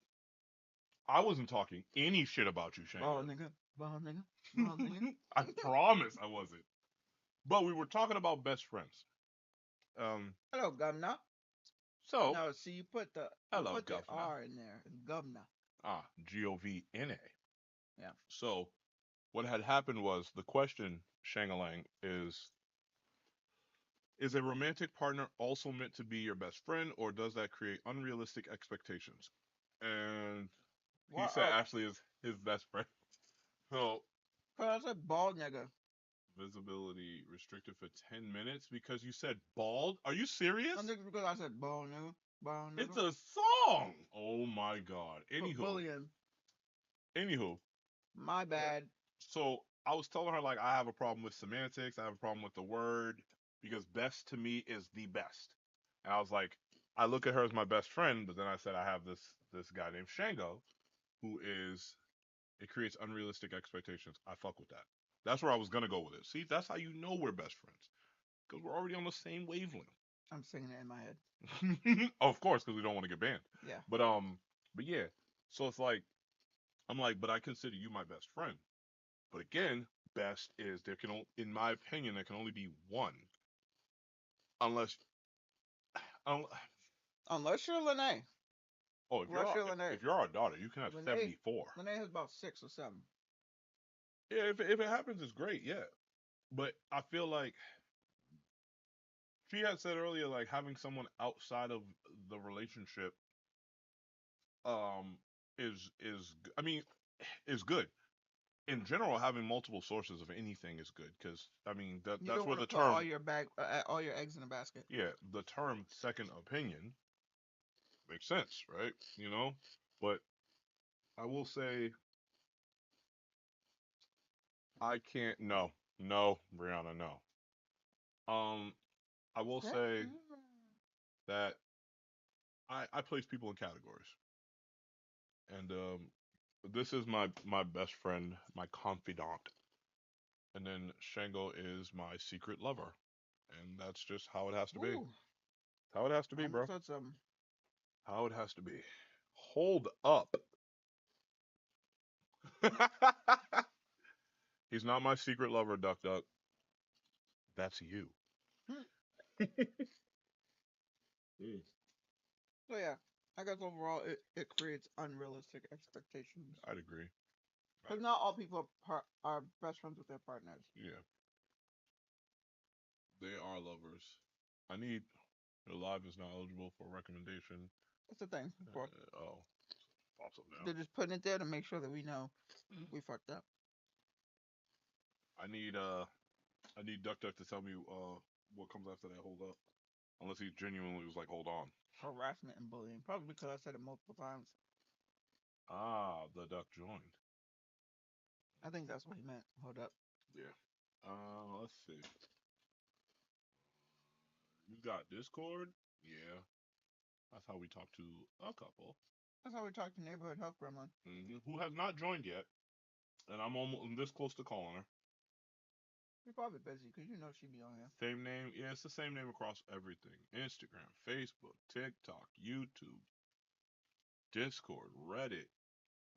I wasn't talking any shit about you, Bald Shango. nigga, bald nigga, bald nigga. I promise I wasn't. But we were talking about best friends. Um, Hello, governor. so No, see, you hello, put the governor. R in there. It's governor. Govna. Yeah. So what had happened was the question, Shangalang, is a romantic partner also meant to be your best friend, or does that create unrealistic expectations? And he What? said Ashley is his best friend. So Cause I said bald nigga. visibility restricted for 10 minutes because you said bald? Are you I serious? think it's because I said bald nigga, bald It's nigga. a song. Oh my god. But Anywho, bullying. anywho. My bad. So I was telling her like I have a problem with semantics. I have a problem with the word because best to me is the best. And I was like, I look at her as my best friend, but then I said I have this guy named Shango who is it creates unrealistic expectations. I fuck with that. That's where I was gonna go with it. See, that's how you know we're best friends because we're already on the same wavelength. I'm singing it in my head. Of course, because we don't want to get banned. Yeah. But yeah. So it's like I'm like, but I consider you my best friend. But again, best is there can, in my opinion, there can only be one, unless, un, Unless you're Lene. oh, Unless you're Lene. if you're our daughter, you can have Lene, 74. Lene has about 6 or 7. Yeah, if it happens, it's great. Yeah, but I feel like she had said earlier, like having someone outside of the relationship, um, I mean, is good. In general, having multiple sources of anything is good because I mean You that's don't where want to the put term all your eggs in a basket. yeah the term second opinion makes sense, right? You know, but I will say I can't. No, no, Brianna, no. I will say that I place people in categories, and this is my best friend, my confidant, and then Shango is my secret lover, and that's just how it has to be. Ooh, How it has to I be, almost bro. said something. How it has to be. Hold up. He's not my secret lover, Duck Duck. That's you. Mm, So yeah, I guess overall it creates unrealistic expectations. I'd agree. Because not all people are best friends with their partners. Yeah, they are lovers. I need. The live is not eligible for recommendation. That's the thing. Oh, also now. They're just putting it there to make sure that we know we fucked up. I need Duck Duck to tell me what comes after that. Hold up. Unless he genuinely was like, hold on. Harassment and bullying. Probably because I said it multiple times. Ah, the duck joined. I think that's what he meant. Hold up. Yeah. Let's see. You got Discord? Yeah. That's how we talk to a couple. That's how we talk to neighborhood health grandma. Who has not joined yet. And I'm almost this close to calling her. You're probably busy because you know she be on here. Same name. Yeah, it's the same name across everything. Instagram, Facebook, TikTok, YouTube, Discord, Reddit.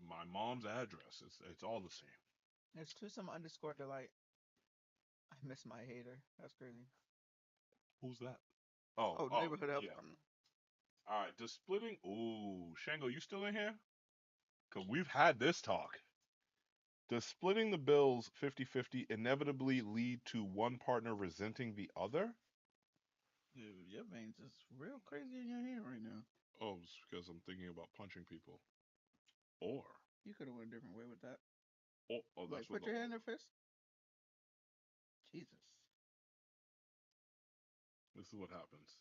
My mom's address. It's all the same. It's @2some_delight. I miss my hater. That's crazy. Who's that? Oh, neighborhood health yeah. grandma. All right, does splitting? Ooh, Shango, you still in here? Cause we've had this talk. Does splitting the bills 50-50 inevitably lead to one partner resenting the other? Dude, your veins is real crazy in your hand right now. Oh, it's because I'm thinking about punching people. Or You could have went a different way with that. that's Wait, what put your hand in your fist. Jesus. This is what happens.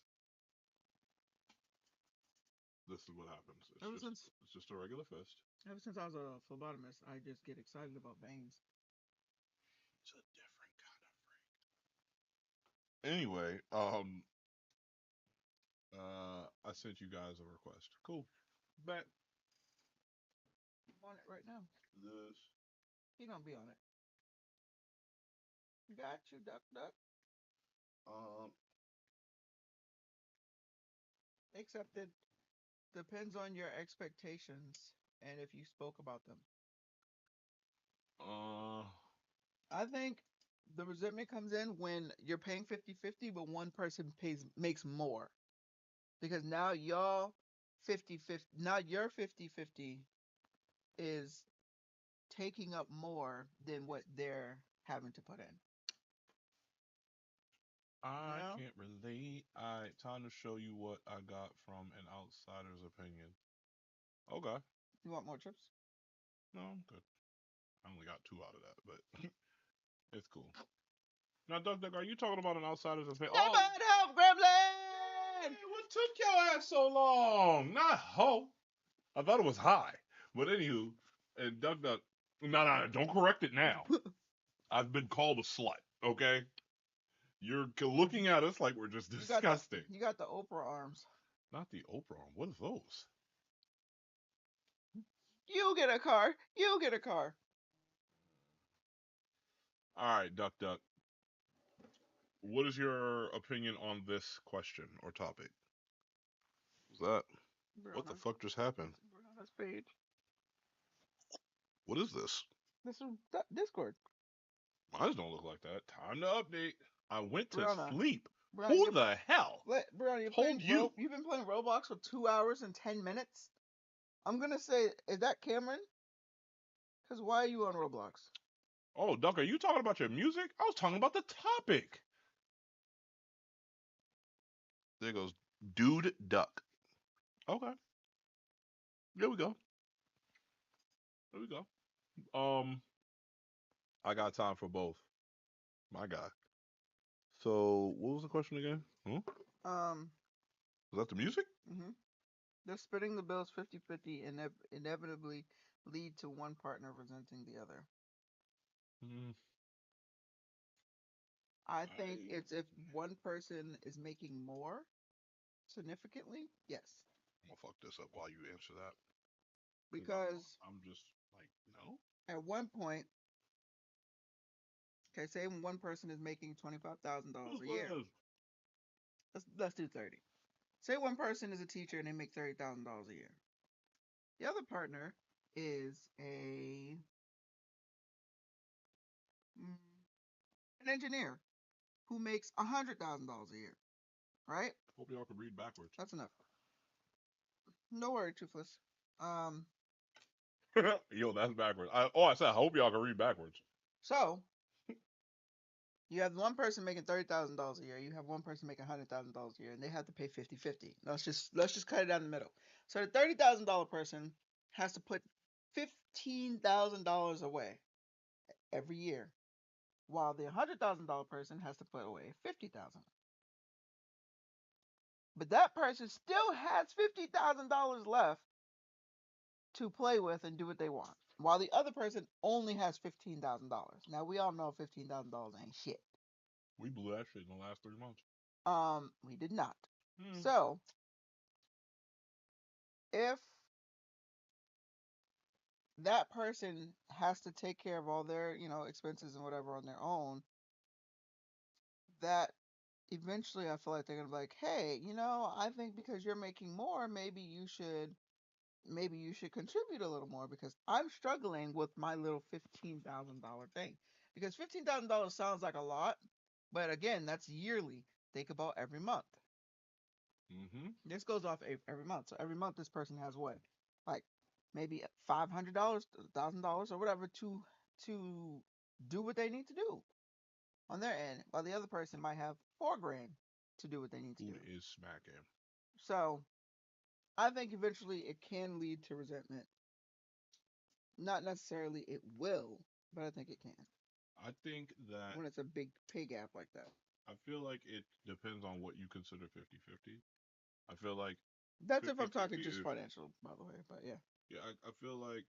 This is what happens. It's just a regular fist. Ever since I was a phlebotomist, I just get excited about veins. It's a different kind of freak. Anyway, I sent you guys a request. Cool. Bet. I'm on it right now. This. He gonna be on it. Got you, Duck Duck. Except it depends on your expectations and if you spoke about them. I think the resentment comes in when you're paying 50-50, but one person makes more. Because now y'all 50-50, now your 50-50 is taking up more than what they're having to put in. I can't relate. Alright, time to show you what I got from an outsider's opinion. Okay. You want more chips? No, I'm good. I only got 2 out of that, but it's cool. Now, Duck Duck, are you talking about an outsider's opinion? Neighborhood Health Gremlin! Hey, what took your ass so long? Not ho. I thought it was high. But anywho, and Duck Duck, no, don't correct it now. I've been called a slut, okay? You're looking at us like we're just disgusting. You got the Oprah arms. Not the Oprah arm. What are those? You get a car. You get a car. All right, Duck Duck. What is your opinion on this question or topic? What's that? What the fuck just happened? Brianna's page. What is this? This is Discord. Mine don't look like that. Time to update. I went to Brianna. sleep. Brianna, Who the hell? Brianna, you've been playing Roblox for 2 hours and 10 minutes? I'm gonna say, is that Cameron? Because why are you on Roblox? Oh, Duck, are you talking about your music? I was talking about the topic. There goes Dude Duck. Okay. There we go. There we go. I got time for both. My guy. So, what was the question again? Was that the music? Mm-hmm. They're splitting the bills 50-50 and inevitably lead to one partner resenting the other. I think it's if one person is making more significantly, yes. I'm gonna fuck this up while you answer that. Because I'm just like, no. At one point, okay, say one person is making $25,000 a year. Let's do 30. Say one person is a teacher and they make $30,000 a year. The other partner is an engineer who makes $100,000 a year, right? Hope y'all can read backwards. That's enough. No worry, Toothless. Yo, that's backwards. I said I hope y'all can read backwards. So you have one person making $30,000 a year. You have one person making $100,000 a year, and they have to pay 50-50. Let's just cut it down the middle. So the $30,000 person has to put $15,000 away every year, while the $100,000 person has to put away $50,000. But that person still has $50,000 left to play with and do what they want, while the other person only has $15,000. Now we all know $15,000 ain't shit. We blew that shit in the last 3 months. We did not. So if that person has to take care of all their, expenses and whatever on their own, that eventually I feel like they're gonna be like, hey, I think because you're making more, maybe you should contribute a little more because I'm struggling with my little $15,000 thing. Because $15,000 sounds like a lot, but again, that's yearly. Think about every month. This goes off every month. So every month, this person has what, like maybe $500, $1,000, or whatever to do what they need to do on their end, while the other person might have $4,000 to do what they need to do. Food is smacking. So I think eventually it can lead to resentment. Not necessarily it will, but I think it can. I think that when it's a big pay gap like that. I feel like it depends on what you consider 50-50. I feel like that's if I'm talking just financial, by the way, but yeah. Yeah, I feel like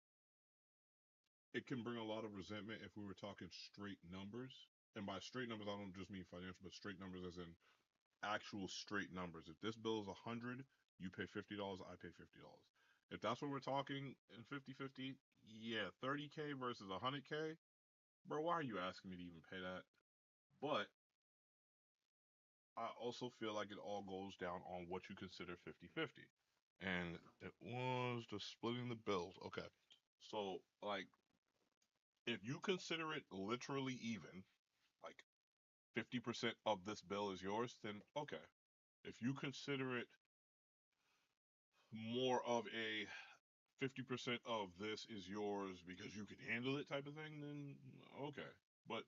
it can bring a lot of resentment if we were talking straight numbers. And by straight numbers, I don't just mean financial, but straight numbers as in actual straight numbers. If this bill is $100, you pay $50, I pay $50. If that's what we're talking in 50-50, yeah, $30K versus $100K, bro, why are you asking me to even pay that? But I also feel like it all goes down on what you consider 50-50. And it was the splitting the bills. Okay. So, like, if you consider it literally even, like 50% of this bill is yours, then okay. If you consider it more of a 50% of this is yours because you can handle it type of thing, then okay. But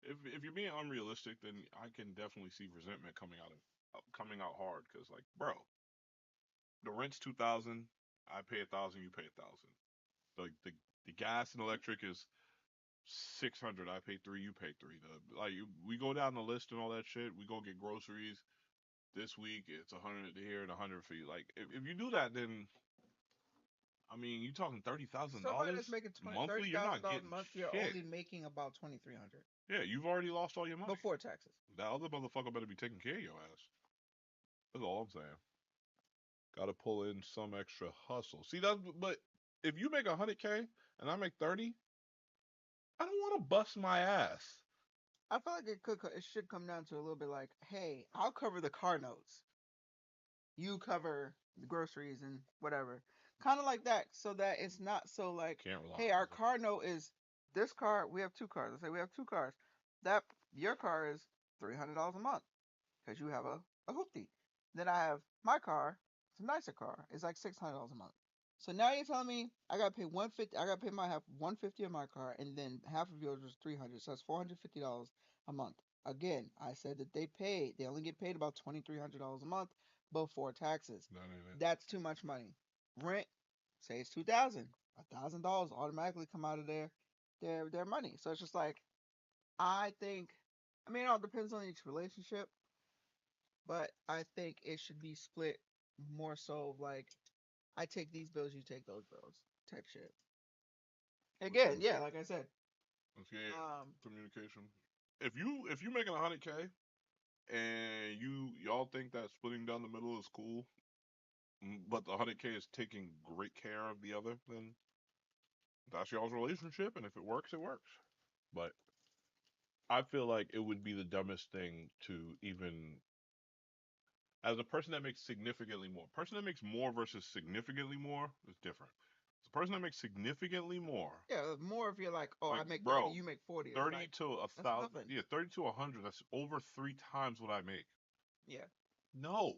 if you're being unrealistic, then I can definitely see resentment coming out hard because, like, bro, the rent's 2,000, I pay 1,000, you pay 1,000. The gas and electric is 600, I pay 3, you pay 3. We go down the list and all that shit. We go get groceries. This week it's 100 here and 100 for you. Like, if you do that, then I mean, you talking $30,000 somebody that's making monthly. You're not getting a month. shit. You're only making about 2,300. Yeah, you've already lost all your money before taxes. That other motherfucker better be taking care of your ass. That's all I'm saying. Got to pull in some extra hustle. See that? But if you make 100K and I make 30, I don't want to bust my ass. I feel like it should come down to a little bit like, hey, I'll cover the car notes. You cover the groceries and whatever. Kind of like that, so that it's not so like, hey, our car note is this car. We have 2 cars. Let's say we have 2 cars. That your car is $300 a month because you have a hoopty. Then I have my car. It's a nicer car. It's like $600 a month. So now you're telling me I gotta pay $150. I gotta pay my half $150 on my car, and then half of yours was $300. So that's $450 a month. Again, I said that they only get paid about $2,300 a month before taxes. That's too much money. Rent, say it's $2,000. $1,000 automatically come out of their money. So it's just like, I think, I mean, it all depends on each relationship, but I think it should be split more so like, I take these bills, you take those bills, type shit. Again, yeah, like I said. Okay, communication. If you're making 100K and y'all think that splitting down the middle is cool, but the 100K is taking great care of the other, then that's y'all's relationship, and if it works, it works. But I feel like it would be the dumbest thing to even, as a person that makes significantly more. Person that makes more versus significantly more is different. As The person that makes significantly more. Yeah, more if you're like, oh, Like, I make bro, 30, you make 40. 30 like, to a that's thousand. nothing. Yeah, 30 to 100. That's over 3 times what I make. Yeah. No,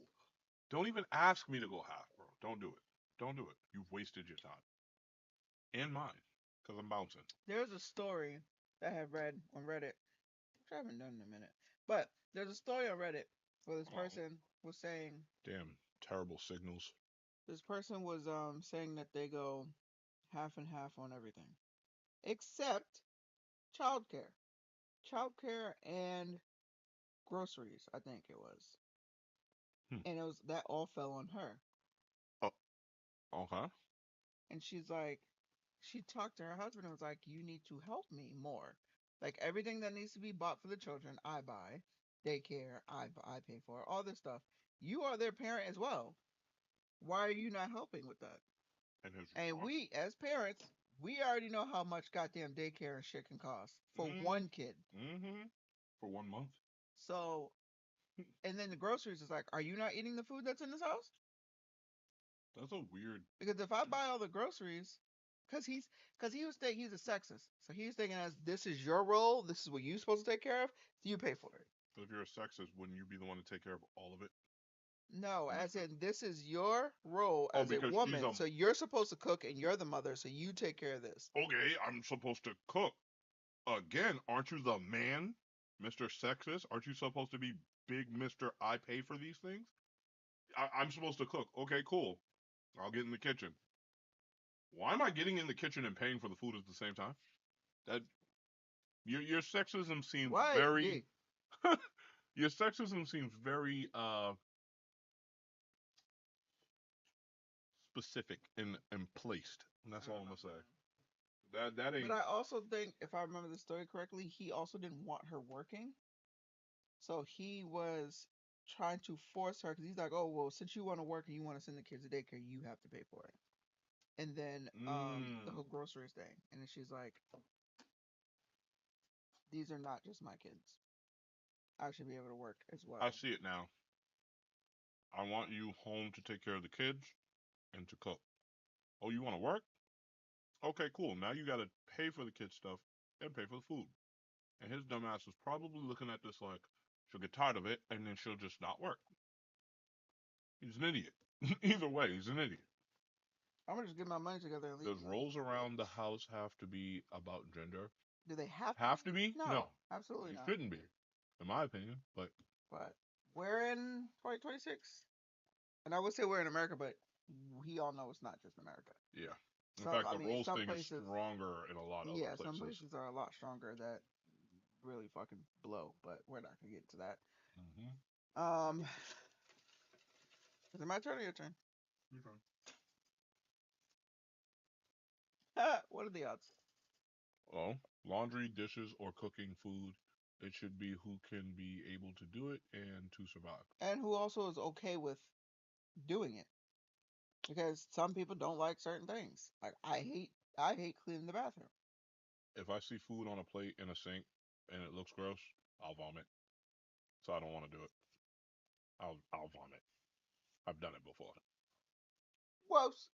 don't even ask me to go half, bro. Don't do it. Don't do it. You've wasted your time and mine because I'm bouncing. There's a story that I have read on Reddit, which I haven't done in a minute. But there's a story on Reddit where this Oh, person was saying, damn, terrible signals. this person was saying that they go half and half on everything except childcare. Childcare and groceries, I think it was. Hmm. And it was that all fell on her. Oh, okay. And she's like, she talked to her husband and was like, you need to help me more. Like everything that needs to be bought for the children, I buy. Daycare, I pay for it. All this stuff. You are their parent as well. Why are you not helping with that? And his And response. we, as parents, we already know how much goddamn daycare and shit can cost for one kid. Mm-hmm. For 1 month. So, and then the groceries is like, are you not eating the food that's in this house? That's a weird. Because if I buy all the groceries, because he was thinking he's a sexist, so he's thinking as this is your role, this is what you're supposed to take care of, so you pay for it. But if you're a sexist, wouldn't you be the one to take care of all of it? No, as in this is your role as a because she's woman, so you're supposed to cook and you're the mother, so you take care of this. Okay, I'm supposed to cook. Again, aren't you the man, Mr. Sexist? Aren't you supposed to be big Mr. I pay for these things? I'm supposed to cook. Okay, cool. I'll get in the kitchen. Why am I getting in the kitchen and paying for the food at the same time? That your sexism seems Why? very your sexism seems very specific and placed. And that's all I'm gonna say. That ain't. But I also think, if I remember the story correctly, he also didn't want her working. So he was trying to force her because he's like, oh, well, since you want to work and you want to send the kids to daycare, you have to pay for it. And then the whole groceries thing. And then she's like, these are not just my kids. I should be able to work as well. I see it now. I want you home to take care of the kids and to cook. Oh, you want to work? Okay, cool. Now you got to pay for the kids' stuff and pay for the food. And his dumbass is probably looking at this like she'll get tired of it and then she'll just not work. He's an idiot. Either way, he's an idiot. I'm gonna just get my money together and leave. Does roles around the house have to be about gender? Do they have to be? No, absolutely It not. shouldn't be, in my opinion. But we're in 2026, and I would say we're in America, but we all know it's not just America. Yeah. In fact, the roles thing places, is stronger in a lot of other places. Yeah, some places are a lot stronger that really fucking blow, but we're not gonna get into that. Mm-hmm. Is it my turn or your turn? Your turn. What are the odds? Well, laundry, dishes, or cooking food. It should be who can be able to do it and to survive. And who also is okay with doing it. Because some people don't like certain things. Like I hate cleaning the bathroom. If I see food on a plate in a sink and it looks gross, I'll vomit. So I don't want to do it. I'll vomit. I've done it before. Gross.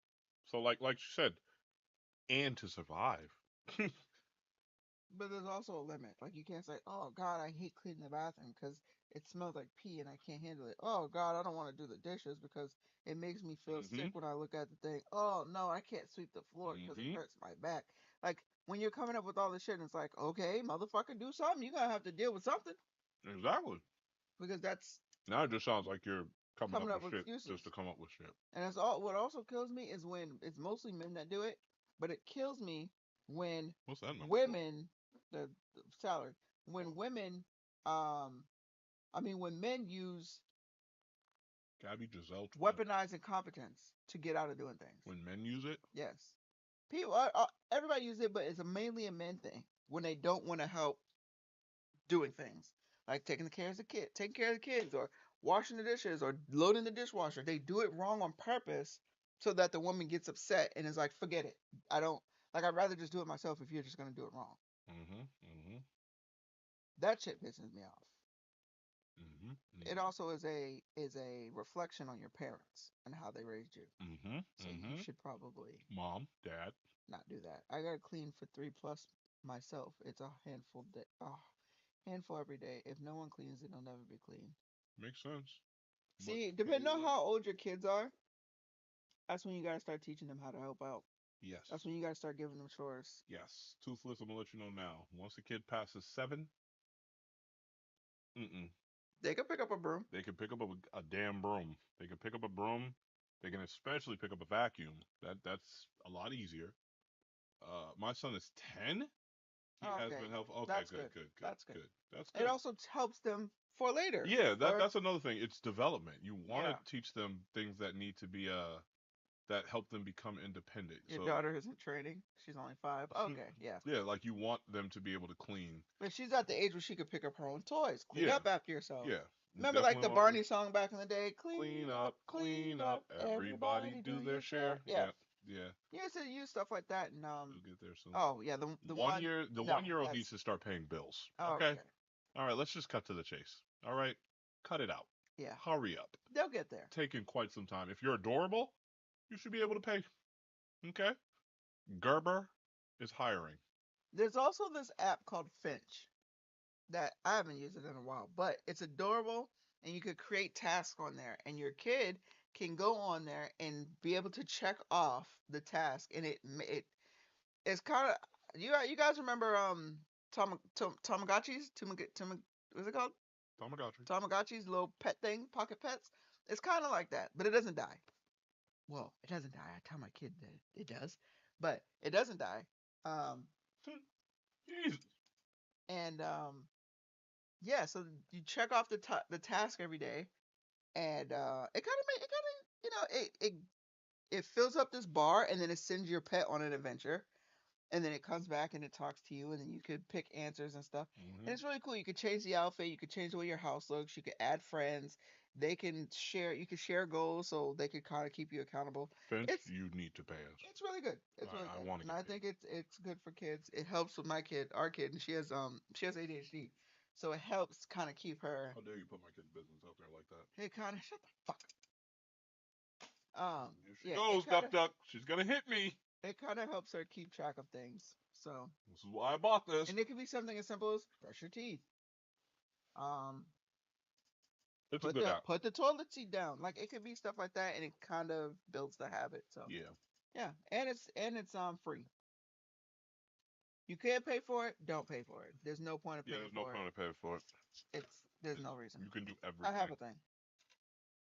So like you said, and to survive. But there's also a limit. Like you can't say, "Oh God, I hate cleaning the bathroom because it smells like pee and I can't handle it." Oh God, I don't want to do the dishes because it makes me feel sick when I look at the thing. Oh no, I can't sweep the floor because it hurts my back. Like when you're coming up with all this shit, and it's like, okay, motherfucker, do something. You're gonna have to deal with something. Exactly. Because that's now it just sounds like you're coming up with shit excuses. just to come up with shit. And that's all. What also kills me is when it's mostly men that do it, but it kills me when women the salary when women when men use Gabby Giselle weaponized incompetence to get out of doing things. When men use it? Yes. People everybody uses it, but it's mainly a men thing when they don't want to help doing things. Like taking care of the kids or washing the dishes or loading the dishwasher. They do it wrong on purpose so that the woman gets upset and is like, forget it. I'd rather just do it myself if you're just gonna do it wrong. That shit pisses me off. Mm-hmm. It also is a reflection on your parents and how they raised you. Mm-hmm. So you Mm-hmm. should probably Mom, dad. not do that. I gotta clean for 3 plus myself. It's a handful every day. If no one cleans, it'll never be clean. Makes sense. Much See, pay depending on less. how old your kids are, that's when you gotta start teaching them how to help out. That's Yes. when you gotta start giving them chores. Yes. Toothless, I'm gonna let you know now. Once a kid passes 7, mm-mm. They can pick up a broom. They can pick up a damn broom. They can pick up a broom. They can especially pick up a vacuum. That's a lot easier. My son is 10. He has Okay, been helpful. Okay, that's good, good. good, good, That's good. good. That's It good. also helps them for later. Yeah, For that's another thing. It's development. You want to yeah, teach them things that need to be that help them become independent. your So daughter isn't training. She's only 5. Okay, yeah. yeah, like you want them to be able to clean. But she's at the age where she could pick up her own toys. Clean Yeah, up after yourself. yeah. Remember like Definitely the want to Barney song back in the day? clean up, clean Clean up. up. Everybody Everybody do do their your share. share. Yeah. Yeah, yeah. You used to use stuff like that and We'll get there soon. oh yeah, the One one year, the no, 1 year old needs that's to start paying bills. Okay. okay. All right. Let's just cut to the chase. All right. Cut it out. Yeah. Hurry up. They'll get there. Taking quite some time. If you're adorable, you should be able to pay. Okay. Gerber is hiring. There's also this app called Finch that I haven't used it in a while, but it's adorable and you could create tasks on there and your kid can go on there and be able to check off the task and it's kind of you guys remember Tamagotchis? What's it called? Tamagotchi. Tamagotchis, little pet thing, pocket pets. It's kind of like that, but it doesn't die. Well, it doesn't die. I tell my kid that it does, but it doesn't die. Um, Jesus. and yeah, so you check off the task every day, and it fills up this bar, and then it sends your pet on an adventure, and then it comes back and it talks to you, and then you could pick answers and stuff. And it's really cool. You could change the outfit, you could change the way your house looks, you could add friends. They can share. You can share goals, so they could kind of keep you accountable. Finch, It's you need to pay us. it's really good. It's really I good, want to and get I paid. think it's good for kids. It helps with my kid, our kid, and she has ADHD, so it helps kind of keep her. How dare you put my kid's business out there like that? It kind of shut the fuck. Here she Yeah, goes, Duck Duck. She's gonna hit me. it kind of helps her keep track of things. So, This is why I bought this. and it could be something as simple as brush your teeth. Um, It's a good app. put the toilet seat down. Like it could be stuff like that, and it kind of builds the habit. So Yeah. yeah, and it's free. You can't pay for it. Don't pay for it. There's no point of Yeah, paying there's no for it. point to pay for it. There's no reason. You can do I have everything.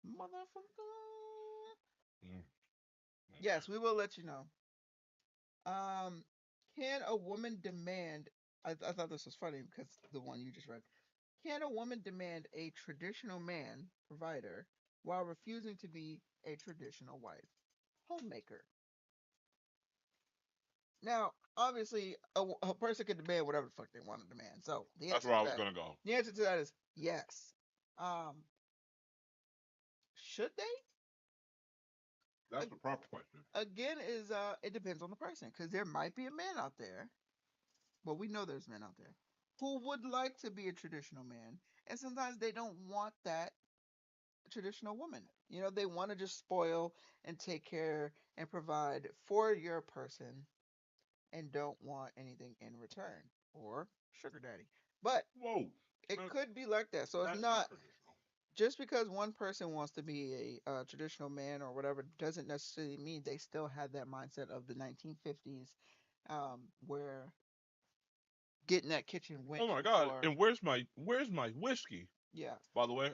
a thing. Motherfucker. Mm. Yes, we will let you know. Um, can a woman demand? I thought this was funny because the one you just read. Can a woman demand a traditional man provider while refusing to be a traditional wife? Homemaker. Now, obviously, a person can demand whatever the fuck they want to demand. So That's where I was gonna go. the answer to that is yes. Um, should they? That's the proper question. Again, is it depends on the person because there might be a man out there. Well, we know there's men out there who would like to be a traditional man, and sometimes they don't want that traditional woman. You know, they want to just spoil and take care and provide for your person and don't want anything in return or sugar daddy. But Whoa. it could be like that. So it's not just because one person wants to be a traditional man or whatever doesn't necessarily mean they still have that mindset of the 1950s, where getting that kitchen went. Oh my God! And where's my whiskey? Yeah. By the way,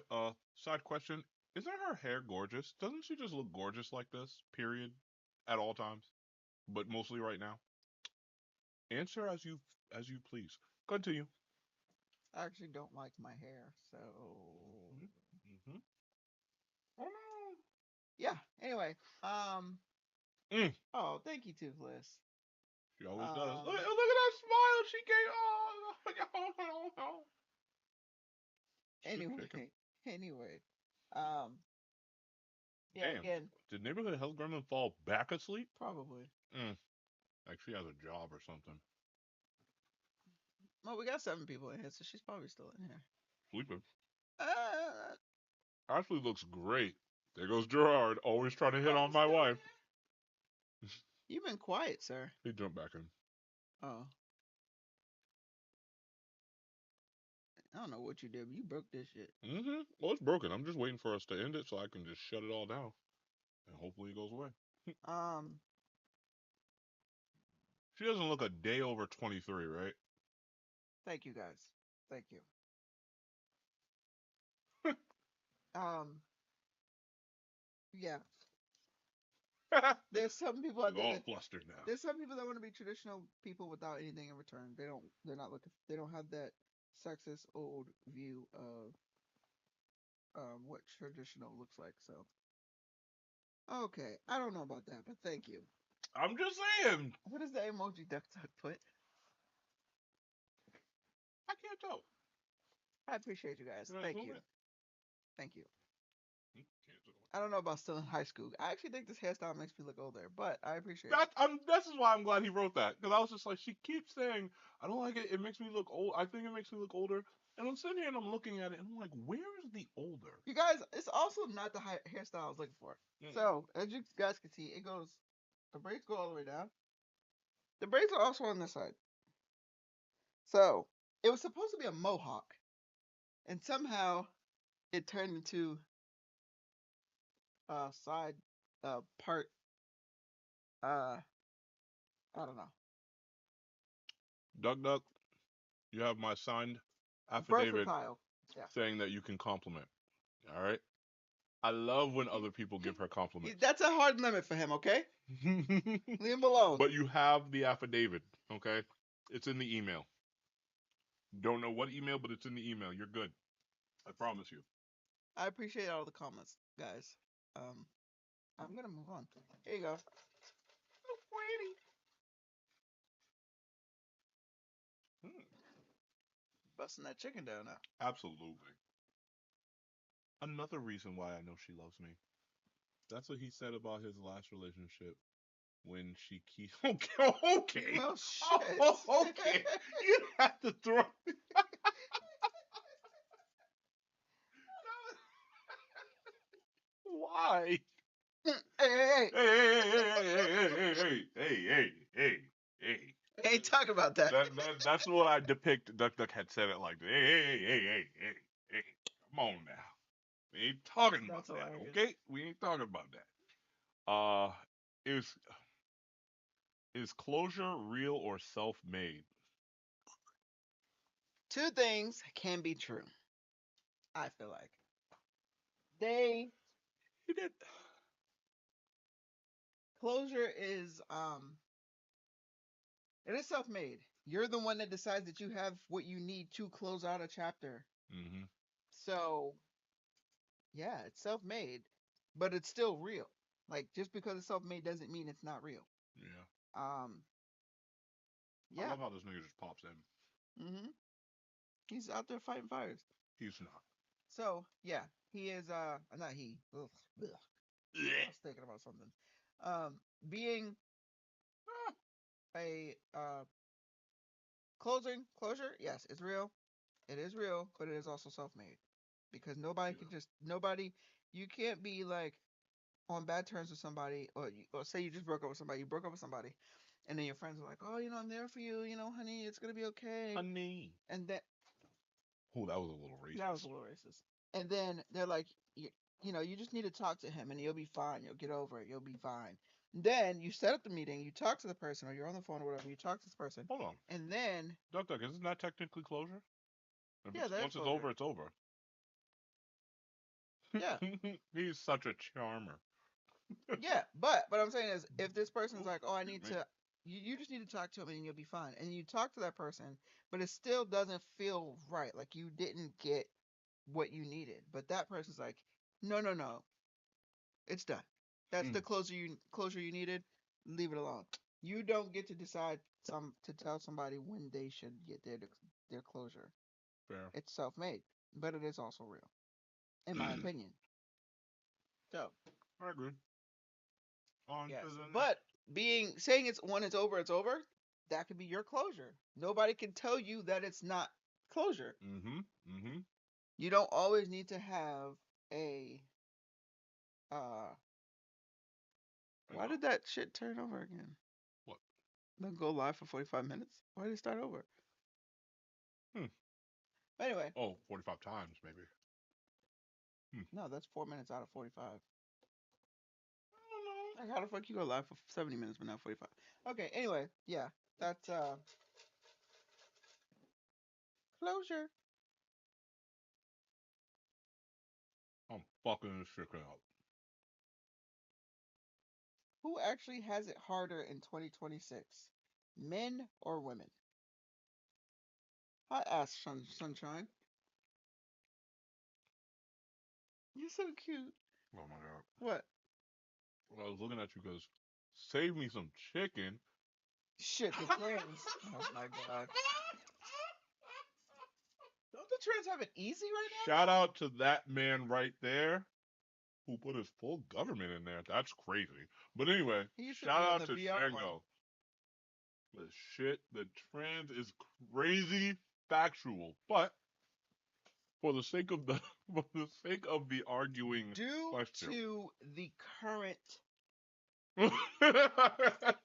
side question: isn't her hair gorgeous? Doesn't she just look gorgeous like this? Period. At all times, but mostly right now. Answer as you please. Continue. I actually don't like my hair, so Mm-hmm. Oh no. yeah. Anyway, Mm. oh, thank you, Toothless. She always does. Look at that smile she gave. Oh. Anyway, um, yeah. Damn. Again, Did Neighborhood Health Gremlin fall back asleep? probably. Like she has a job or something. Well, we got 7 people in here, so she's probably still in here. Sleeping. Uh, Ashley looks great. There goes Gerard, always trying to hit on my wife. You've been quiet, sir. He jumped back in. Oh. I don't know what you did, but you broke this shit. Well, it's broken. I'm just waiting for us to end it so I can just shut it all down. And hopefully it goes away. Um, She doesn't look a day over 23, right? thank you guys. Thank you. Um, yeah. There's some people out She's there all that flustered now. there's some people that want to be traditional people without anything in return. They're not looking, they don't have that sexist old view of what traditional looks like. So okay, I don't know about that, but thank you. I'm just saying. What does the emoji duck duck put? I can't tell. I appreciate you guys. Can I Thank zoom you. in? Thank you. Can't zoom in. I don't know about still in high school. I actually think this hairstyle makes me look older, but I appreciate That it. this is why I'm glad he wrote that, because I was just like, she keeps saying I don't like it. It makes me look old. I think it makes me look older. And I'm sitting here and I'm looking at it and I'm like, where is the older? You guys, it's also not the hairstyle I was looking for. So as you guys can see, it goes. The braids go all the way down. The braids are also on this side. So it was supposed to be a mohawk, and somehow it turned into a side part. I don't know. Duck Duck, you have my signed affidavit Versatile. Yeah. saying that you can compliment. All right. I love when other people give her compliments. That's a hard limit for him. Okay. Leave him alone. But you have the affidavit, okay? It's in the email. Don't know what email, but it's in the email. You're good. I promise you. I appreciate all the comments, guys. I'm gonna move on. Here you go. Busting that chicken down now. Absolutely. Another reason why I know she loves me. That's what he said about his last relationship. When she keeps okay. Well, shit. Okay. You have to throw. Why? Hey, Hey, hey, hey, hey, hey, hey, hey. ain't talking about that. That's what I depict. Duck Duck had said it like that. Hey. Come on now. We ain't talking about that, okay? We ain't talking about that. Is closure real or self-made? Two things can be true. I feel like they He did. closure is it is self-made. You're the one that decides that you have what you need to close out a chapter. Mm-hmm. So yeah, it's self-made, but it's still real. Like just because it's self-made doesn't mean it's not real. Yeah. I Yeah. love how this nigga just pops in. Mhm. He's out there fighting fires. He's not. So yeah, he is. Not he. Ugh, ugh. I was thinking about something. Being a closure. Yes, it's real. It is real, but it is also self-made because nobody. You can't be like on bad terms with somebody, or say you just broke up with somebody. You broke up with somebody, and then your friends are like, "Oh, I'm there for you. Honey, it's gonna be okay." Honey. And then Oh, that was a little racist. that was a little racist. And then they're like, you just need to talk to him and you'll be fine. You'll get over it. You'll be fine. Then you set up the meeting, you talk to the person, or you're on the phone or whatever, you talk to this person. Hold on. And then. Duck, isn't that technically closure? Once it's over, it's over. Yeah. He's such a charmer. Yeah, but what I'm saying is, if this person's like, oh, I need to. You just need to talk to him and you'll be fine. And you talk to that person, but it still doesn't feel right. Like you didn't get what you needed. But that person's like, no. It's done. That's the closure you needed. Leave it alone. You don't get to decide to tell somebody when they should get their closure. Fair. It's self-made, but it is also real, in my opinion. So. I agree. Yes. But saying it's when it's over, that could be your closure. Nobody can tell you that it's not closure. Mm-hmm. You don't always need to have a uh why did that shit turn over again? What? Then go live for 45 minutes? Why did it start over? Hmm. Anyway. Oh, 45 times maybe. No, that's 4 minutes out of 45. I don't know. Like, how the fuck you go live for 70 minutes but not 45? Okay, anyway, yeah. That's closure. I'm fucking this shit up. Who actually has it harder in 2026? Men or women? I asked Sunshine. You're so cute. Oh my god. What? Well, I was looking at you because save me some chicken. Shit, the trans. Oh my god. Don't the trans have it easy right now? Shout out to that man right there who put his full government in there. That's crazy. But anyway, shout out to Shango. The trans is crazy factual. But for the sake of the arguing due question. to the current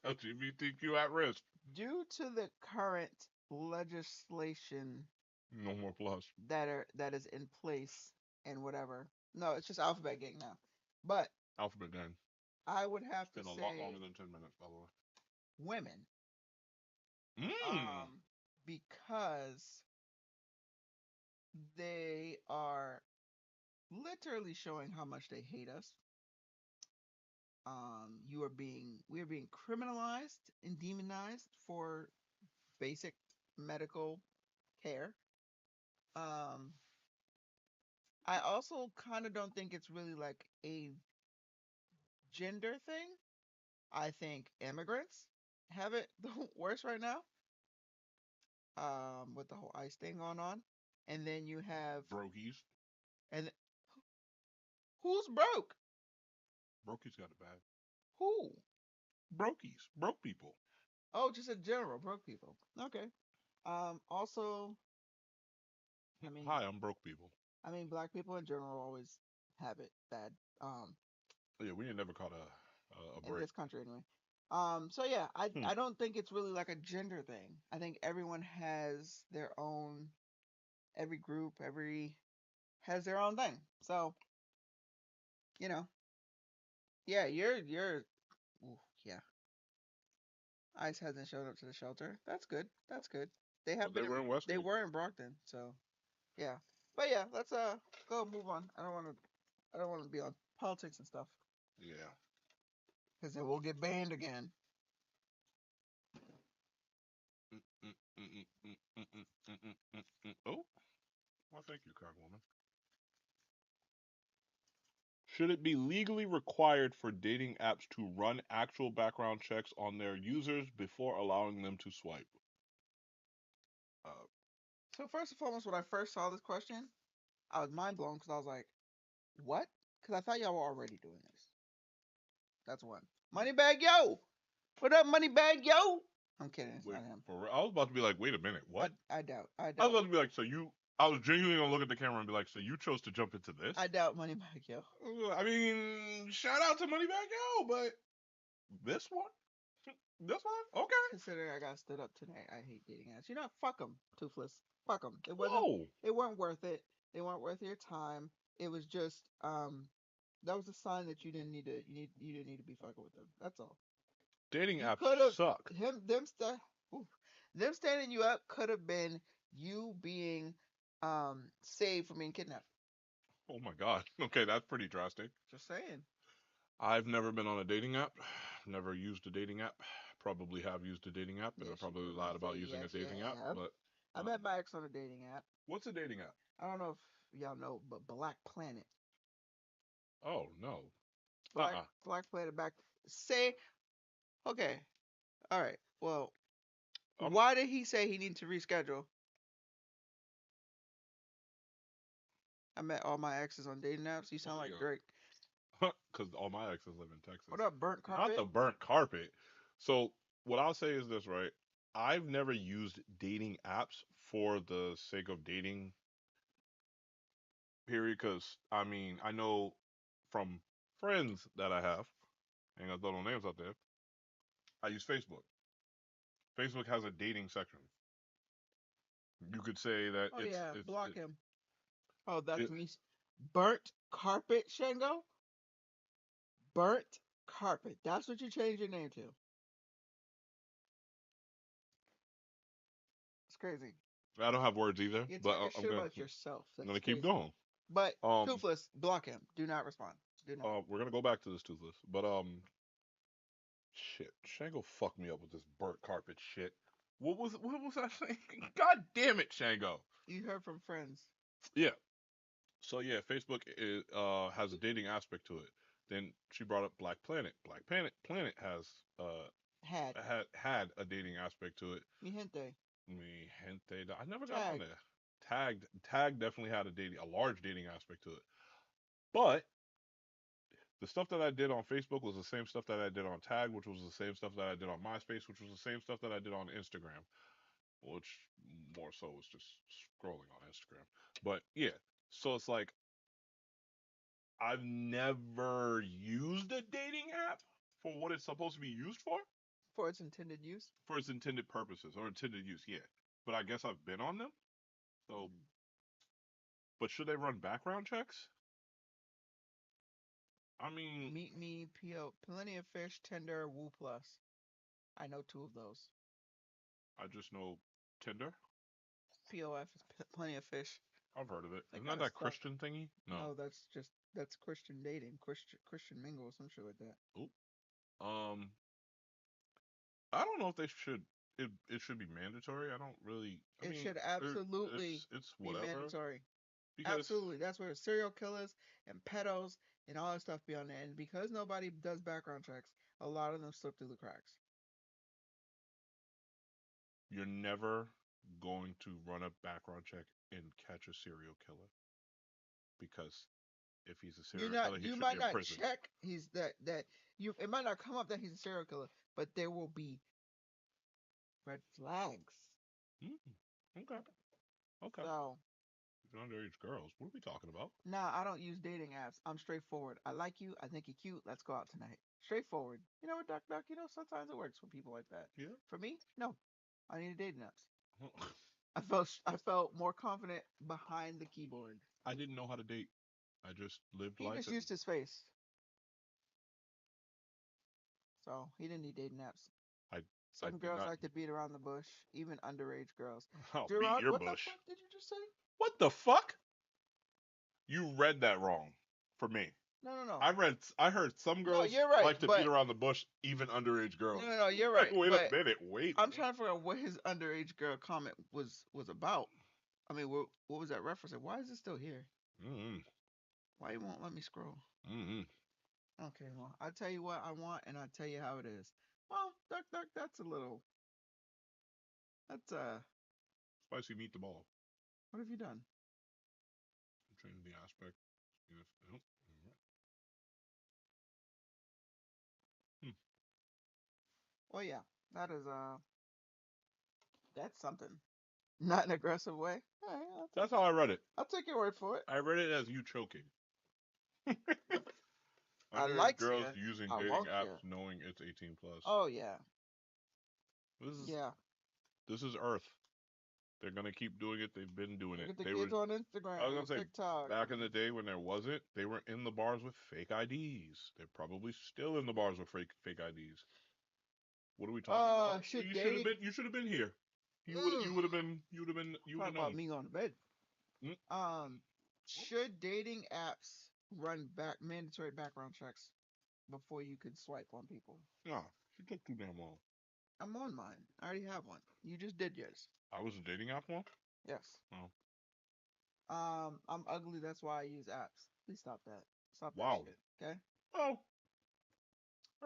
LGBTQ at risk. Due to the current legislation No more plus. that is in place and whatever. No, it's just Alphabet Gang now. But Alphabet Gang. I would have It's to been say a lot longer than 10 minutes, by the way. women. Mm. Because they are literally showing how much they hate us. We are being criminalized and demonized for basic medical care. I also kind of don't think it's really like a gender thing. I think immigrants have it the worst right now. With the whole ICE thing going on, and then you have Brokies. And who's broke? Brokies got it bad. Who? Brokies. Broke people. Oh, just in general, broke people. Okay. Also, I mean, hi, I'm broke people. I mean, black people in general always have it bad. Yeah, we ain't never caught a break In this country anyway. So yeah, I don't think it's really like a gender thing. I think everyone has their own, every group, has their own thing. So, you know, yeah, ooh, yeah. ICE hasn't showed up to the shelter. That's good. That's good. They have They were in Westgate. They were in Brockton. So, yeah. But yeah, let's go move on. I don't want to be on politics and stuff. Yeah. Because then we'll get banned again. Oh, well, thank you, kind woman. Should it be legally required for dating apps to run actual background checks on their users before allowing them to swipe? So first and foremost, when I first saw this question, I was mind blown because I was like, "What?" Because I thought y'all were already doing this. That's one. Moneybag Yo, what up, Moneybag Yo? I'm kidding. It's not him. I was about to be like, wait a minute, what? I doubt. I was about to be like, I was genuinely gonna look at the camera and be like, so you chose to jump into this? I doubt Moneybag Yo. I mean, shout out to Moneybag Yo, but this one? This one? Okay. Considering I got stood up tonight, I hate dating apps. You know, fuck them, Toothless. Fuck them. It weren't worth it. They weren't worth your time. It was just that was a sign that you didn't need to be fucking with them. That's all. Dating apps suck. Them standing you up could have been you being saved from being kidnapped. Oh my god. Okay, that's pretty drastic. Just saying. I've never been on a dating app. Never used a dating app. Probably have used a dating app, and I probably lied about using a dating app. But I met my ex on a dating app. What's a dating app? I don't know if y'all know, but Black Planet. Oh no. Black Planet back. Say, okay, all right. Well, why did he say he needed to reschedule? I met all my exes on dating apps. You sound like Drake. Because all my exes live in Texas. What up, burnt carpet? Not the burnt carpet. So what I'll say is this, right? I've never used dating apps for the sake of dating period. Because I mean, I know from friends that I have, ain't gonna throw no names out there. I use Facebook. Facebook has a dating section. You could say that Oh it's yeah, it's block him. Oh, that's it, me. Burnt carpet, Shango. Burnt carpet. That's what you changed your name to. It's crazy. I don't have words either, You're but talking I'm shit gonna about yourself. I'm That's gonna keep crazy. going. But Um, toothless, block him. Do not respond. Do not. we're gonna go back to this toothless, but shit, Shango fucked me up with this burnt carpet shit. What was I saying? God damn it, Shango. You heard from friends. Yeah. So yeah, Facebook has a dating aspect to it. Then she brought up Black Planet. Black Planet has Had. had a dating aspect to it. Mi gente. Me gente. I never got on Tag. there. Tag definitely had a large dating aspect to it. But the stuff that I did on Facebook was the same stuff that I did on Tag, which was the same stuff that I did on MySpace, which was the same stuff that I did on Instagram, which more so was just scrolling on Instagram. But yeah, so it's like I've never used a dating app for what it's supposed to be used For its intended use. for its intended purposes or intended use, yeah. But I guess I've been on them. So, but should they run background checks? I mean, Meet me, PO. Plenty of fish, tender, Woo Plus. I know two of those. I just know Tinder. POF is plenty of fish. I've heard of it. That Isn't kind that of that stuff. Christian thingy? No. No, that's Christian dating, Christian mingle, some shit like that. Oop. Um, I don't know if they should. It should be mandatory. I don't really. I It mean, should absolutely it's be whatever mandatory. because Absolutely. That's where serial killers and pedos and all that stuff be on there. And because nobody does background checks, a lot of them slip through the cracks. you're never going to run a background check and catch a serial killer because if he's a serial killer, he You should be might in not prison. check he's that you it might not come up that he's a serial killer, but there will be red flags. Okay. Okay. So Underage girls. What are we talking about? nah, I don't use dating apps. I'm straightforward. I like you, I think you're cute, let's go out tonight. Straightforward. You know what, Duck, sometimes it works for people like that. Yeah. For me, no. I need a dating apps. I felt more confident behind the keyboard. I didn't know how to date. I just lived He life. just used his face. So he didn't need dating apps. I Some did girls not. like to beat around the bush, even underage girls. I'll beat Gerard, your what the bush. fuck did you just say? What the fuck? You read that wrong. For me. No. I heard some No, girls you're right, like to but beat around the bush, even underage girls. no, you're right. Wait But a minute. Wait. I'm trying to figure out what his underage girl comment was about. I mean, what was that reference? Why is it still here? Mm-hmm. Why you won't let me scroll? Mm-hmm. Okay, well, I'll tell you what I want, and I'll tell you how it is. Well, Duck, that's a little. That's Spicy meatball. What have you done? Change the aspect. Yes. Nope. Hmm. Well, yeah, that is that's something. Not in an aggressive way. All right, That's how I read it. I'll take your word for it. I read it as you choking. I Underage like girls it. using I dating won't apps care. knowing it's 18 plus. Oh yeah, This yeah. is Earth. They're gonna keep doing it. They've been doing Look it. at the They kids were. on I was Instagram, gonna say TikTok. back in the day when there wasn't, they were in the bars with fake IDs. They're probably still in the bars with fake IDs. What are we talking about? Shit, You should have dating. been. You should have been here. You would have been. You would have been. You would Talk have about known. me going to bed. Mm. Should dating apps run back mandatory background checks before you could swipe on people? Nah, she took too damn long. I'm on mine. I already have one. You just did yours. I was a dating app one. Yes. Oh. I'm ugly. That's why I use apps. Please stop that. Stop that Wow. shit. Okay. Oh,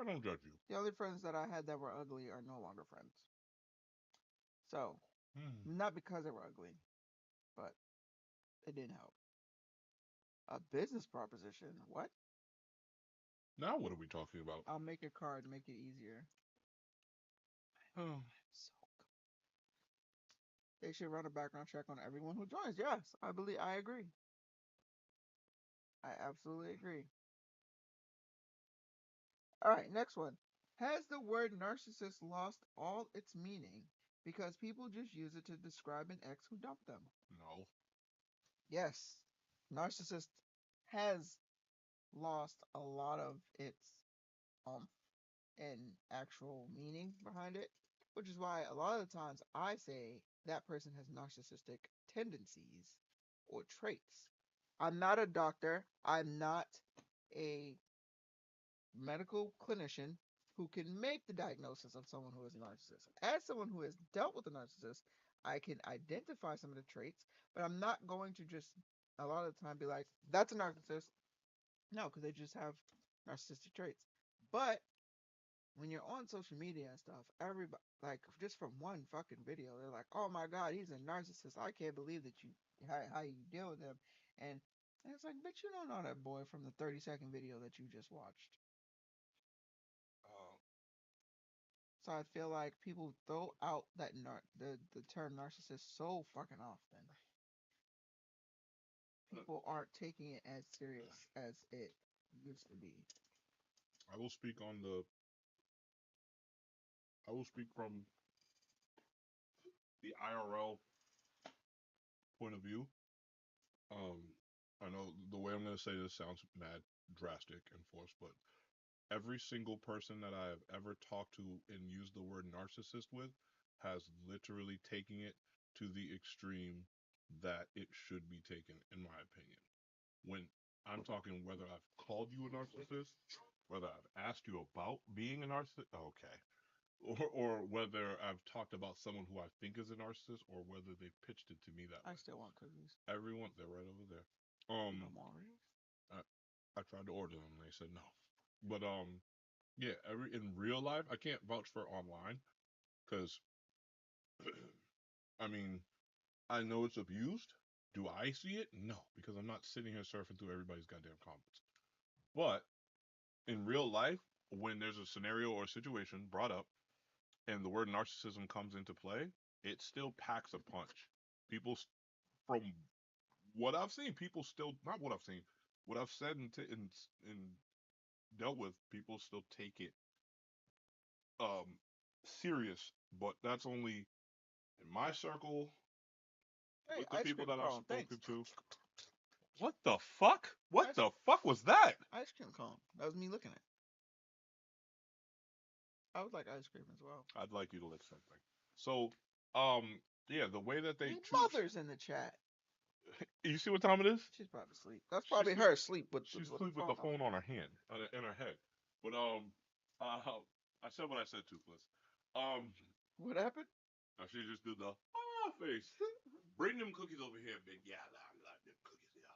I don't judge you. The only friends that I had that were ugly are no longer friends. So, not because they were ugly, but it didn't help. A business proposition? What? Now what are we talking about? I'll make a card, make it easier. Oh. So they should run a background check on everyone who joins. Yes, I agree. I absolutely agree. All right, next one. Has the word narcissist lost all its meaning because people just use it to describe an ex who dumped them? No. Yes, narcissist has lost a lot of its um and actual meaning behind it, which is why a lot of the times I say that person has narcissistic tendencies or traits. I'm not a doctor. I'm not a medical clinician who can make the diagnosis of someone who is a narcissist. As someone who has dealt with a narcissist, I can identify some of the traits, but I'm not going to just a lot of the time be like, that's a narcissist. No, because they just have narcissistic traits. But when you're on social media and stuff, everybody like just from one fucking video, they're like, "Oh my God, he's a narcissist. I can't believe that you how you deal with him." And it's like, "Bitch, you don't know that boy from the 30-second video that you just watched." Uh, So I feel like people throw out the term narcissist so fucking often. People aren't taking it as serious as it used to be. I will speak on the. I will speak from the IRL point of view. Um, I know the way I'm going to say this sounds mad drastic and forced, but every single person that I have ever talked to and used the word narcissist with has literally taken it to the extreme that it should be taken, in my opinion. When I'm talking whether I've called you a narcissist, whether I've asked you about being a narcissist, okay, or whether I've talked about someone who I think is a narcissist, or whether they pitched it to me that I way. still want cookies. Everyone, they're right over there. No Um, more Oreos. I, I tried to order them, and they said no. But yeah, in real life, I can't vouch for online because I mean, I know it's abused. Do I see it? No, because I'm not sitting here surfing through everybody's goddamn comments. But in real life, when there's a scenario or a situation brought up and the word narcissism comes into play, it still packs a punch. People, from what I've seen, people still, not what I've seen, what I've said and dealt with, people still take it serious. But that's only in my circle, Hey, with the ice people cream that I've cone. Thanks. spoken to. What the fuck? What Ice, the fuck was that? ice cream cone. That was me looking at it. I would like ice cream as well. I'd like you to lick something. So, um, yeah, the way that they Hey, choose. mother's in the chat. You see what time it is? She's probably asleep. That's She's probably sleep, her asleep she's with the asleep with the phone on. phone on her hand, in her head. But I said what I said, Toothless. Um, What happened? she just did the face. Bring them cookies over here, big. Yeah, I like them cookies. Yeah.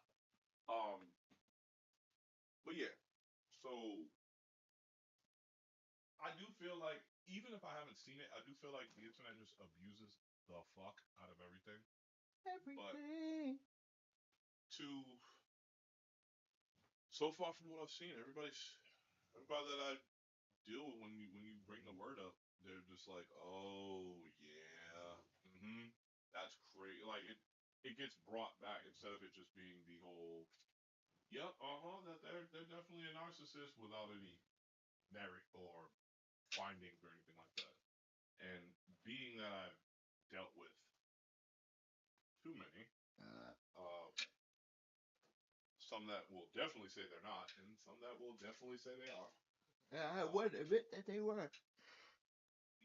But yeah. So I do feel like even if I haven't seen it, I do feel like the internet just abuses the fuck out of everything. But Everything. to so far from what I've seen, everybody that I deal with when you bring the word up, they're just like, oh yeah, that's crazy. Like it gets brought back instead of it just being the whole, yep, that they're definitely a narcissist without any merit or findings or anything like that. And being that I've dealt with too many, uh, some that will definitely say they're not, and some that will definitely say they are. Yeah, I would admit that they were.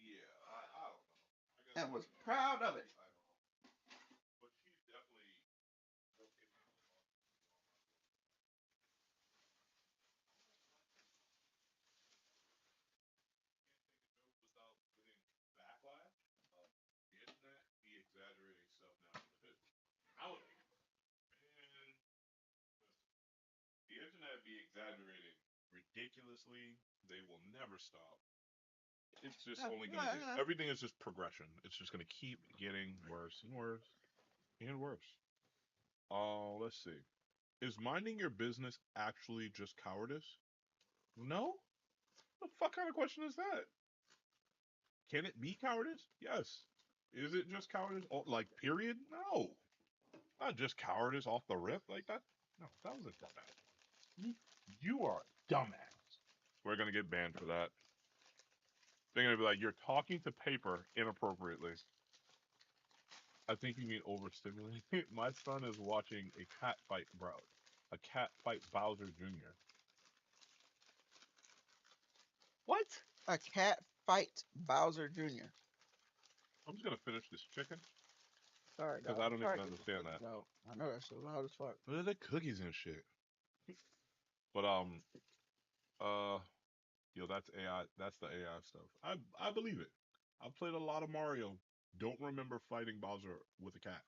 Yeah, I don't know. I guess And was proud of it. I don't know. But she's definitely okay. Without getting backlash. The internet be exaggerating stuff nowadays. Man, the internet be exaggerating ridiculously. They will never stop. It's just only gonna get, everything is just progression. It's just gonna keep getting worse and worse and worse. Let's see. Is minding your business actually just cowardice? No. The fuck kind of question is that? Can it be cowardice? Yes. Is it just cowardice? Oh, like period? No. Not just cowardice off the rip like that. No, that was a dumbass. You are a dumbass. We're gonna get banned for that. They're gonna be like, you're talking to paper inappropriately. I think you mean overstimulating. My son is watching a cat fight, bro. A cat fight Bowser Jr. What? A cat fight Bowser Jr. I'm just gonna finish this chicken Sorry, because dog. I I'm don't trying even to get this understand cookies that. out. I know that's so loud as fuck. What are the cookies and shit? But yo, that's AI. That's the AI stuff. I believe it. I've played a lot of Mario. Don't remember fighting Bowser with a cat,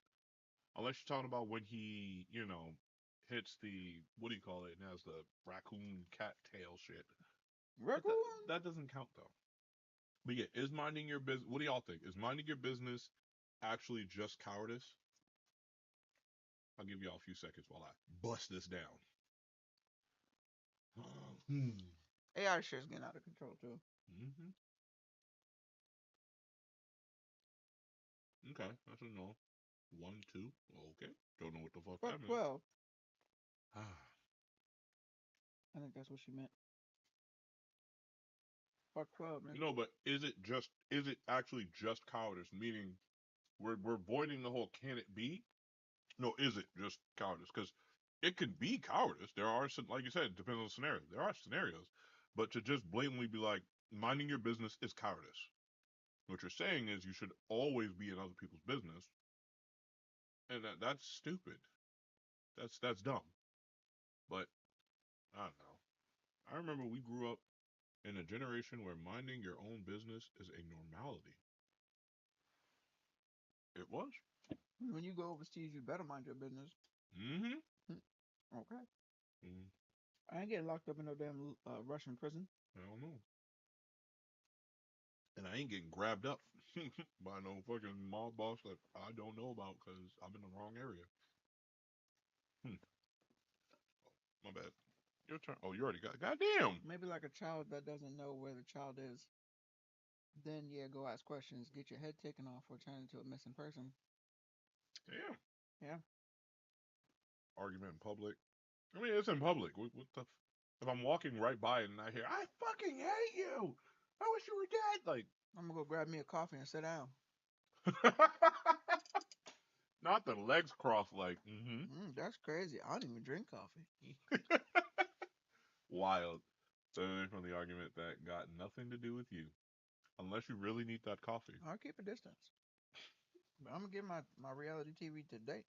unless you're talking about when he, hits the what do you call it, and has the raccoon cat tail shit. But Raccoon? that doesn't count though. But yeah, is minding your business? What do y'all think? Is minding your business actually just cowardice? I'll give y'all a few seconds while I bust this down. Hmm. AI shit's getting out of control too. Mm-hmm. Okay, that's a no. 1, 2. Okay. Don't know what the fuck Fuck that meant. 12. Ah. I think that's what she meant. Fuck 12, man. No, but is it actually just cowardice? Meaning we're voiding the whole can it be? No, is it just cowardice? Because it could be cowardice. There are some, like you said, it depends on the scenario. There are scenarios, but to just blatantly be like minding your business is cowardice. What you're saying is you should always be in other people's business, and that's stupid. That's dumb. But I don't know. I remember we grew up in a generation where minding your own business is a normality. It was. When you go overseas, you better mind your business. Mm-hmm. Okay. Mm, I ain't getting locked up in no damn Russian prison. I don't know. And I ain't getting grabbed up by no fucking mob boss that I don't know about because I'm in the wrong area. Hmm. My bad. Your turn. Oh, you already got. Goddamn. Maybe like a child that doesn't know where the child is. Then yeah, go ask questions, get your head taken off, or turn into a missing person. Damn. Yeah. Argument in public. I mean, it's in public. What the? If I'm walking right by it and I hear, I fucking hate you. I wish you were dead. Like, I'm gonna go grab me a coffee and sit down. not the legs crossed. Like, That's crazy. I don't even drink coffee. wild. So from the argument that got nothing to do with you, unless you really need that coffee. I'll keep a distance. But I'm gonna get my reality TV today.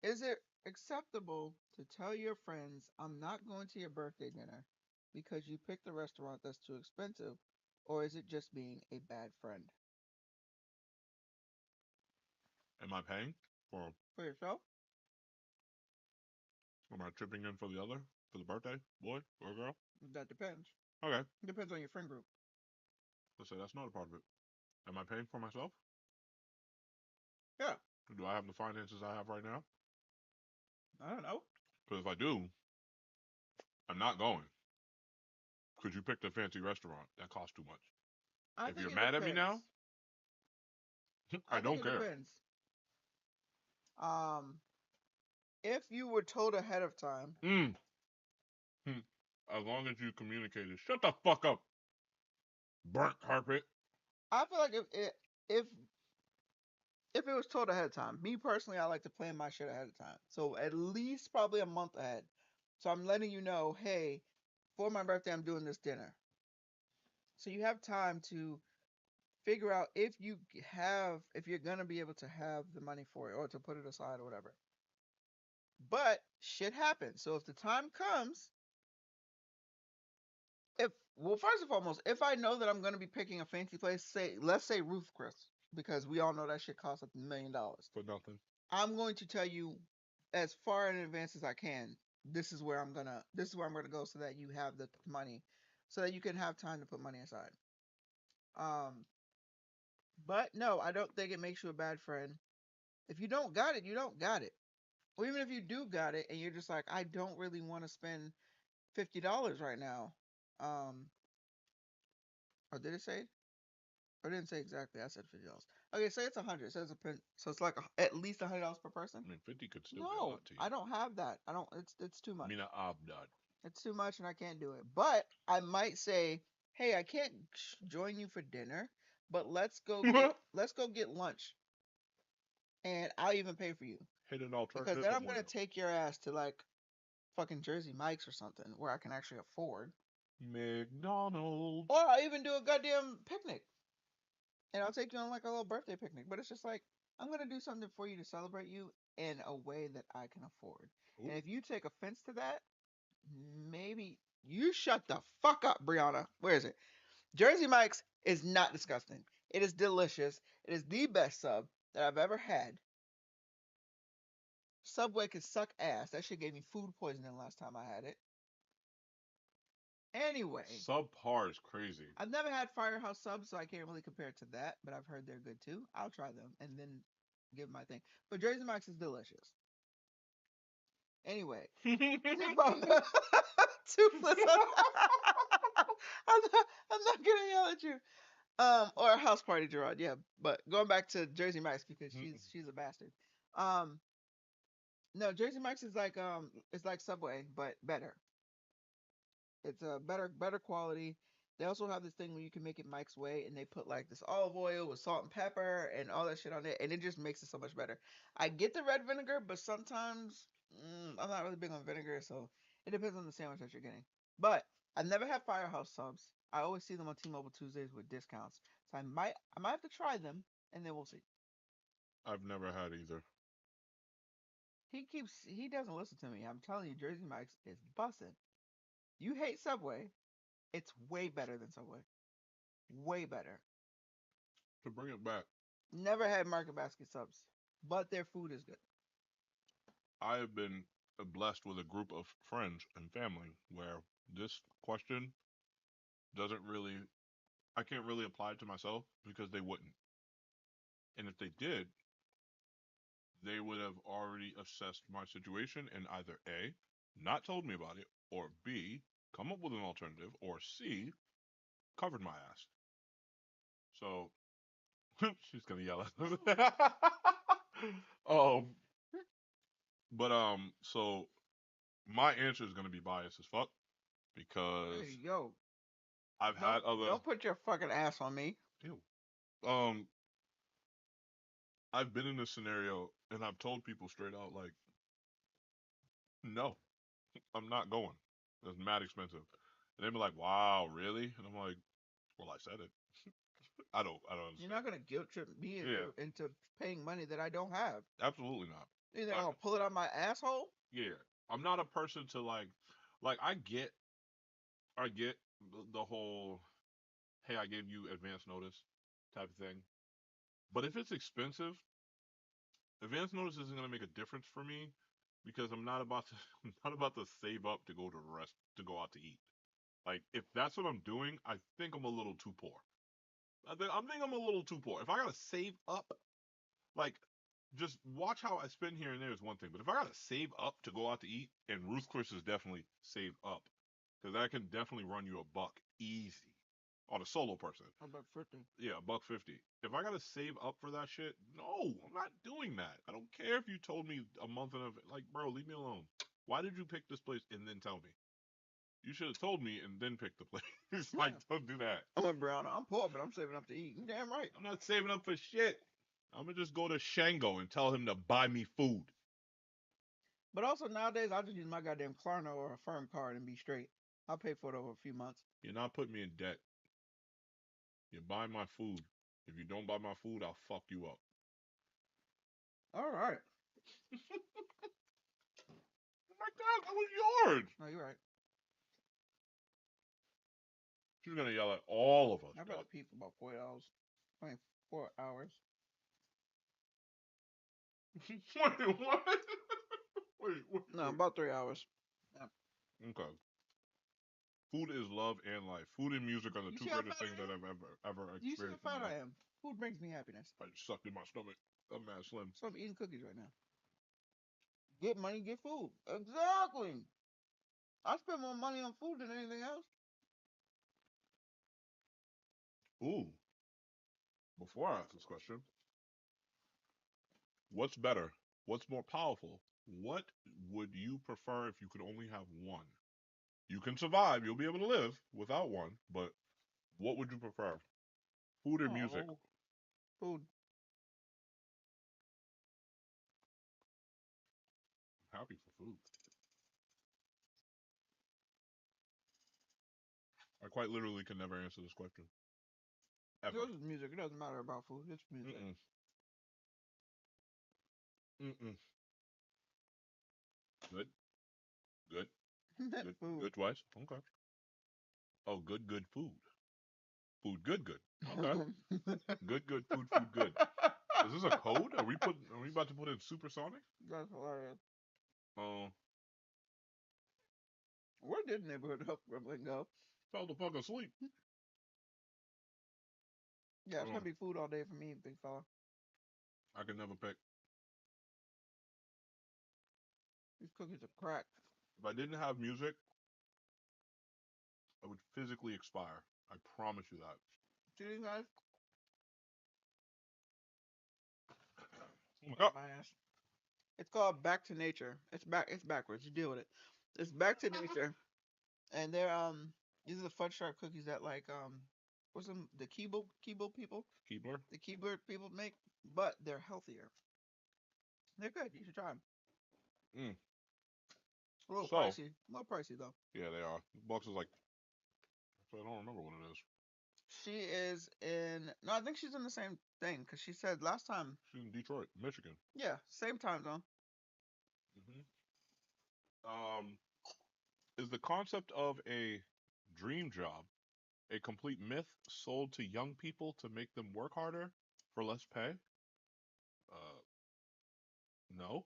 Is it acceptable to tell your friends I'm not going to your birthday dinner because you picked a restaurant that's too expensive, or is it just being a bad friend? Am I paying for? For yourself? Am I chipping in for the other for the birthday boy or girl? That depends. Okay, Depends on your friend group. let's say that's not a part of it. Am I paying for myself? Yeah. Do I have the finances I have right now? I don't know. Because if I do, I'm not going. Because you picked a fancy restaurant that costs too much. I If think you're it mad at me depends. now, I I think don't it care. depends. Um, if you were told ahead of time, Mm. As long as you communicated, shut the fuck up. Burnt carpet. I feel like if if it was told ahead of time, me personally, I like to plan my shit ahead of time. So at least probably a month ahead. So I'm letting you know, hey, for my birthday, I'm doing this dinner. So you have time to figure out if you're gonna be able to have the money for it or to put it aside or whatever. But shit happens. So if the time comes, if well, first and foremost, if I know that I'm gonna be picking a fancy place, let's say Ruth Chris, because we all know that shit costs $1 million. For nothing. I'm going to tell you as far in advance as I can. This is where I'm gonna go so that you have the money, so that you can have time to put money aside. Um, but no, I don't think it makes you a bad friend. If you don't got it, you don't got it. Or even if you do got it and you're just like, I don't really want to spend $50 right now. Um, or did it say? I didn't say exactly. I said $50. Okay, say it's 100. So it's like at least $100 per person. I mean, 50 could still be a No, lot to you. I don't have that. I don't. It's too much. Mina Abdad. It's too much and I can't do it. But I might say, hey, I can't join you for dinner, but let's go get lunch, and I'll even pay for you Hit an because alternative then I'm somewhere gonna else. take your ass to like fucking Jersey Mike's or something where I can actually afford, McDonald's. or I'll even do a goddamn picnic, and I'll take you on like a little birthday picnic. But it's just like I'm gonna do something for you to celebrate you in a way that I can afford. Ooh. And if you take offense to that, maybe you shut the fuck up, Brianna. Where is it? Jersey Mike's is not disgusting. It is delicious. It is the best sub that I've ever had. Subway can suck ass. That shit gave me food poisoning last time I had it. Anyway, Subpar is crazy. I've never had Firehouse subs, so I can't really compare it to that, but I've heard they're good too. I'll try them and then give my thing. But Jersey Mike's is delicious. Anyway, toothless. I'm not gonna yell at you. Or a house party, Gerard. Yeah, but going back to Jersey Mike's because she's a bastard. Um, no, Jersey Mike's is like it's like Subway but better. It's a better quality. They also have this thing where you can make it Mike's way, and they put like this olive oil with salt and pepper and all that shit on it, and it just makes it so much better. I get the red vinegar, but sometimes I'm not really big on vinegar, so it depends on the sandwich that you're getting. But I've never had Firehouse subs. I always see them on T-Mobile Tuesdays with discounts, so I might have to try them, and then we'll see. I've never had either. He doesn't listen to me. I'm telling you, Jersey Mike's is bussin'. You hate Subway, it's way better than Subway. Way better. To bring it back, Never had Market Basket subs, but their food is good. I have been blessed with a group of friends and family where this question doesn't really, I can't really apply it to myself because they wouldn't. And if they did, they would have already assessed my situation and either A, not told me about it, or B, come up with an alternative, or C, covered my ass. So she's gonna yell at um so my answer is gonna be biased as fuck because Hey, yo, I've had other don't put your fucking ass on me. ew. Um I've been in this scenario and I've told people straight out like, no, I'm not going. It's mad expensive. And they'd be like, wow, really? And I'm like, well, I said it. I don't You're understand. not gonna guilt trip me Yeah, into paying money that I don't have. absolutely not. You think I, I'm gonna pull it out my asshole? yeah, I'm not a person to like I get the whole hey, I gave you advance notice type of thing. But if it's expensive, advance notice isn't going to make a difference for me because I'm not about to I'm not about to save up to go to rest to go out to eat. Like if that's what I'm doing, I think I'm a little too poor. I think I'm a little too poor. If I gotta save up, like just watch how I spend here and there is one thing. But if I gotta save up to go out to eat, and Ruth Chris is definitely save up, because that can definitely run you a buck easy on a solo person. About 50. Yeah, a buck 50. If I gotta save up for that shit, no, I'm not doing that. I don't care if you told me a month and like, bro, leave me alone. Why did you pick this place and then tell me? You should have told me and then pick the place. Like, Yeah. don't do that. I'm a brown. I'm poor, but I'm saving up to eat. You damn right. I'm not saving up for shit. I'm gonna just go to Shango and tell him to buy me food. But also nowadays, I just use my goddamn Klarna or a firm card and be straight. I'll pay for it over a few months. You're not putting me in debt. You buy my food. If you don't buy my food, I'll fuck you up. All right. Oh my god, that was yours. No, you're right. She's gonna yell at all of us. I better pee for about 4 hours. I mean, 4 hours. Wait, what? wait. No, about 3 hours. Yeah. Okay. Food is love and life. Food and music are the You two see how greatest fat things I that am? I've ever Do you see experienced how in fat my life. I am? Food brings me happiness. I just sucked in my stomach. I'm mad slim. So I'm eating cookies right now. Get money, get food. Exactly. I spend more money on food than anything else. Ooh. Before I ask this question, what's better? What's more powerful? What would you prefer if you could only have one? You can survive. You'll be able to live without one. But what would you prefer? Food or music? Oh, food. Happy for food. I quite literally can never answer this question. Ever. Yours is music. It doesn't matter about food. It's music. Mm-mm. Mm-mm. Good. Good. Good. Food. Good twice. Okay. Oh, good, good food. Food, good, good. Okay. Good, good food, food, good. Is this a code? Are we about to put in supersonic? That's hilarious. Oh, Where did neighborhood help grumbling go? fell the fuck asleep. Yeah, it's Oh, gonna be food all day for me, big fella. I can never pick. These cookies are cracked. If I didn't have music, I would physically expire. I promise you that. See these guys? Oh my god. My ass. It's called Back to Nature. It's backwards. You deal with it. It's Back to Nature. And they're these are the fudge stripe cookies that like what's them the Keeble people? Keyboard? The Keebler people make, but they're healthier. They're good. You should try them. Mm. A little So, pricey. A little pricey though. yeah, they are. The box is like, I don't remember what it is. She is in. No, I think she's in the same thing because she said last time. She's in Detroit, Michigan. Yeah, same time zone. Hmm. Is the concept of a dream job a complete myth sold to young people to make them work harder for less pay? Uh, no.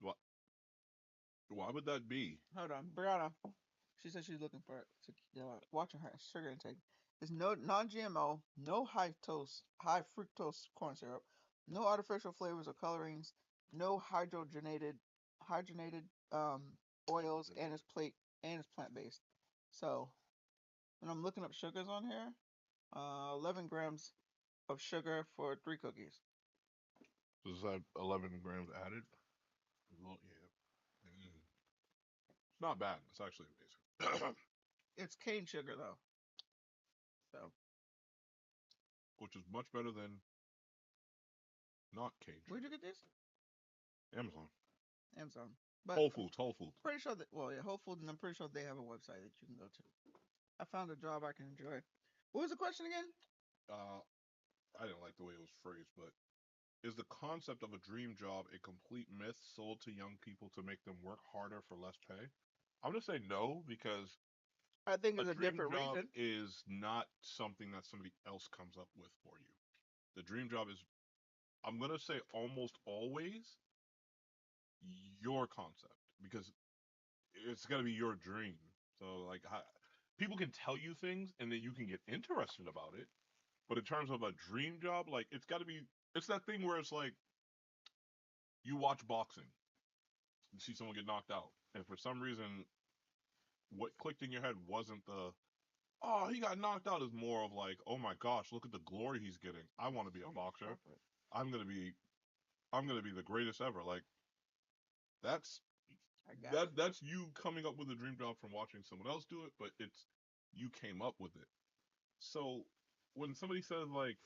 What? Why would that be? Hold on, Brianna. She said she's looking for it. Watching her sugar intake. There's no non-GMO, no high fructose corn syrup, no artificial flavors or colorings, no hydrogenated um oils, and it's plant based. So when I'm looking up sugars on here, 11 grams of sugar for 3 cookies. Does that 11 grams added? Well, yeah. It's not bad. It's actually amazing. It's cane sugar though, so Which is much better than not cane where'd you sugar. get this? Amazon. Amazon. But Whole Foods. Whole Foods. pretty sure that well, yeah, Whole Foods, and I'm pretty sure they have a website that you can go to. I found a job I can enjoy. What was the question again? Uh, I didn't like the way it was phrased, but is the concept of a dream job a complete myth sold to young people to make them work harder for less pay? I'm gonna say no because I think a it's a dream different job reason. is not something that somebody else comes up with for you. The dream job is, I'm gonna say almost always your concept because it's gotta be your dream. So like, people can tell you things and then you can get interested about it, but in terms of a dream job, like it's gotta be. It's that thing where it's like you watch boxing, you see someone get knocked out, and for some reason, what clicked in your head wasn't the oh, he got knocked out is more of like, oh my gosh, look at the glory he's getting. I want to be a boxer. I'm gonna be I'm gonna be the greatest ever. Like that's I got it. that's you coming up with a dream job from watching someone else do it, but it's you came up with it. So when somebody says like,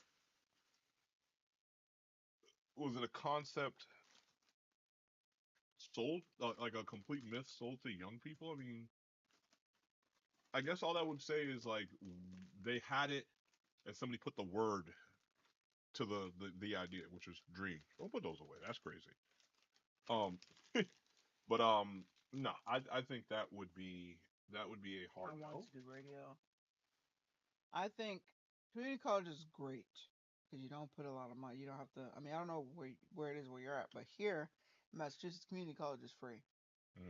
was it a concept sold like a complete myth sold to young people? I mean, I guess all that would say is like they had it and somebody put the word to the idea, which is dream. Don't put those away. That's crazy. Um, but no, I think that would be a I hard wanted no. to do radio. I think community college is great because you don't put a lot of money. You don't have to. I mean, I don't know where it is where you're at, but here, Massachusetts community college is free.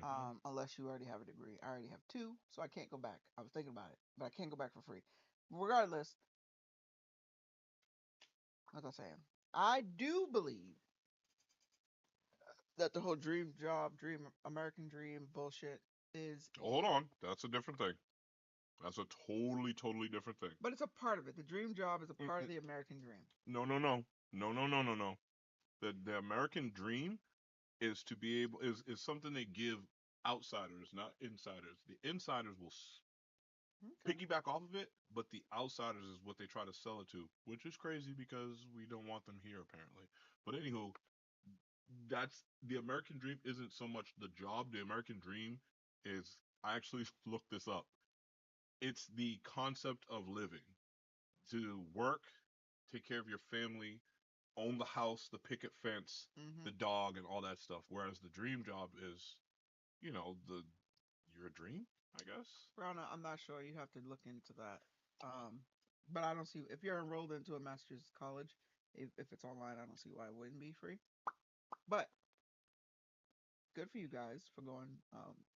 Hmm. Unless you already have a degree. I already have two, so I can't go back. I was thinking about it, but I can't go back for free. Regardless, as I'm saying, I do believe that the whole dream job, dream American dream bullshit is, Hold on, that's a different thing. That's a totally different thing. but it's a part of it. The dream job is a part of Mm-mm. the American dream. No. The American dream is to be able is something they give outsiders, not insiders. The insiders will Okay. piggyback off of it, but the outsiders is what they try to sell it to, which is crazy because we don't want them here apparently. But anywho, that's the American dream. Isn't so much the job. The American dream is, I actually looked this up. It's the concept of living, to work, take care of your family, own the house, the picket fence, Mm-hmm. the dog, and all that stuff. Whereas the dream job is, the your dream, I guess. Rona, I'm not sure. You have to look into that. But I don't see if you're enrolled into a master's college, if it's online, I don't see why it wouldn't be free. But good for you guys for going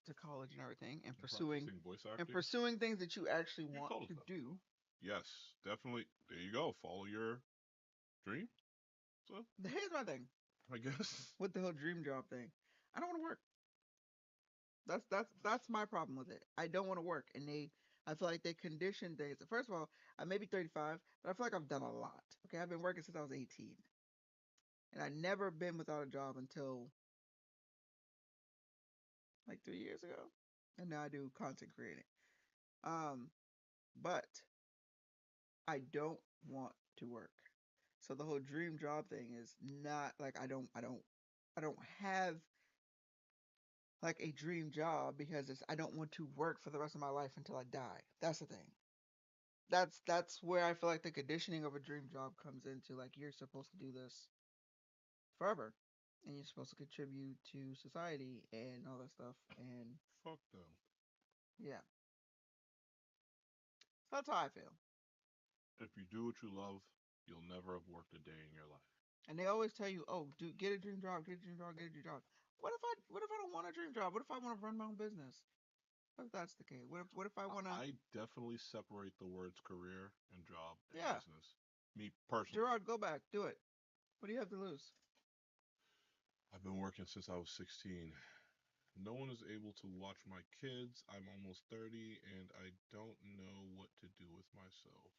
to college and everything and pursuing Practicing voice acting. things that you actually want told us to that. do. Yes, definitely. There you go. Follow your dream. So Here's my thing I guess. with the whole dream job thing. I don't want to work. That's my problem with it. I don't want to work, and I feel like they condition things. First of all, I may be 35, but I feel like I've done a lot. Okay, I've been working since I was 18, and I never been without a job until like 3 years ago, and now I do content creating. Um, but I don't want to work. So the whole dream job thing is not like I don't have like a dream job because I don't want to work for the rest of my life until I die. That's the thing. That's where I feel like the conditioning of a dream job comes into, like you're supposed to do this forever and you're supposed to contribute to society and all that stuff, and Fuck them. yeah. So that's how I feel. If you do what you love, you'll never have worked a day in your life. And they always tell you, "Oh, do get a dream job, get a dream job, get a dream job." What if I don't want a dream job? What if I want to run my own business? What if that's the case? What if I want to? I definitely separate the words career and job and Yeah, business. Me personally. Gerard, go back, do it. What do you have to lose? I've been working since I was 16. No one is able to watch my kids. I'm almost 30 and I don't know what to do with myself.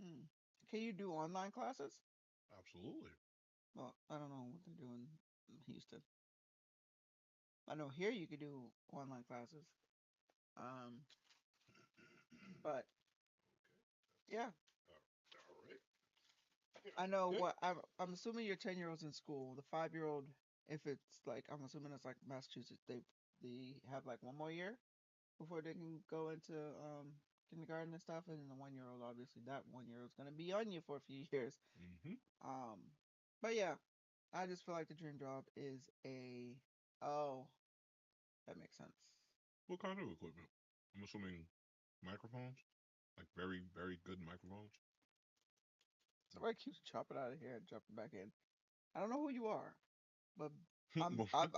Hmm. Can you do online classes? Absolutely. Well, I don't know what they're doing in Houston. I know here you could do online classes. Um, but yeah, All right. I know Okay. what I'm assuming your 10-year-old's in school. The 5-year-old, if it's like I'm assuming it's like Massachusetts, they have like one more year before they can go into kindergarten and stuff. And then the 1-year-old, obviously, that 1 year is gonna be on you for a few years. Mm-hmm. Um, but yeah, I just feel like the dream job is a oh, that makes sense. What kind of equipment? I'm assuming microphones, like very, very good microphones. Somebody keeps chopping out of here and jumping back in. I don't know who you are, but I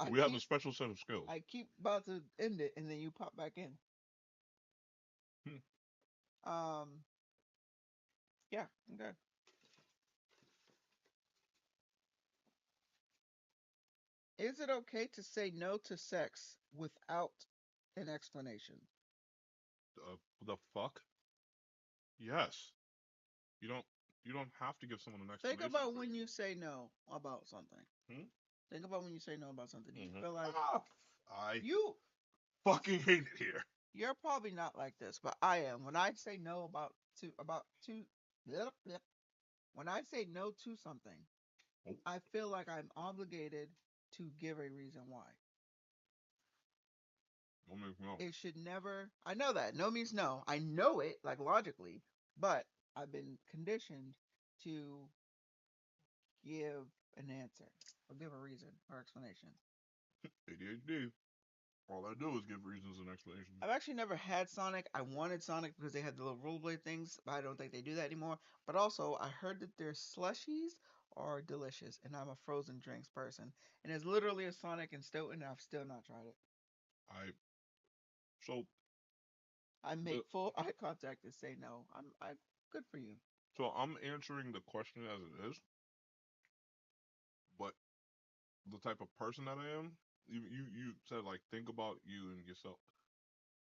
We have a keep special set of skills. I keep about to end it and then you pop back in. Hmm. Yeah, okay. Is it okay to say no to sex without an explanation? The fuck? Yes. You don't. You don't have to give someone an Think explanation about for when it. you say no about something. Hmm? Think about when you say no about something. Do you Mm-hmm. feel like I you fucking hate it here. you're probably not like this, but I am. When I say no about two when I say no to something, Oh, I feel like I'm obligated to give a reason why. don't make me know. It should never. I know that. No means no. I know it, like logically, but I've been conditioned to give an answer or give a reason or explanation. ADHD. All I do is give reasons and explanations. I've actually never had Sonic. I wanted Sonic because they had the little rollerblade things, but I don't think they do that anymore. But also, I heard that their slushies are delicious, and I'm a frozen drinks person. And it's literally a Sonic in Stoughton, and I've still not tried it. I so I the make full eye contact and say no. I good for you. so I'm answering the question as it is, but the type of person that I am, you said like think about you and yourself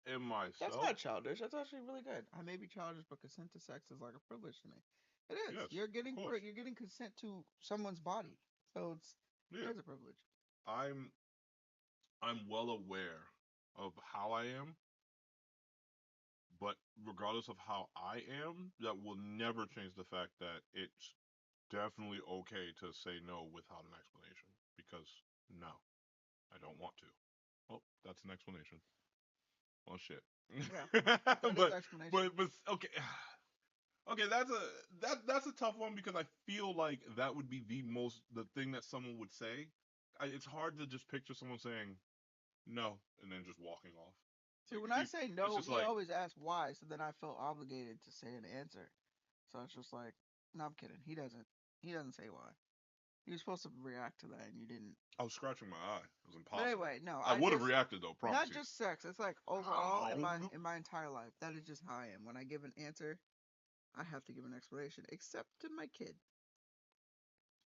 and That's myself. not childish. That's actually really good. I may be childish, but consent to sex is like a privilege to me. It is. Yes, of course. You're getting consent to someone's body, so Yeah, it is a privilege. I'm I'm well aware of how I am, but regardless of how I am, that will never change the fact that it's definitely okay to say no without an explanation. Because no, I don't want to. Well, that's an explanation. Well, shit. Yeah, that is but explanation. but okay. Okay, that's a tough one because I feel like that would be the thing that someone would say. It's hard to just picture someone saying no and then just walking off. See, Like when if I you, say it's no, just he like always asks why, so then I felt obligated to say an answer. So it's just like, no, I'm kidding. He doesn't. He doesn't say why. He was supposed to react to that, and you didn't. I was scratching my eye. It was But impossible. anyway, no, I I would have just reacted though, promise not you. just sex. It's like overall in my Ow. in my entire life. That is just how I am. When I give an answer, I have to give an explanation. Except to my kid,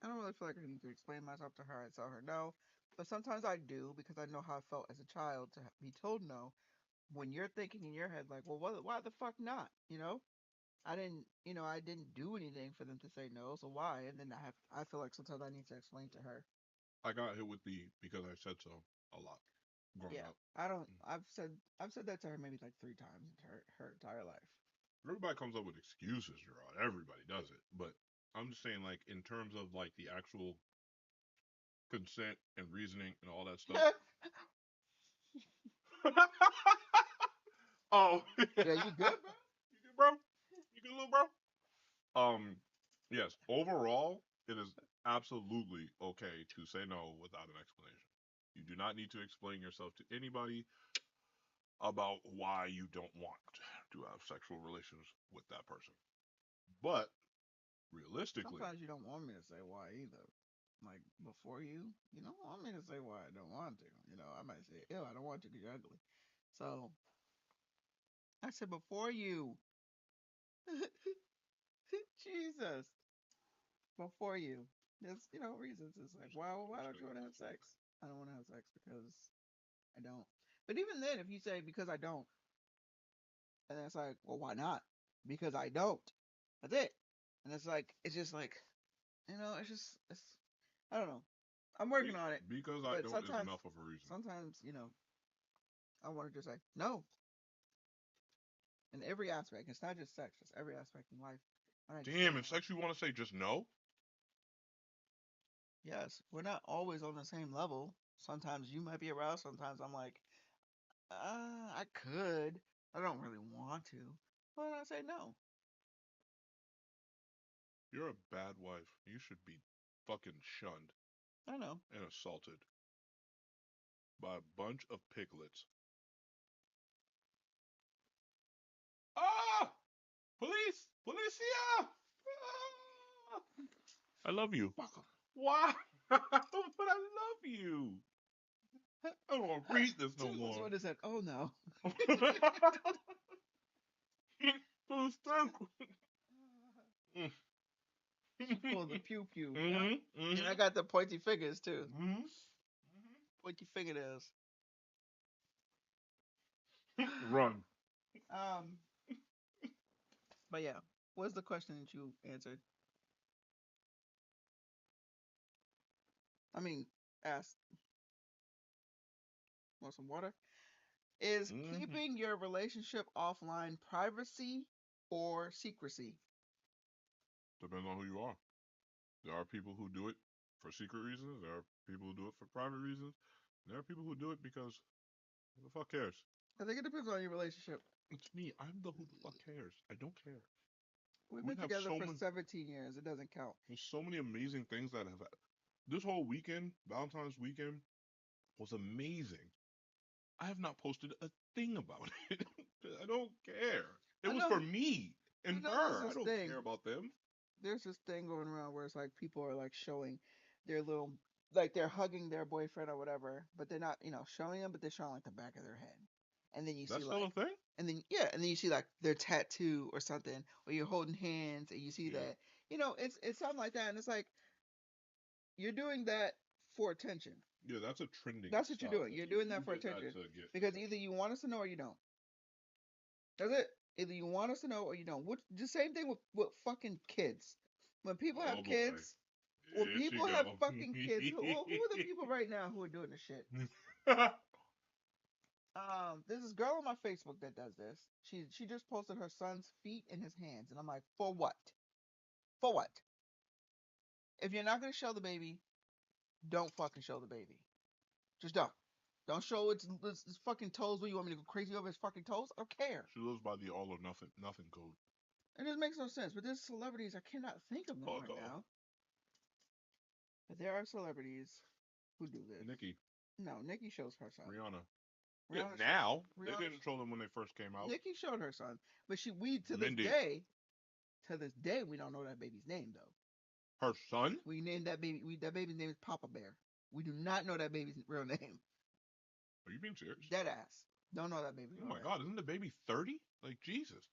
I don't really feel like I need to explain myself to her and tell her no. But sometimes I do because I know how I felt as a child to be told no. When you're thinking in your head like, well, why the fuck not? I didn't do anything for them to say no, so why? And then I feel like sometimes I need to explain to her. I got hit with the because I said so a lot growing Yeah, up. I don't. I've said that to her maybe like 3 times in her entire life. Everybody comes up with excuses, Gerard. Everybody does it, but I'm just saying, like in terms of like the actual consent and reasoning and all that stuff. Oh, Yeah, you good, bro? You good, bro? You good, little bro? Yes. Overall, it is absolutely okay to say no without an explanation. You do not need to explain yourself to anybody about why you don't want to have sexual relations with that person. But realistically, Sometimes you don't want me to say why either. Like before you don't want me to say why I don't want to. I might say, ew, I don't want you because you're ugly. So I said before you, Jesus, before you. There's reasons. It's like why don't you want to have sex? I don't want to have sex because I don't. But even then, if you say because I don't, and then it's like, well, why not? Because I don't. That's it. And it's just like, it's I don't know. I'm working on it. because I But don't is enough of a reason. sometimes, I want to just say no in every aspect. It's not just sex, it's every aspect in life. Damn, in sex you want to say just no? Yes, we're not always on the same level. Sometimes you might be aroused. Sometimes I'm like, I could. I don't really want to. Why don't I say no? You're a bad wife. You should be fucking shunned I know. and assaulted by a bunch of piglets. Ah! Police! Policia! Ah! I love you. Why? But I love you. I don't want to read this no more. What is that? Oh no. She pulled the pew pew. And I got the pointy fingers too. Pointy fingernails. Run. Um, but yeah, what's the question that you answered? I mean, asked. Want some water? Is keeping your relationship offline privacy or secrecy? Depends on who you are. There are people who do it for secret reasons. There are people who do it for private reasons. There are people who do it because who the fuck cares? I think it depends on your relationship. It's me. I'm the who the fuck cares. I don't care. We've We been have together so for many. 17 years. It doesn't count. There's so many amazing things that have. This whole weekend, Valentine's weekend, was amazing. I have not posted a thing about it. I don't care. It was for me and her. I don't care about them. There's this thing going around where it's like people are like showing their little, like they're hugging their boyfriend or whatever, but they're not, showing them, but they're showing like the back of their head. And then you That's see still like, a thing? and then you see like their tattoo or something, or you're holding hands and you see that, it's something like that. And it's like, you're doing that for attention. Yeah, that's a trending. That's what you're doing. You're doing that for attention. Because either you want us to know or you don't. That's it. Either you want us to know or you don't. Which the same thing with fucking kids. When people have kids, when people have fucking kids, who are the people right now who are doing the shit? There's this girl on my Facebook that does this. She just posted her son's feet and his hands, and I'm like, for what? For what? If you're not gonna show the baby, don't fucking show the baby. Just don't. Don't show its fucking toes. What, you want me to go crazy over his fucking toes? I don't care. She lives by the all or nothing code. It just makes no sense. But there's celebrities, I cannot think of them right now. But there are celebrities who do this. Nicki. No, Nicki shows her son. Rihanna. Rihanna Yeah, now. They didn't show them when they first came out. Nicki showed her son. But to Mindy. this day, we don't know that baby's name, though. Her son? We named that baby, that baby's name is Papa Bear. We do not know that baby's real name. Are you being serious? Dead ass. Don't know that baby's Oh my god, isn't the baby 30? Like, Jesus.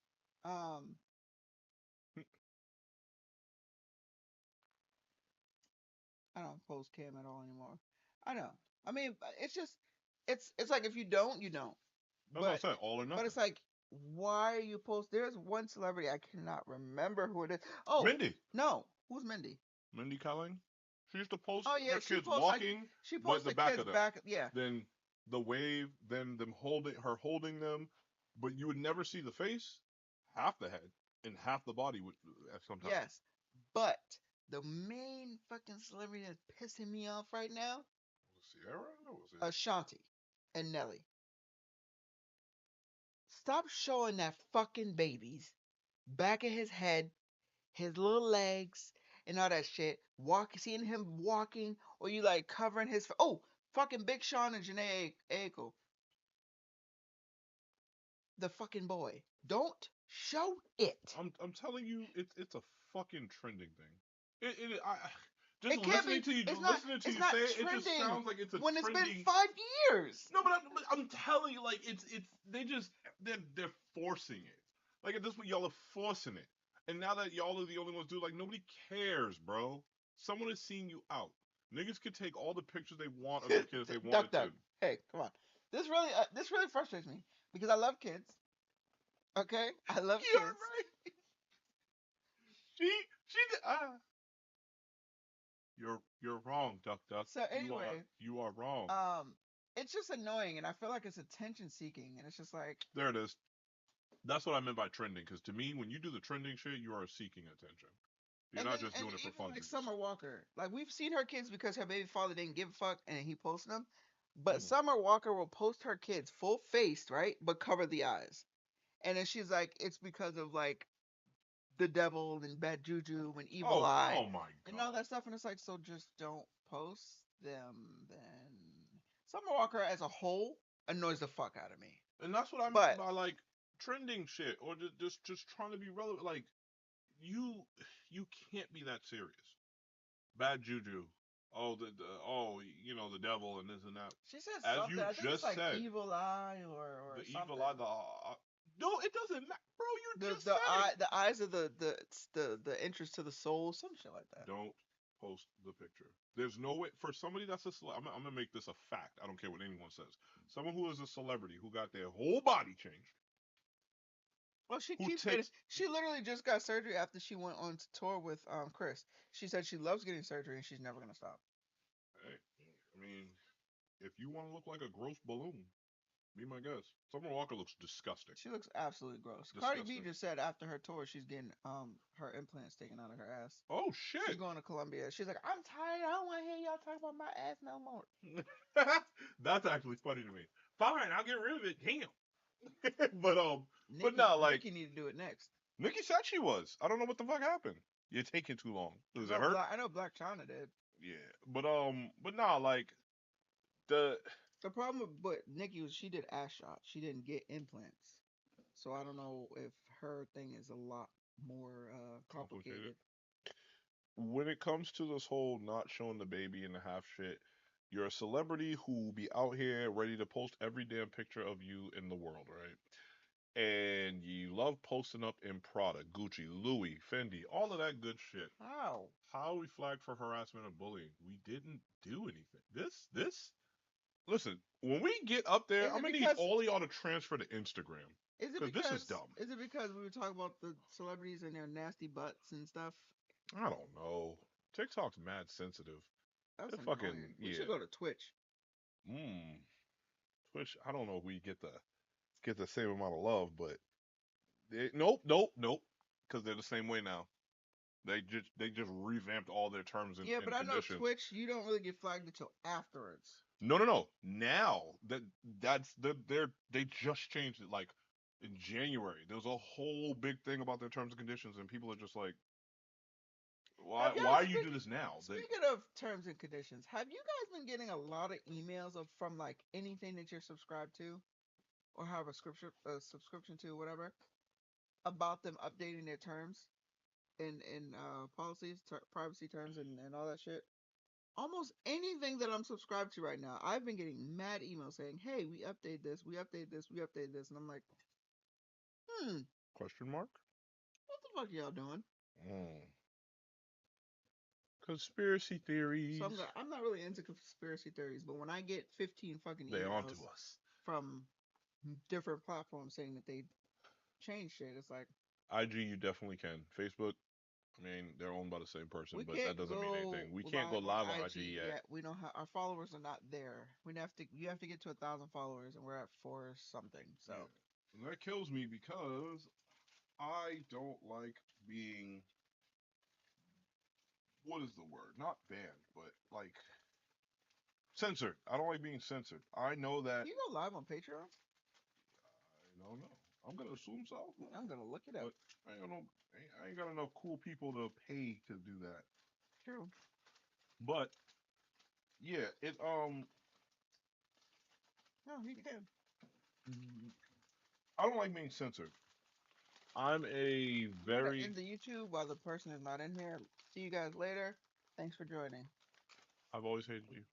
I don't post Cam at all anymore. I know. I mean, it's just, it's like if you don't, you don't. That's what I said, all or nothing. But it's like, why are you post? There's one celebrity, I cannot remember who it is. Oh, Mindy. No, who's Mindy? Mindy Kaling. She used to post her kids walking, she posts the back of them. Yeah. Then the wave, then them holding them, but you would never see the face, half the head, and half the body at some time. Yes, but the main fucking celebrity that's pissing me off right now. Was it Sierra? Or was it Ashanti and Nelly. Stop showing that fucking baby's back of his head, his little legs, and all that shit. Seeing him walking, or you like covering his. Oh, fucking Big Sean and Janae Aiko. The fucking boy. Don't show it. I'm telling you, it's a fucking trending thing. It can't be. Listening to you say it, it just sounds like it's a when trending. It's been 5 years. No, but I'm telling you, like they're forcing it. Like at this point, y'all are forcing it, and now that y'all are the only ones do, like nobody cares, bro. Someone is seeing you out. Niggas can take all the pictures they want of their kids they wanted to. Hey, come on. This really frustrates me because I love kids. Okay, I love kids. Right. You're wrong, Duck. So anyway, you are wrong. It's just annoying, and I feel like it's attention seeking, and it's just like there it is. That's what I meant by trending, because to me, when you do the trending shit, you are seeking attention. You're not just doing it for fun. Like Summer Walker, like we've seen her kids because her baby father didn't give a fuck, and he posted them. But Summer Walker will post her kids full faced, right, but cover the eyes, and then she's like, it's because of like the devil and bad juju and evil eye, oh my god, and all that stuff, and it's like, so just don't post them then. Summer Walker as a whole annoys the fuck out of me, and that's what I mean by like trending shit or just trying to be relevant. Like you can't be that serious. Bad juju. Oh, the devil and this and that. She said as something. you I think just it's like said, evil eye or the something. evil eye. No, it doesn't matter, bro. You just the said eye. it. The eyes of the entrance to the soul, some shit like that. Don't post the picture. There's no way for somebody that's a celebrity. I'm gonna make this a fact. I don't care what anyone says. Someone who is a celebrity who got their whole body changed. Well, she literally just got surgery after she went on tour with Chris. She said she loves getting surgery and she's never gonna stop. Hey, I mean, if you want to look like a gross balloon, be my guest. Summer Walker looks disgusting. She looks absolutely gross. Cardi B just said after her tour she's getting her implants taken out of her ass. Oh shit! She's going to Colombia. She's like, I'm tired. I don't want to hear y'all talk about my ass no more. That's actually funny to me. Fine, I'll get rid of it. Damn. But no, like Nicki need to do it next. Nicki said she was. I don't know what the fuck happened. You're taking too long. Does it hurt? I know Black China did. Yeah, but no, like the problem with Nicki was she did ass shots. She didn't get implants, so I don't know if her thing is a lot more complicated. When it comes to this whole not showing the baby in the half shit, you're a celebrity who be out here ready to post every damn picture of you in the world, right? And you love posting up in Prada, Gucci, Louis, Fendi, all of that good shit. How we flagged for harassment and bullying? We didn't do anything. Listen, when we get up there, I'm gonna need all of y'all to transfer to Instagram. Because this is dumb. Is it because we were talking about the celebrities and their nasty butts and stuff? I don't know. TikTok's mad sensitive. That's fucking. We should go to Twitch. Twitch, I don't know if we get the same amount of love, but nope, because they're the same way now. They just revamped all their terms Yeah, and but I know conditions. Twitch, you don't really get flagged until afterwards. No. Now they just changed it. Like in January, there was a whole big thing about their terms and conditions, and people are just like, why you do this now? Speaking of terms and conditions, have you guys been getting a lot of emails from like anything that you're subscribed to, or have a subscription to, whatever, about them updating their terms and policies, privacy terms, and all that shit? Almost anything that I'm subscribed to right now, I've been getting mad emails saying, "Hey, we update this, we update this, we update this," and I'm like, Question mark? what the fuck y'all doing? Conspiracy theories. So I'm not really into conspiracy theories, but when I get 15 fucking emails They onto us from different platforms saying that they changed shit, it's like, IG, you definitely can. Facebook, I mean, they're owned by the same person, but that doesn't mean anything. We can't go live on IG yet. We don't have, our followers are not there. You have to get to 1,000 followers, and we're at 4 something. So and that kills me because I don't like being, what is the word? Not banned, but like censored. I don't like being censored. I know that. You go live on Patreon? I don't know. I'm gonna assume so. I'm gonna look it up. But I don't know. I ain't got enough cool people to pay to do that. True. But yeah, No, you can. I don't like being censored. I'm a very. In the YouTube while the person is not in here. See you guys later. Thanks for joining. I've always hated you.